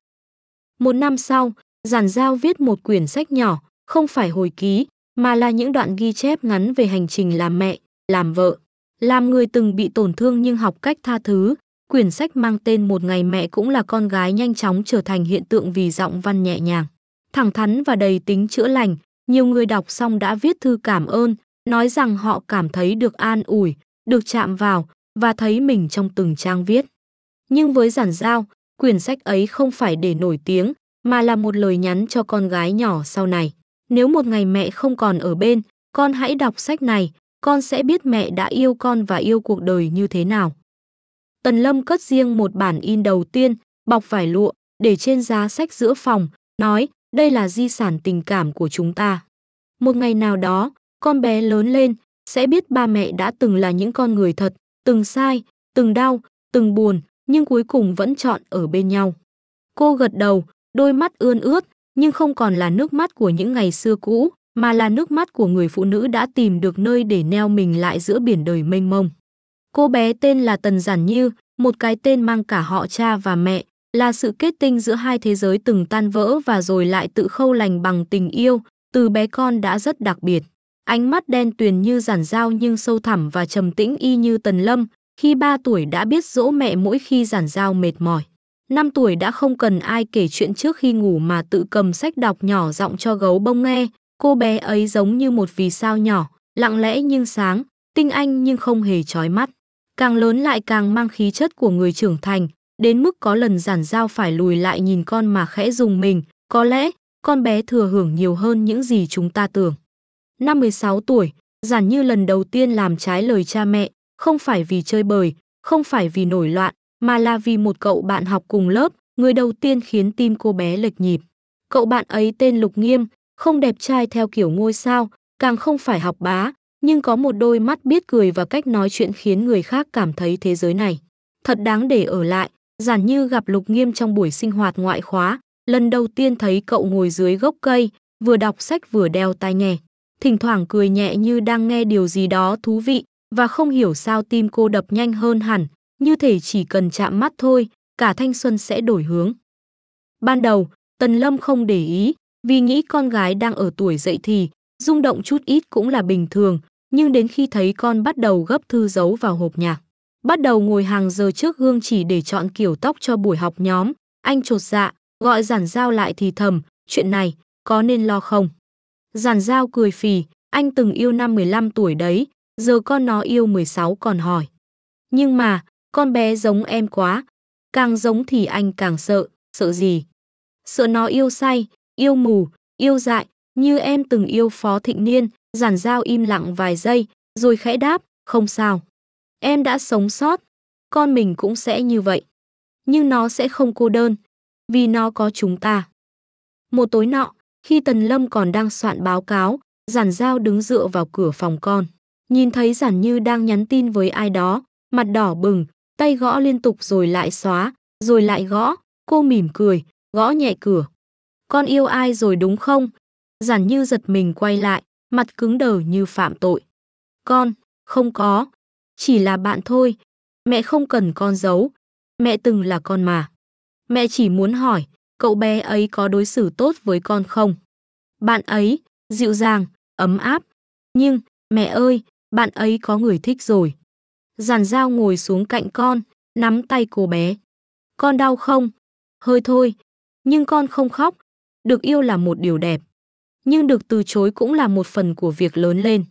A: Một năm sau, Giản Dao viết một quyển sách nhỏ, không phải hồi ký, mà là những đoạn ghi chép ngắn về hành trình làm mẹ, làm vợ, làm người từng bị tổn thương nhưng học cách tha thứ. Quyển sách mang tên Một ngày mẹ cũng là con gái nhanh chóng trở thành hiện tượng vì giọng văn nhẹ nhàng, thẳng thắn và đầy tính chữa lành. Nhiều người đọc xong đã viết thư cảm ơn, nói rằng họ cảm thấy được an ủi, được chạm vào và thấy mình trong từng trang viết. Nhưng với Giản Dao, quyển sách ấy không phải để nổi tiếng, mà là một lời nhắn cho con gái nhỏ sau này. Nếu một ngày mẹ không còn ở bên, con hãy đọc sách này, con sẽ biết mẹ đã yêu con và yêu cuộc đời như thế nào. Tần Lâm cất riêng một bản in đầu tiên, bọc vải lụa, để trên giá sách giữa phòng, nói, đây là di sản tình cảm của chúng ta. Một ngày nào đó, con bé lớn lên, sẽ biết ba mẹ đã từng là những con người thật, từng sai, từng đau, từng buồn, nhưng cuối cùng vẫn chọn ở bên nhau. Cô gật đầu, đôi mắt ươn ướt, nhưng không còn là nước mắt của những ngày xưa cũ, mà là nước mắt của người phụ nữ đã tìm được nơi để neo mình lại giữa biển đời mênh mông. Cô bé tên là Tần Giản Như, một cái tên mang cả họ cha và mẹ, là sự kết tinh giữa hai thế giới từng tan vỡ và rồi lại tự khâu lành bằng tình yêu. Từ bé con đã rất đặc biệt. Ánh mắt đen tuyền như Giản Giao nhưng sâu thẳm và trầm tĩnh y như Tần Lâm. Khi 3 tuổi đã biết dỗ mẹ mỗi khi Giản Giao mệt mỏi. 5 tuổi đã không cần ai kể chuyện trước khi ngủ mà tự cầm sách đọc nhỏ giọng cho gấu bông nghe. Cô bé ấy giống như một vì sao nhỏ, lặng lẽ nhưng sáng, tinh anh nhưng không hề chói mắt. Càng lớn lại càng mang khí chất của người trưởng thành, đến mức có lần Giản Giao phải lùi lại nhìn con mà khẽ rùng mình. Có lẽ, con bé thừa hưởng nhiều hơn những gì chúng ta tưởng. Năm 16 tuổi, Giản Như lần đầu tiên làm trái lời cha mẹ, không phải vì chơi bời, không phải vì nổi loạn, mà là vì một cậu bạn học cùng lớp, người đầu tiên khiến tim cô bé lệch nhịp. Cậu bạn ấy tên Lục Nghiêm, không đẹp trai theo kiểu ngôi sao, càng không phải học bá, nhưng có một đôi mắt biết cười và cách nói chuyện khiến người khác cảm thấy thế giới này thật đáng để ở lại. Giản Như gặp Lục Nghiêm trong buổi sinh hoạt ngoại khóa, lần đầu tiên thấy cậu ngồi dưới gốc cây, vừa đọc sách vừa đeo tai nghe, thỉnh thoảng cười nhẹ như đang nghe điều gì đó thú vị, và không hiểu sao tim cô đập nhanh hơn hẳn, như thể chỉ cần chạm mắt thôi, cả thanh xuân sẽ đổi hướng. Ban đầu, Tần Lâm không để ý, vì nghĩ con gái đang ở tuổi dậy thì, rung động chút ít cũng là bình thường, nhưng đến khi thấy con bắt đầu gấp thư giấu vào hộp nhạc, bắt đầu ngồi hàng giờ trước gương chỉ để chọn kiểu tóc cho buổi học nhóm, anh chột dạ, gọi Giản Giao lại thì thầm, chuyện này, có nên lo không? Giản Giao cười phì, anh từng yêu năm 15 tuổi đấy, giờ con nó yêu 16 còn hỏi. Nhưng mà, con bé giống em quá, càng giống thì anh càng sợ, sợ gì? Sợ nó yêu say, yêu mù, yêu dại, như em từng yêu Phó Thịnh Niên. Giản Giao im lặng vài giây, rồi khẽ đáp, không sao. Em đã sống sót, con mình cũng sẽ như vậy. Nhưng nó sẽ không cô đơn, vì nó có chúng ta. Một tối nọ, khi Tần Lâm còn đang soạn báo cáo, Giản Giao đứng dựa vào cửa phòng con. Nhìn thấy Giản Như đang nhắn tin với ai đó, mặt đỏ bừng, tay gõ liên tục rồi lại xóa, rồi lại gõ, cô mỉm cười, gõ nhẹ cửa. Con yêu ai rồi đúng không? Giản Như giật mình quay lại, mặt cứng đờ như phạm tội. Con, không có, chỉ là bạn thôi, mẹ không cần con giấu, mẹ từng là con mà. Mẹ chỉ muốn hỏi, cậu bé ấy có đối xử tốt với con không? Bạn ấy, dịu dàng, ấm áp, nhưng, mẹ ơi, bạn ấy có người thích rồi. Giản Giao ngồi xuống cạnh con, nắm tay cô bé. Con đau không? Hơi thôi, nhưng con không khóc. Được yêu là một điều đẹp, nhưng được từ chối cũng là một phần của việc lớn lên.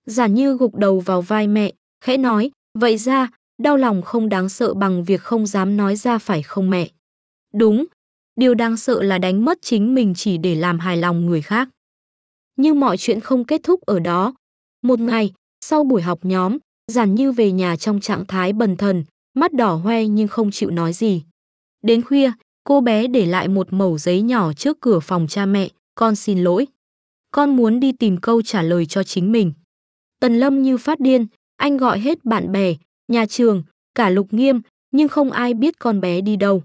A: Giản Như gục đầu vào vai mẹ, khẽ nói, vậy ra, đau lòng không đáng sợ bằng việc không dám nói ra phải không mẹ? Đúng, điều đáng sợ là đánh mất chính mình chỉ để làm hài lòng người khác. Nhưng mọi chuyện không kết thúc ở đó. Một ngày, sau buổi học nhóm, Giản Như về nhà trong trạng thái bần thần, mắt đỏ hoe nhưng không chịu nói gì. Đến khuya, cô bé để lại một mẩu giấy nhỏ trước cửa phòng cha mẹ, con xin lỗi. Con muốn đi tìm câu trả lời cho chính mình. Tần Lâm như phát điên, anh gọi hết bạn bè, nhà trường, cả Lục Nghiêm, nhưng không ai biết con bé đi đâu.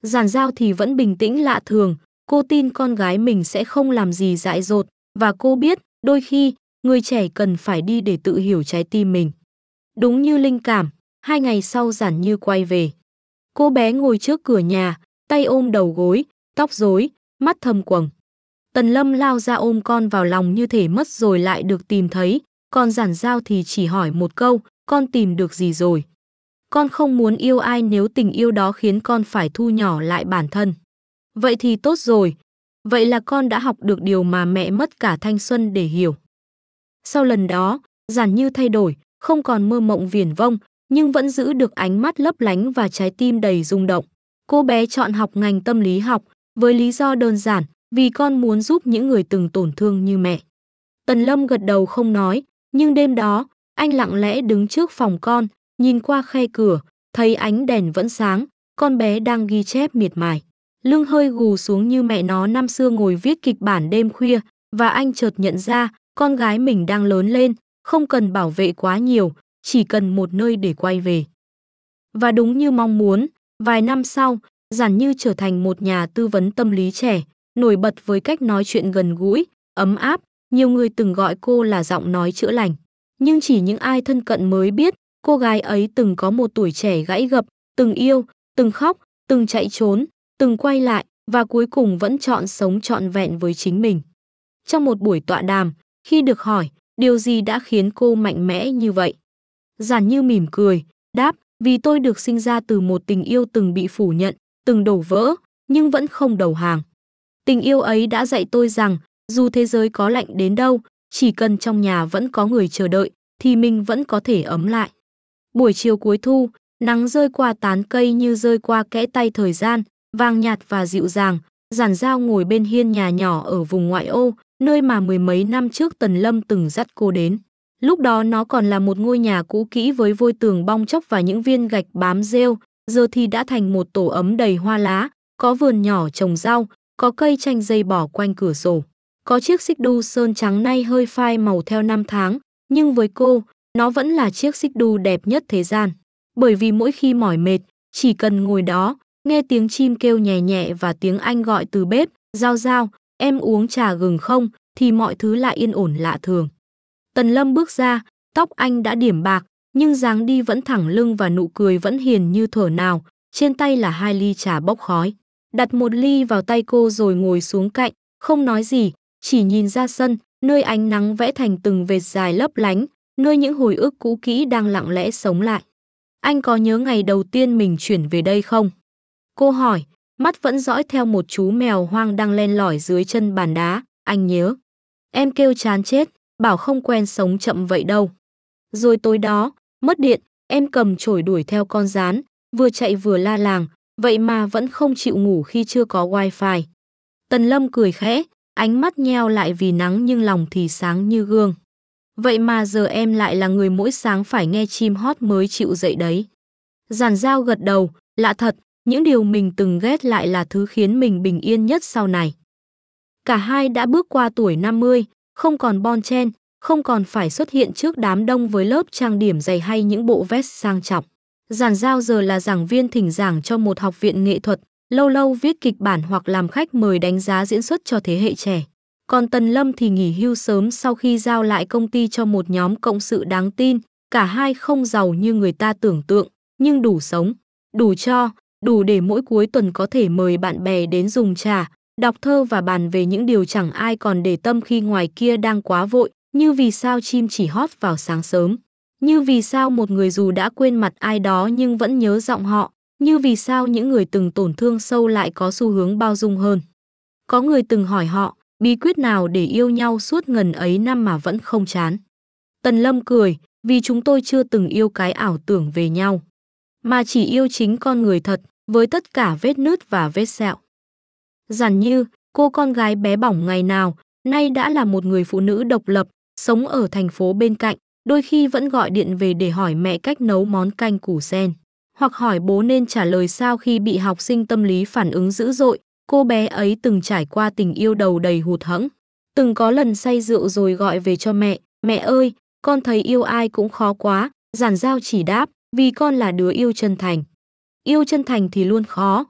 A: Giản Giao thì vẫn bình tĩnh lạ thường, cô tin con gái mình sẽ không làm gì dại dột, và cô biết, đôi khi, người trẻ cần phải đi để tự hiểu trái tim mình. Đúng như linh cảm, 2 ngày sau Giản Như quay về. Cô bé ngồi trước cửa nhà, tay ôm đầu gối, tóc rối, mắt thâm quầng. Tần Lâm lao ra ôm con vào lòng như thể mất rồi lại được tìm thấy, còn Giản Giao thì chỉ hỏi một câu, con tìm được gì rồi? Con không muốn yêu ai nếu tình yêu đó khiến con phải thu nhỏ lại bản thân. Vậy thì tốt rồi, vậy là con đã học được điều mà mẹ mất cả thanh xuân để hiểu. Sau lần đó, Giản Như thay đổi, không còn mơ mộng viển vông, nhưng vẫn giữ được ánh mắt lấp lánh và trái tim đầy rung động. Cô bé chọn học ngành tâm lý học, với lý do đơn giản, vì con muốn giúp những người từng tổn thương như mẹ. Tần Lâm gật đầu không nói, nhưng đêm đó, anh lặng lẽ đứng trước phòng con, nhìn qua khe cửa, thấy ánh đèn vẫn sáng, con bé đang ghi chép miệt mài. Lưng hơi gù xuống như mẹ nó năm xưa ngồi viết kịch bản đêm khuya, và anh chợt nhận ra, con gái mình đang lớn lên, không cần bảo vệ quá nhiều, chỉ cần một nơi để quay về. Và đúng như mong muốn, vài năm sau, Giản Như trở thành một nhà tư vấn tâm lý trẻ, nổi bật với cách nói chuyện gần gũi, ấm áp, nhiều người từng gọi cô là giọng nói chữa lành. Nhưng chỉ những ai thân cận mới biết, cô gái ấy từng có một tuổi trẻ gãy gập, từng yêu, từng khóc, từng chạy trốn, từng quay lại và cuối cùng vẫn chọn sống trọn vẹn với chính mình. Trong một buổi tọa đàm, khi được hỏi điều gì đã khiến cô mạnh mẽ như vậy, Giản Như mỉm cười, đáp, vì tôi được sinh ra từ một tình yêu từng bị phủ nhận, từng đổ vỡ, nhưng vẫn không đầu hàng. Tình yêu ấy đã dạy tôi rằng, dù thế giới có lạnh đến đâu, chỉ cần trong nhà vẫn có người chờ đợi, thì mình vẫn có thể ấm lại. Buổi chiều cuối thu, nắng rơi qua tán cây như rơi qua kẽ tay thời gian, vàng nhạt và dịu dàng. Giản Dao ngồi bên hiên nhà nhỏ ở vùng ngoại ô, nơi mà mười mấy năm trước Tần Lâm từng dắt cô đến. Lúc đó nó còn là một ngôi nhà cũ kỹ với vôi tường bong tróc và những viên gạch bám rêu, giờ thì đã thành một tổ ấm đầy hoa lá, có vườn nhỏ trồng rau, có cây chanh dây bỏ quanh cửa sổ. Có chiếc xích đu sơn trắng nay hơi phai màu theo năm tháng, nhưng với cô, nó vẫn là chiếc xích đu đẹp nhất thế gian. Bởi vì mỗi khi mỏi mệt, chỉ cần ngồi đó, nghe tiếng chim kêu nhẹ nhẹ và tiếng anh gọi từ bếp, Giao Giao, em uống trà gừng không, thì mọi thứ lại yên ổn lạ thường. Tần Lâm bước ra, tóc anh đã điểm bạc, nhưng dáng đi vẫn thẳng lưng và nụ cười vẫn hiền như thuở nào, trên tay là 2 ly trà bốc khói. Đặt một ly vào tay cô rồi ngồi xuống cạnh, không nói gì, chỉ nhìn ra sân, nơi ánh nắng vẽ thành từng vệt dài lấp lánh, nơi những hồi ức cũ kỹ đang lặng lẽ sống lại. Anh có nhớ ngày đầu tiên mình chuyển về đây không? Cô hỏi, mắt vẫn dõi theo một chú mèo hoang đang len lỏi dưới chân bàn đá. Anh nhớ. Em kêu chán chết, bảo không quen sống chậm vậy đâu. Rồi tối đó, mất điện, em cầm chổi đuổi theo con gián, vừa chạy vừa la làng, vậy mà vẫn không chịu ngủ khi chưa có wifi. Tần Lâm cười khẽ, ánh mắt nheo lại vì nắng nhưng lòng thì sáng như gương. Vậy mà giờ em lại là người mỗi sáng phải nghe chim hót mới chịu dậy đấy. Giản Dao gật đầu, lạ thật, những điều mình từng ghét lại là thứ khiến mình bình yên nhất sau này. Cả hai đã bước qua tuổi 50, không còn bon chen, không còn phải xuất hiện trước đám đông với lớp trang điểm dày hay những bộ vest sang trọng. Giản Dao giờ là giảng viên thỉnh giảng cho một học viện nghệ thuật, lâu lâu viết kịch bản hoặc làm khách mời đánh giá diễn xuất cho thế hệ trẻ. Còn Tần Lâm thì nghỉ hưu sớm sau khi giao lại công ty cho một nhóm cộng sự đáng tin. Cả hai không giàu như người ta tưởng tượng, nhưng đủ sống, đủ cho, đủ để mỗi cuối tuần có thể mời bạn bè đến dùng trà, đọc thơ và bàn về những điều chẳng ai còn để tâm khi ngoài kia đang quá vội, như vì sao chim chỉ hót vào sáng sớm, như vì sao một người dù đã quên mặt ai đó nhưng vẫn nhớ giọng họ, như vì sao những người từng tổn thương sâu lại có xu hướng bao dung hơn. Có người từng hỏi họ, bí quyết nào để yêu nhau suốt ngần ấy năm mà vẫn không chán. Tần Lâm cười, vì chúng tôi chưa từng yêu cái ảo tưởng về nhau, mà chỉ yêu chính con người thật, với tất cả vết nứt và vết sẹo. Giản Như, cô con gái bé bỏng ngày nào, nay đã là một người phụ nữ độc lập, sống ở thành phố bên cạnh, đôi khi vẫn gọi điện về để hỏi mẹ cách nấu món canh củ sen, hoặc hỏi bố nên trả lời sao khi bị học sinh tâm lý phản ứng dữ dội. Cô bé ấy từng trải qua tình yêu đầu đầy hụt hẫng, từng có lần say rượu rồi gọi về cho mẹ, mẹ ơi, con thấy yêu ai cũng khó quá. Giản Dao chỉ đáp, vì con là đứa yêu chân thành. Yêu chân thành thì luôn khó,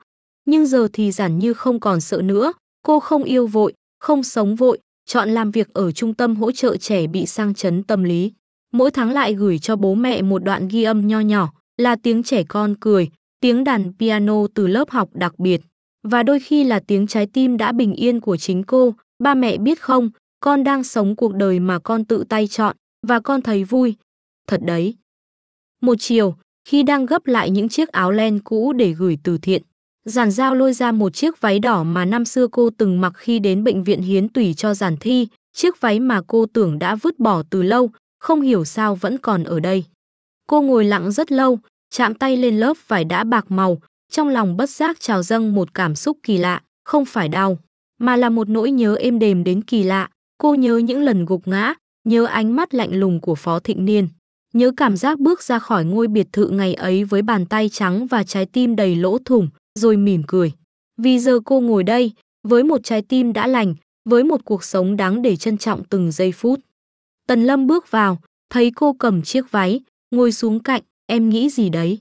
A: nhưng giờ thì Giản Như không còn sợ nữa, cô không yêu vội, không sống vội, chọn làm việc ở trung tâm hỗ trợ trẻ bị sang chấn tâm lý. Mỗi tháng lại gửi cho bố mẹ một đoạn ghi âm nho nhỏ, là tiếng trẻ con cười, tiếng đàn piano từ lớp học đặc biệt, và đôi khi là tiếng trái tim đã bình yên của chính cô. Ba mẹ biết không, con đang sống cuộc đời mà con tự tay chọn, và con thấy vui. Thật đấy. Một chiều, khi đang gấp lại những chiếc áo len cũ để gửi từ thiện, Giản Dao lôi ra một chiếc váy đỏ mà năm xưa cô từng mặc khi đến bệnh viện hiến tủy cho Giản Thi, chiếc váy mà cô tưởng đã vứt bỏ từ lâu, không hiểu sao vẫn còn ở đây. Cô ngồi lặng rất lâu, chạm tay lên lớp vải đã bạc màu, trong lòng bất giác trào dâng một cảm xúc kỳ lạ, không phải đau, mà là một nỗi nhớ êm đềm đến kỳ lạ. Cô nhớ những lần gục ngã, nhớ ánh mắt lạnh lùng của Phó Thịnh Niên, nhớ cảm giác bước ra khỏi ngôi biệt thự ngày ấy với bàn tay trắng và trái tim đầy lỗ thủng, rồi mỉm cười. Vì giờ cô ngồi đây, với một trái tim đã lành, với một cuộc sống đáng để trân trọng từng giây phút. Tần Lâm bước vào, thấy cô cầm chiếc váy, ngồi xuống cạnh, em nghĩ gì đấy?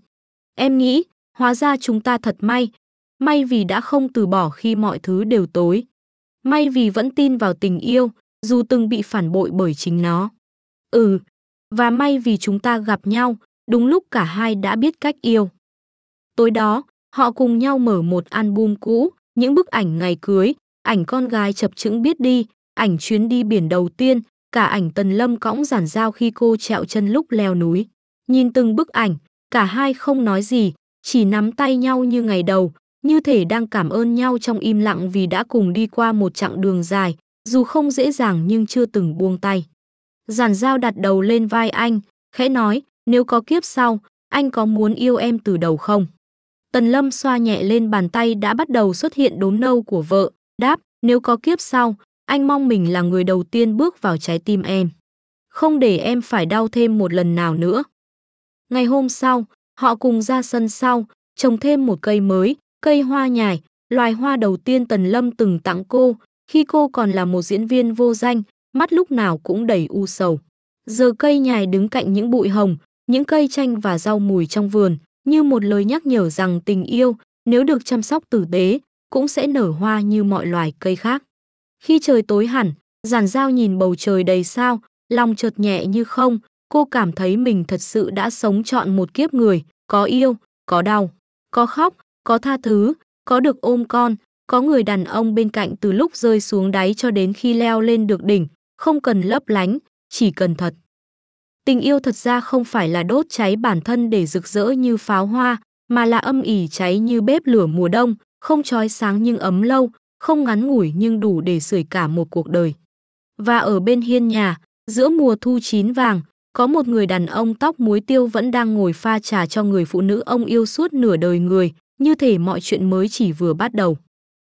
A: Em nghĩ, hóa ra chúng ta thật may. May vì đã không từ bỏ khi mọi thứ đều tối. May vì vẫn tin vào tình yêu, dù từng bị phản bội bởi chính nó. Và may vì chúng ta gặp nhau, đúng lúc cả hai đã biết cách yêu. Tối đó, họ cùng nhau mở một album cũ, những bức ảnh ngày cưới, ảnh con gái chập chững biết đi, ảnh chuyến đi biển đầu tiên, cả ảnh Tần Lâm cõng giản dao khi cô trẹo chân lúc leo núi. Nhìn từng bức ảnh, cả hai không nói gì, chỉ nắm tay nhau như ngày đầu, như thể đang cảm ơn nhau trong im lặng vì đã cùng đi qua một chặng đường dài, dù không dễ dàng nhưng chưa từng buông tay. Giản dao đặt đầu lên vai anh, khẽ nói, nếu có kiếp sau, anh có muốn yêu em từ đầu không? Tần Lâm xoa nhẹ lên bàn tay đã bắt đầu xuất hiện đốm nâu của vợ, đáp, nếu có kiếp sau, anh mong mình là người đầu tiên bước vào trái tim em. Không để em phải đau thêm một lần nào nữa. Ngày hôm sau, họ cùng ra sân sau, trồng thêm một cây mới, cây hoa nhài, loài hoa đầu tiên Tần Lâm từng tặng cô, khi cô còn là một diễn viên vô danh, mắt lúc nào cũng đầy u sầu. Giờ cây nhài đứng cạnh những bụi hồng, những cây chanh và rau mùi trong vườn, như một lời nhắc nhở rằng tình yêu, nếu được chăm sóc tử tế, cũng sẽ nở hoa như mọi loài cây khác. Khi trời tối hẳn, giản dao nhìn bầu trời đầy sao, lòng chợt nhẹ như không, cô cảm thấy mình thật sự đã sống trọn một kiếp người, có yêu, có đau, có khóc, có tha thứ, có được ôm con, có người đàn ông bên cạnh từ lúc rơi xuống đáy cho đến khi leo lên được đỉnh, không cần lấp lánh, chỉ cần thật. Tình yêu thật ra không phải là đốt cháy bản thân để rực rỡ như pháo hoa, mà là âm ỉ cháy như bếp lửa mùa đông, không chói sáng nhưng ấm lâu, không ngắn ngủi nhưng đủ để sưởi cả một cuộc đời. Và ở bên hiên nhà, giữa mùa thu chín vàng, có một người đàn ông tóc muối tiêu vẫn đang ngồi pha trà cho người phụ nữ ông yêu suốt nửa đời người, như thể mọi chuyện mới chỉ vừa bắt đầu.